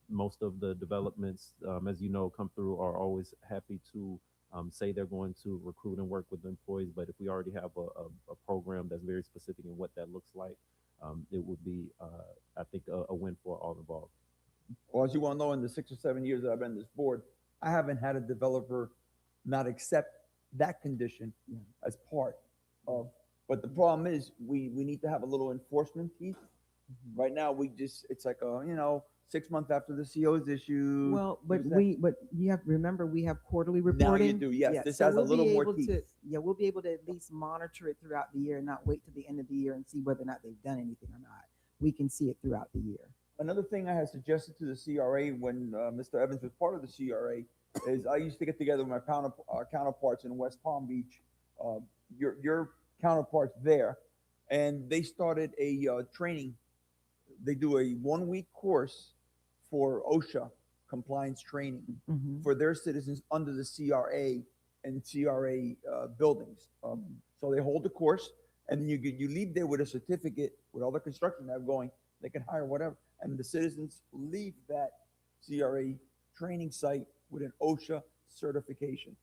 Speaker 4: Most of the developments, as you know, come through are always happy to say they're going to recruit and work with employees. But if we already have a program that's very specific in what that looks like, it would be, I think, a win for all involved.
Speaker 6: Well, as you well know, in the 6 or 7 years that I've been on this board, I haven't had a developer not accept that condition as part of. But the problem is, we need to have a little enforcement teeth. Right now, it's like 6 months after the CO is issued.
Speaker 20: Well, but you have to remember, we have quarterly reporting.
Speaker 6: Now you do, yes.
Speaker 20: Yeah,
Speaker 6: This
Speaker 20: so
Speaker 6: has a
Speaker 20: we'll be
Speaker 6: little more
Speaker 20: able
Speaker 6: teeth.
Speaker 20: to- Yeah, we'll be able to at least monitor it throughout the year and not wait till the end of the year and see whether or not they've done anything or not. We can see it throughout the year.
Speaker 6: Another thing I had suggested to the CRA when Mr. Evans was part of the CRA is I used to get together with my counterparts in West Palm Beach, your counterparts there, and they started a training. They do a 1-week course for OSHA compliance training for their citizens under the CRA and CRA buildings. So they hold the course, and then you leave there with a certificate with all the construction they have going. They can hire whatever, and the citizens leave that CRA training site with an OSHA certification.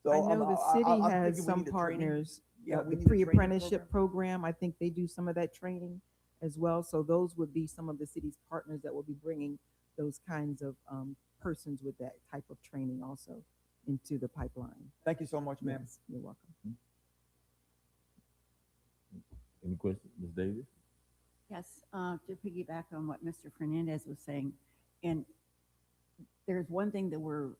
Speaker 6: So
Speaker 20: I know the
Speaker 6: I'm
Speaker 20: city
Speaker 6: thinking
Speaker 20: has
Speaker 6: we
Speaker 20: some
Speaker 6: need a training.
Speaker 20: partners,
Speaker 6: Yeah, we
Speaker 20: the
Speaker 6: need a training
Speaker 20: pre-apprenticeship program. I think they do some of that training as well. So those would be some of the city's partners that will be bringing those kinds of persons with that type of training also into the pipeline.
Speaker 6: Thank you so much, ma'am.
Speaker 20: Yes, you're welcome.
Speaker 1: Any questions, Ms. Davis?
Speaker 16: Yes, to piggyback on what Mr. Fernandez was saying, and there's one thing that we're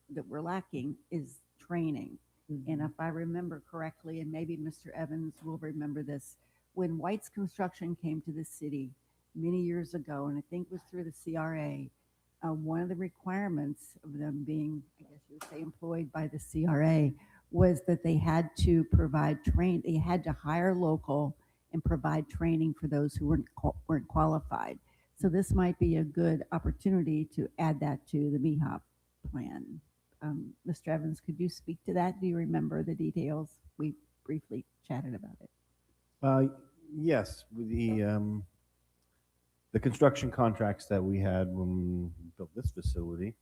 Speaker 16: lacking is training. And if I remember correctly, and maybe Mr. Evans will remember this, when White's Construction came to the city many years ago, and I think it was through the CRA, one of the requirements of them being, I guess you would say, employed by the CRA, was that they had to provide they had to hire local and provide training for those who weren't qualified. So this might be a good opportunity to add that to the MIHOP plan. Mr. Evans, could you speak to that? Do you remember the details? We briefly chatted about it.
Speaker 19: Yes, with the construction contracts that we had when we built this facility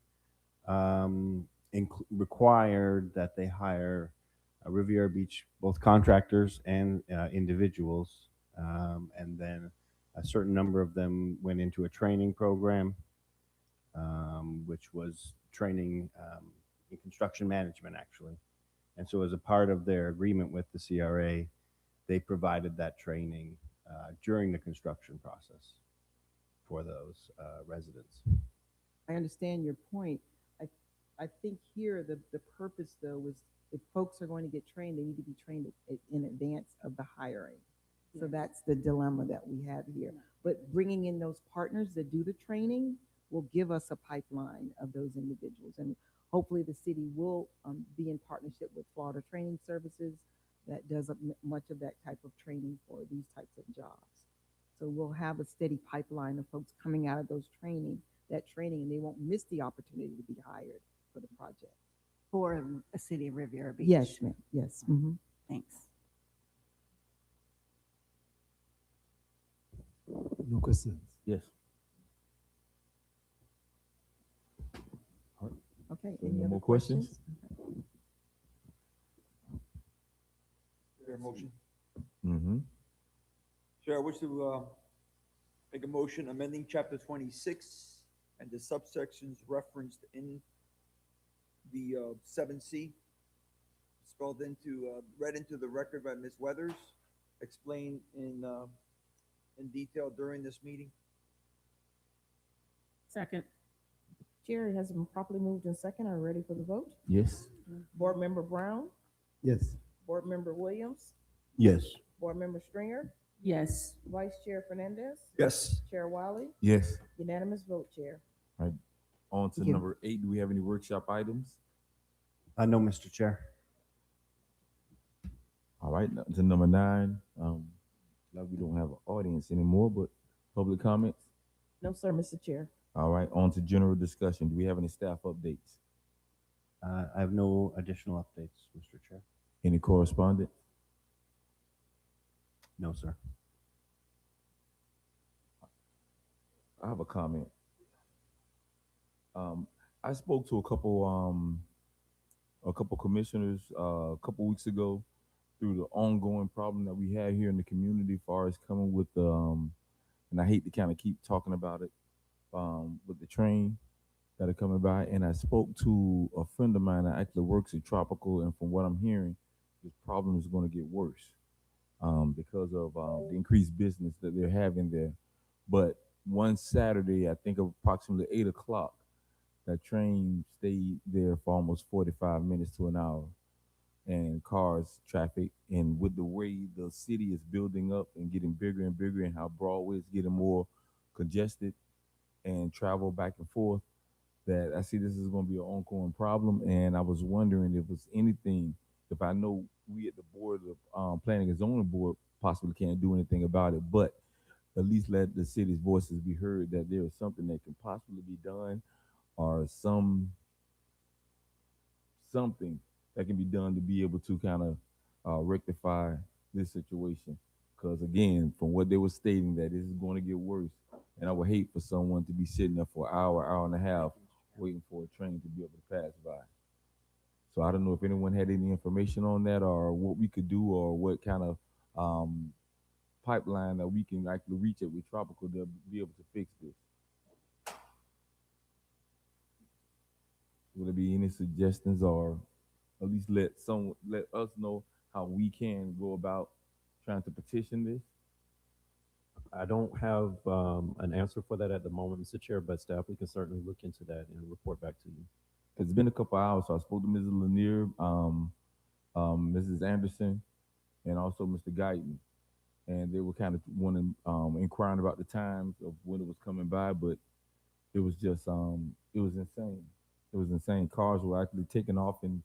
Speaker 19: required that they hire Riviera Beach, both contractors and individuals, and then a certain number of them went into a training program, which was training in construction management, actually. And so as a part of their agreement with the CRA, they provided that training during the construction process for those residents.
Speaker 20: I understand your point. I think here the purpose though was if folks are going to get trained, they need to be trained in advance of the hiring. So that's the dilemma that we have here. But bringing in those partners that do the training will give us a pipeline of those individuals. And hopefully the city will be in partnership with Florida Training Services that does much of that type of training for these types of jobs. So we'll have a steady pipeline of folks coming out of those training, and they won't miss the opportunity to be hired for the project.
Speaker 16: For a city of Riviera Beach.
Speaker 20: Yes, ma'am. Yes. Mm-hmm.
Speaker 16: Thanks.
Speaker 5: No questions.
Speaker 1: Yes.
Speaker 20: Okay.
Speaker 1: So
Speaker 20: Any
Speaker 1: no
Speaker 20: other
Speaker 1: more questions?
Speaker 6: Is there a motion?
Speaker 1: Mm-hmm.
Speaker 6: Chair, I wish to make a motion amending chapter 26 and the subsections referenced in the 7C, spelled into, read into the record by Ms. Weathers, explained in detail during this meeting.
Speaker 2: Second. Chair, it has been properly moved in second. Are you ready for the vote?
Speaker 1: Yes.
Speaker 2: Board Member Brown,
Speaker 5: Yes.
Speaker 2: Board Member Williams,
Speaker 19: Yes.
Speaker 2: Board Member Stringer,
Speaker 16: Yes.
Speaker 2: Vice Chair Fernandez,
Speaker 6: Yes.
Speaker 2: Chair Wiley,
Speaker 1: Yes.
Speaker 2: unanimous vote, Chair.
Speaker 1: All right. On to
Speaker 20: Thank you.
Speaker 1: number 8. Do we have any workshop items?
Speaker 19: No, Mr. Chair.
Speaker 1: All right. Now to number 9. Now we don't have an audience anymore, but public comments.
Speaker 2: No, sir, Mr. Chair.
Speaker 1: All right. On to general discussion. Do we have any staff updates?
Speaker 19: I have no additional updates, Mr. Chair.
Speaker 1: Any correspondence?
Speaker 19: No, sir.
Speaker 1: I have a comment. I spoke to a couple commissioners a couple weeks ago through the ongoing problem that we had here in the community as far as coming with the and I hate to kind of keep talking about it with the train that are coming by. And I spoke to a friend of mine that actually works at Tropical, and from what I'm hearing, this problem is going to get worse because of the increased business that they're having there. But one Saturday, I think approximately 8 o'clock, that train stayed there for almost 45 minutes to an hour, and cars, traffic, and with the way the city is building up and getting bigger and bigger, and how Broadway is getting more congested and travel back and forth, that I see this is going to be an ongoing problem. And I was wondering if it's anything, if I know we at the board of planning and zoning board possibly can't do anything about it, but at least let the city's voices be heard that there is something that can possibly be done, or something that can be done to be able to kind of rectify this situation. Because again, from what they were stating, that this is going to get worse, and I would hate for someone to be sitting there for an hour and a half waiting for a train to be able to pass by. So I don't know if anyone had any information on that, or what we could do, or what kind of pipeline that we can actually reach it with Tropical to be able to fix this. Will there be any suggestions, or at least let us know how we can go about trying to petition this?
Speaker 4: I don't have an answer for that at the moment, Mr. Chair, but staff, we can certainly look into that and report back to you.
Speaker 1: It's been a couple hours, so I spoke to Mrs. Lanier, Mrs. Anderson, and also Mr. Guyton. And they were kind of inquiring about the times of when it was coming by, but it was just, it was insane. It was insane. Cars were actually taking off, and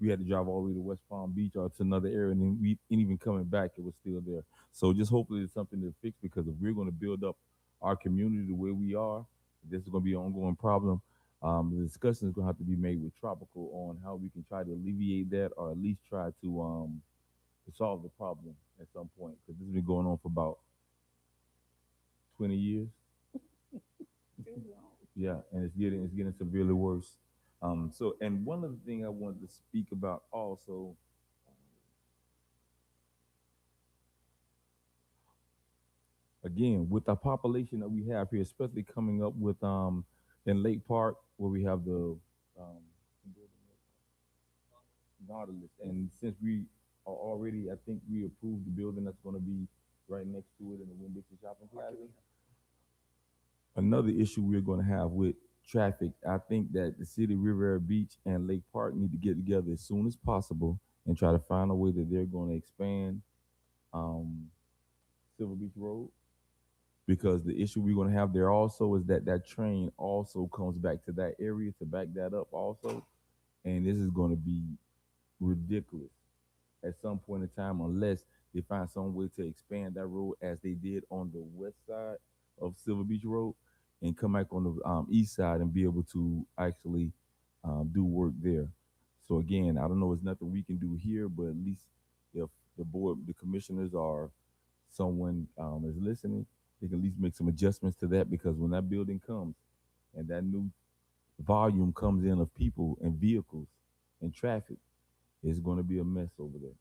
Speaker 1: we had to drive all the way to West Palm Beach or to another area, and then we ain't even coming back, it was still there. So just hopefully it's something to fix, because if we're going to build up our community the way we are, this is going to be an ongoing problem. The discussion is going to have to be made with Tropical on how we can try to alleviate that, or at least try to solve the problem at some point, because this has been going on for about 20 years. Yeah, and it's getting severely worse. And one other thing I wanted to speak about also, again, with the population that we have here, especially coming up with in Lake Park, where we have the Nautilus, and since we are already, I think we approved the building that's going to be right next to it in the Winn-Dixie Shopping Plaza. Another issue we're going to have with traffic, I think that the city of Riviera Beach and Lake Park need to get together as soon as possible and try to find a way that they're going to expand Silver Beach Road, because the issue we're going to have there also is that that train also comes back to that area to back that up also, and this is going to be ridiculous at some point in time, unless they find some way to expand that road as they did on the west side of Silver Beach Road, and come back on the east side and be able to actually do work there. So again, I don't know, it's nothing we can do here, but at least if the board, the commissioners, or someone is listening, they can at least make some adjustments to that, because when that building comes and that new volume comes in of people and vehicles and traffic, it's going to be a mess over there.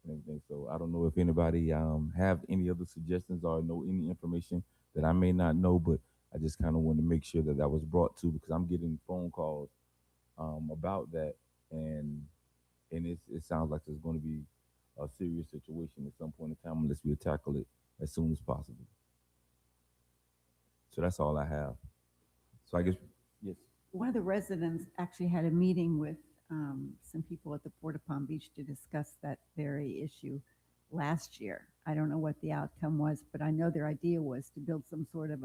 Speaker 1: And everything. So I don't know if anybody have any other suggestions or know any information that I may not know, but I just kind of want to make sure that that was brought to, because I'm getting phone calls about that, and it sounds like there's going to be a serious situation at some point in time unless we tackle it as soon as possible. So that's all I have. So I guess, yes.
Speaker 16: One of the residents actually had a meeting with some people at the Port of Palm Beach to discuss that very issue last year. I don't know what the outcome was, but I know their idea was to build some sort of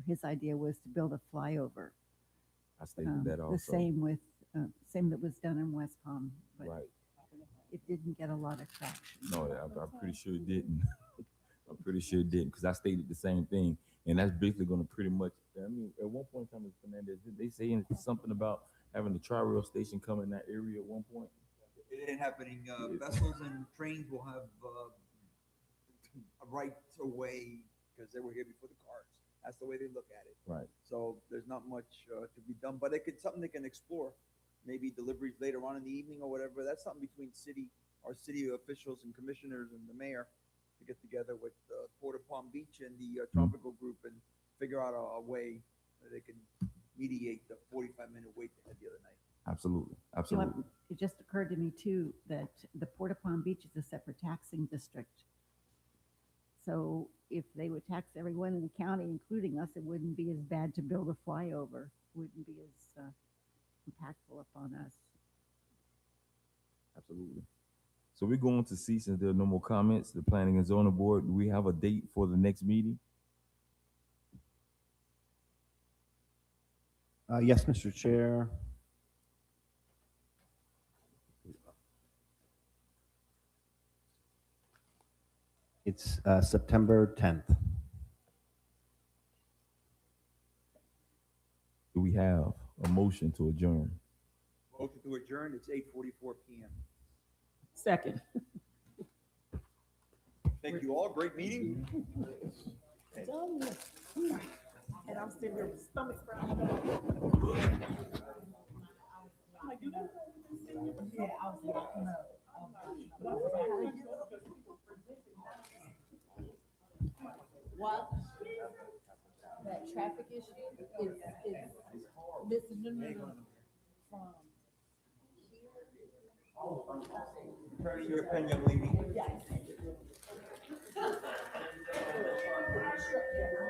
Speaker 16: his idea was to build a flyover.
Speaker 1: I stated that also.
Speaker 16: The same with, same that was done in West Palm, but
Speaker 1: right.
Speaker 16: It didn't get a lot of traction.
Speaker 1: No, I'm pretty sure it didn't. I'm pretty sure it didn't, because I stated the same thing. And that's basically going to pretty much, I mean, at one point in time, Mr. Fernandez, they saying something about having the tri-rail station come in that area at one point?
Speaker 6: It ain't happening. Vessels and trains will have a right away because they were here before the cars. That's the way they look at it.
Speaker 1: Right.
Speaker 6: So there's not much to be done, but something they can explore. Maybe deliveries later on in the evening or whatever. That's something between our city officials and commissioners and the mayor to get together with Port of Palm Beach and the Tropical Group and figure out a way that they can mediate the 45-minute wait they had the other night.
Speaker 1: Absolutely.
Speaker 16: You
Speaker 1: Absolutely.
Speaker 16: know, it just occurred to me too that the Port of Palm Beach is a separate taxing district. So if they would tax everyone in the county, including us, it wouldn't be as bad to build a flyover. It wouldn't be as impactful upon us.
Speaker 1: Absolutely. So we're going to see, since there are no more comments, the Planning and Zoning Board, do we have a date for the next meeting?
Speaker 19: Yes, Mr. Chair. It's September 10th.
Speaker 1: Do we have a motion to adjourn?
Speaker 6: Motion to adjourn. It's 8:44 p.m.
Speaker 2: Second.
Speaker 6: Thank you all. Great meeting.
Speaker 2: And I'm sitting here with stomach growling. Yeah, I was
Speaker 12: What? That traffic issue is missing from
Speaker 6: Turn your opinion, lady.
Speaker 12: here.
Speaker 2: Construction.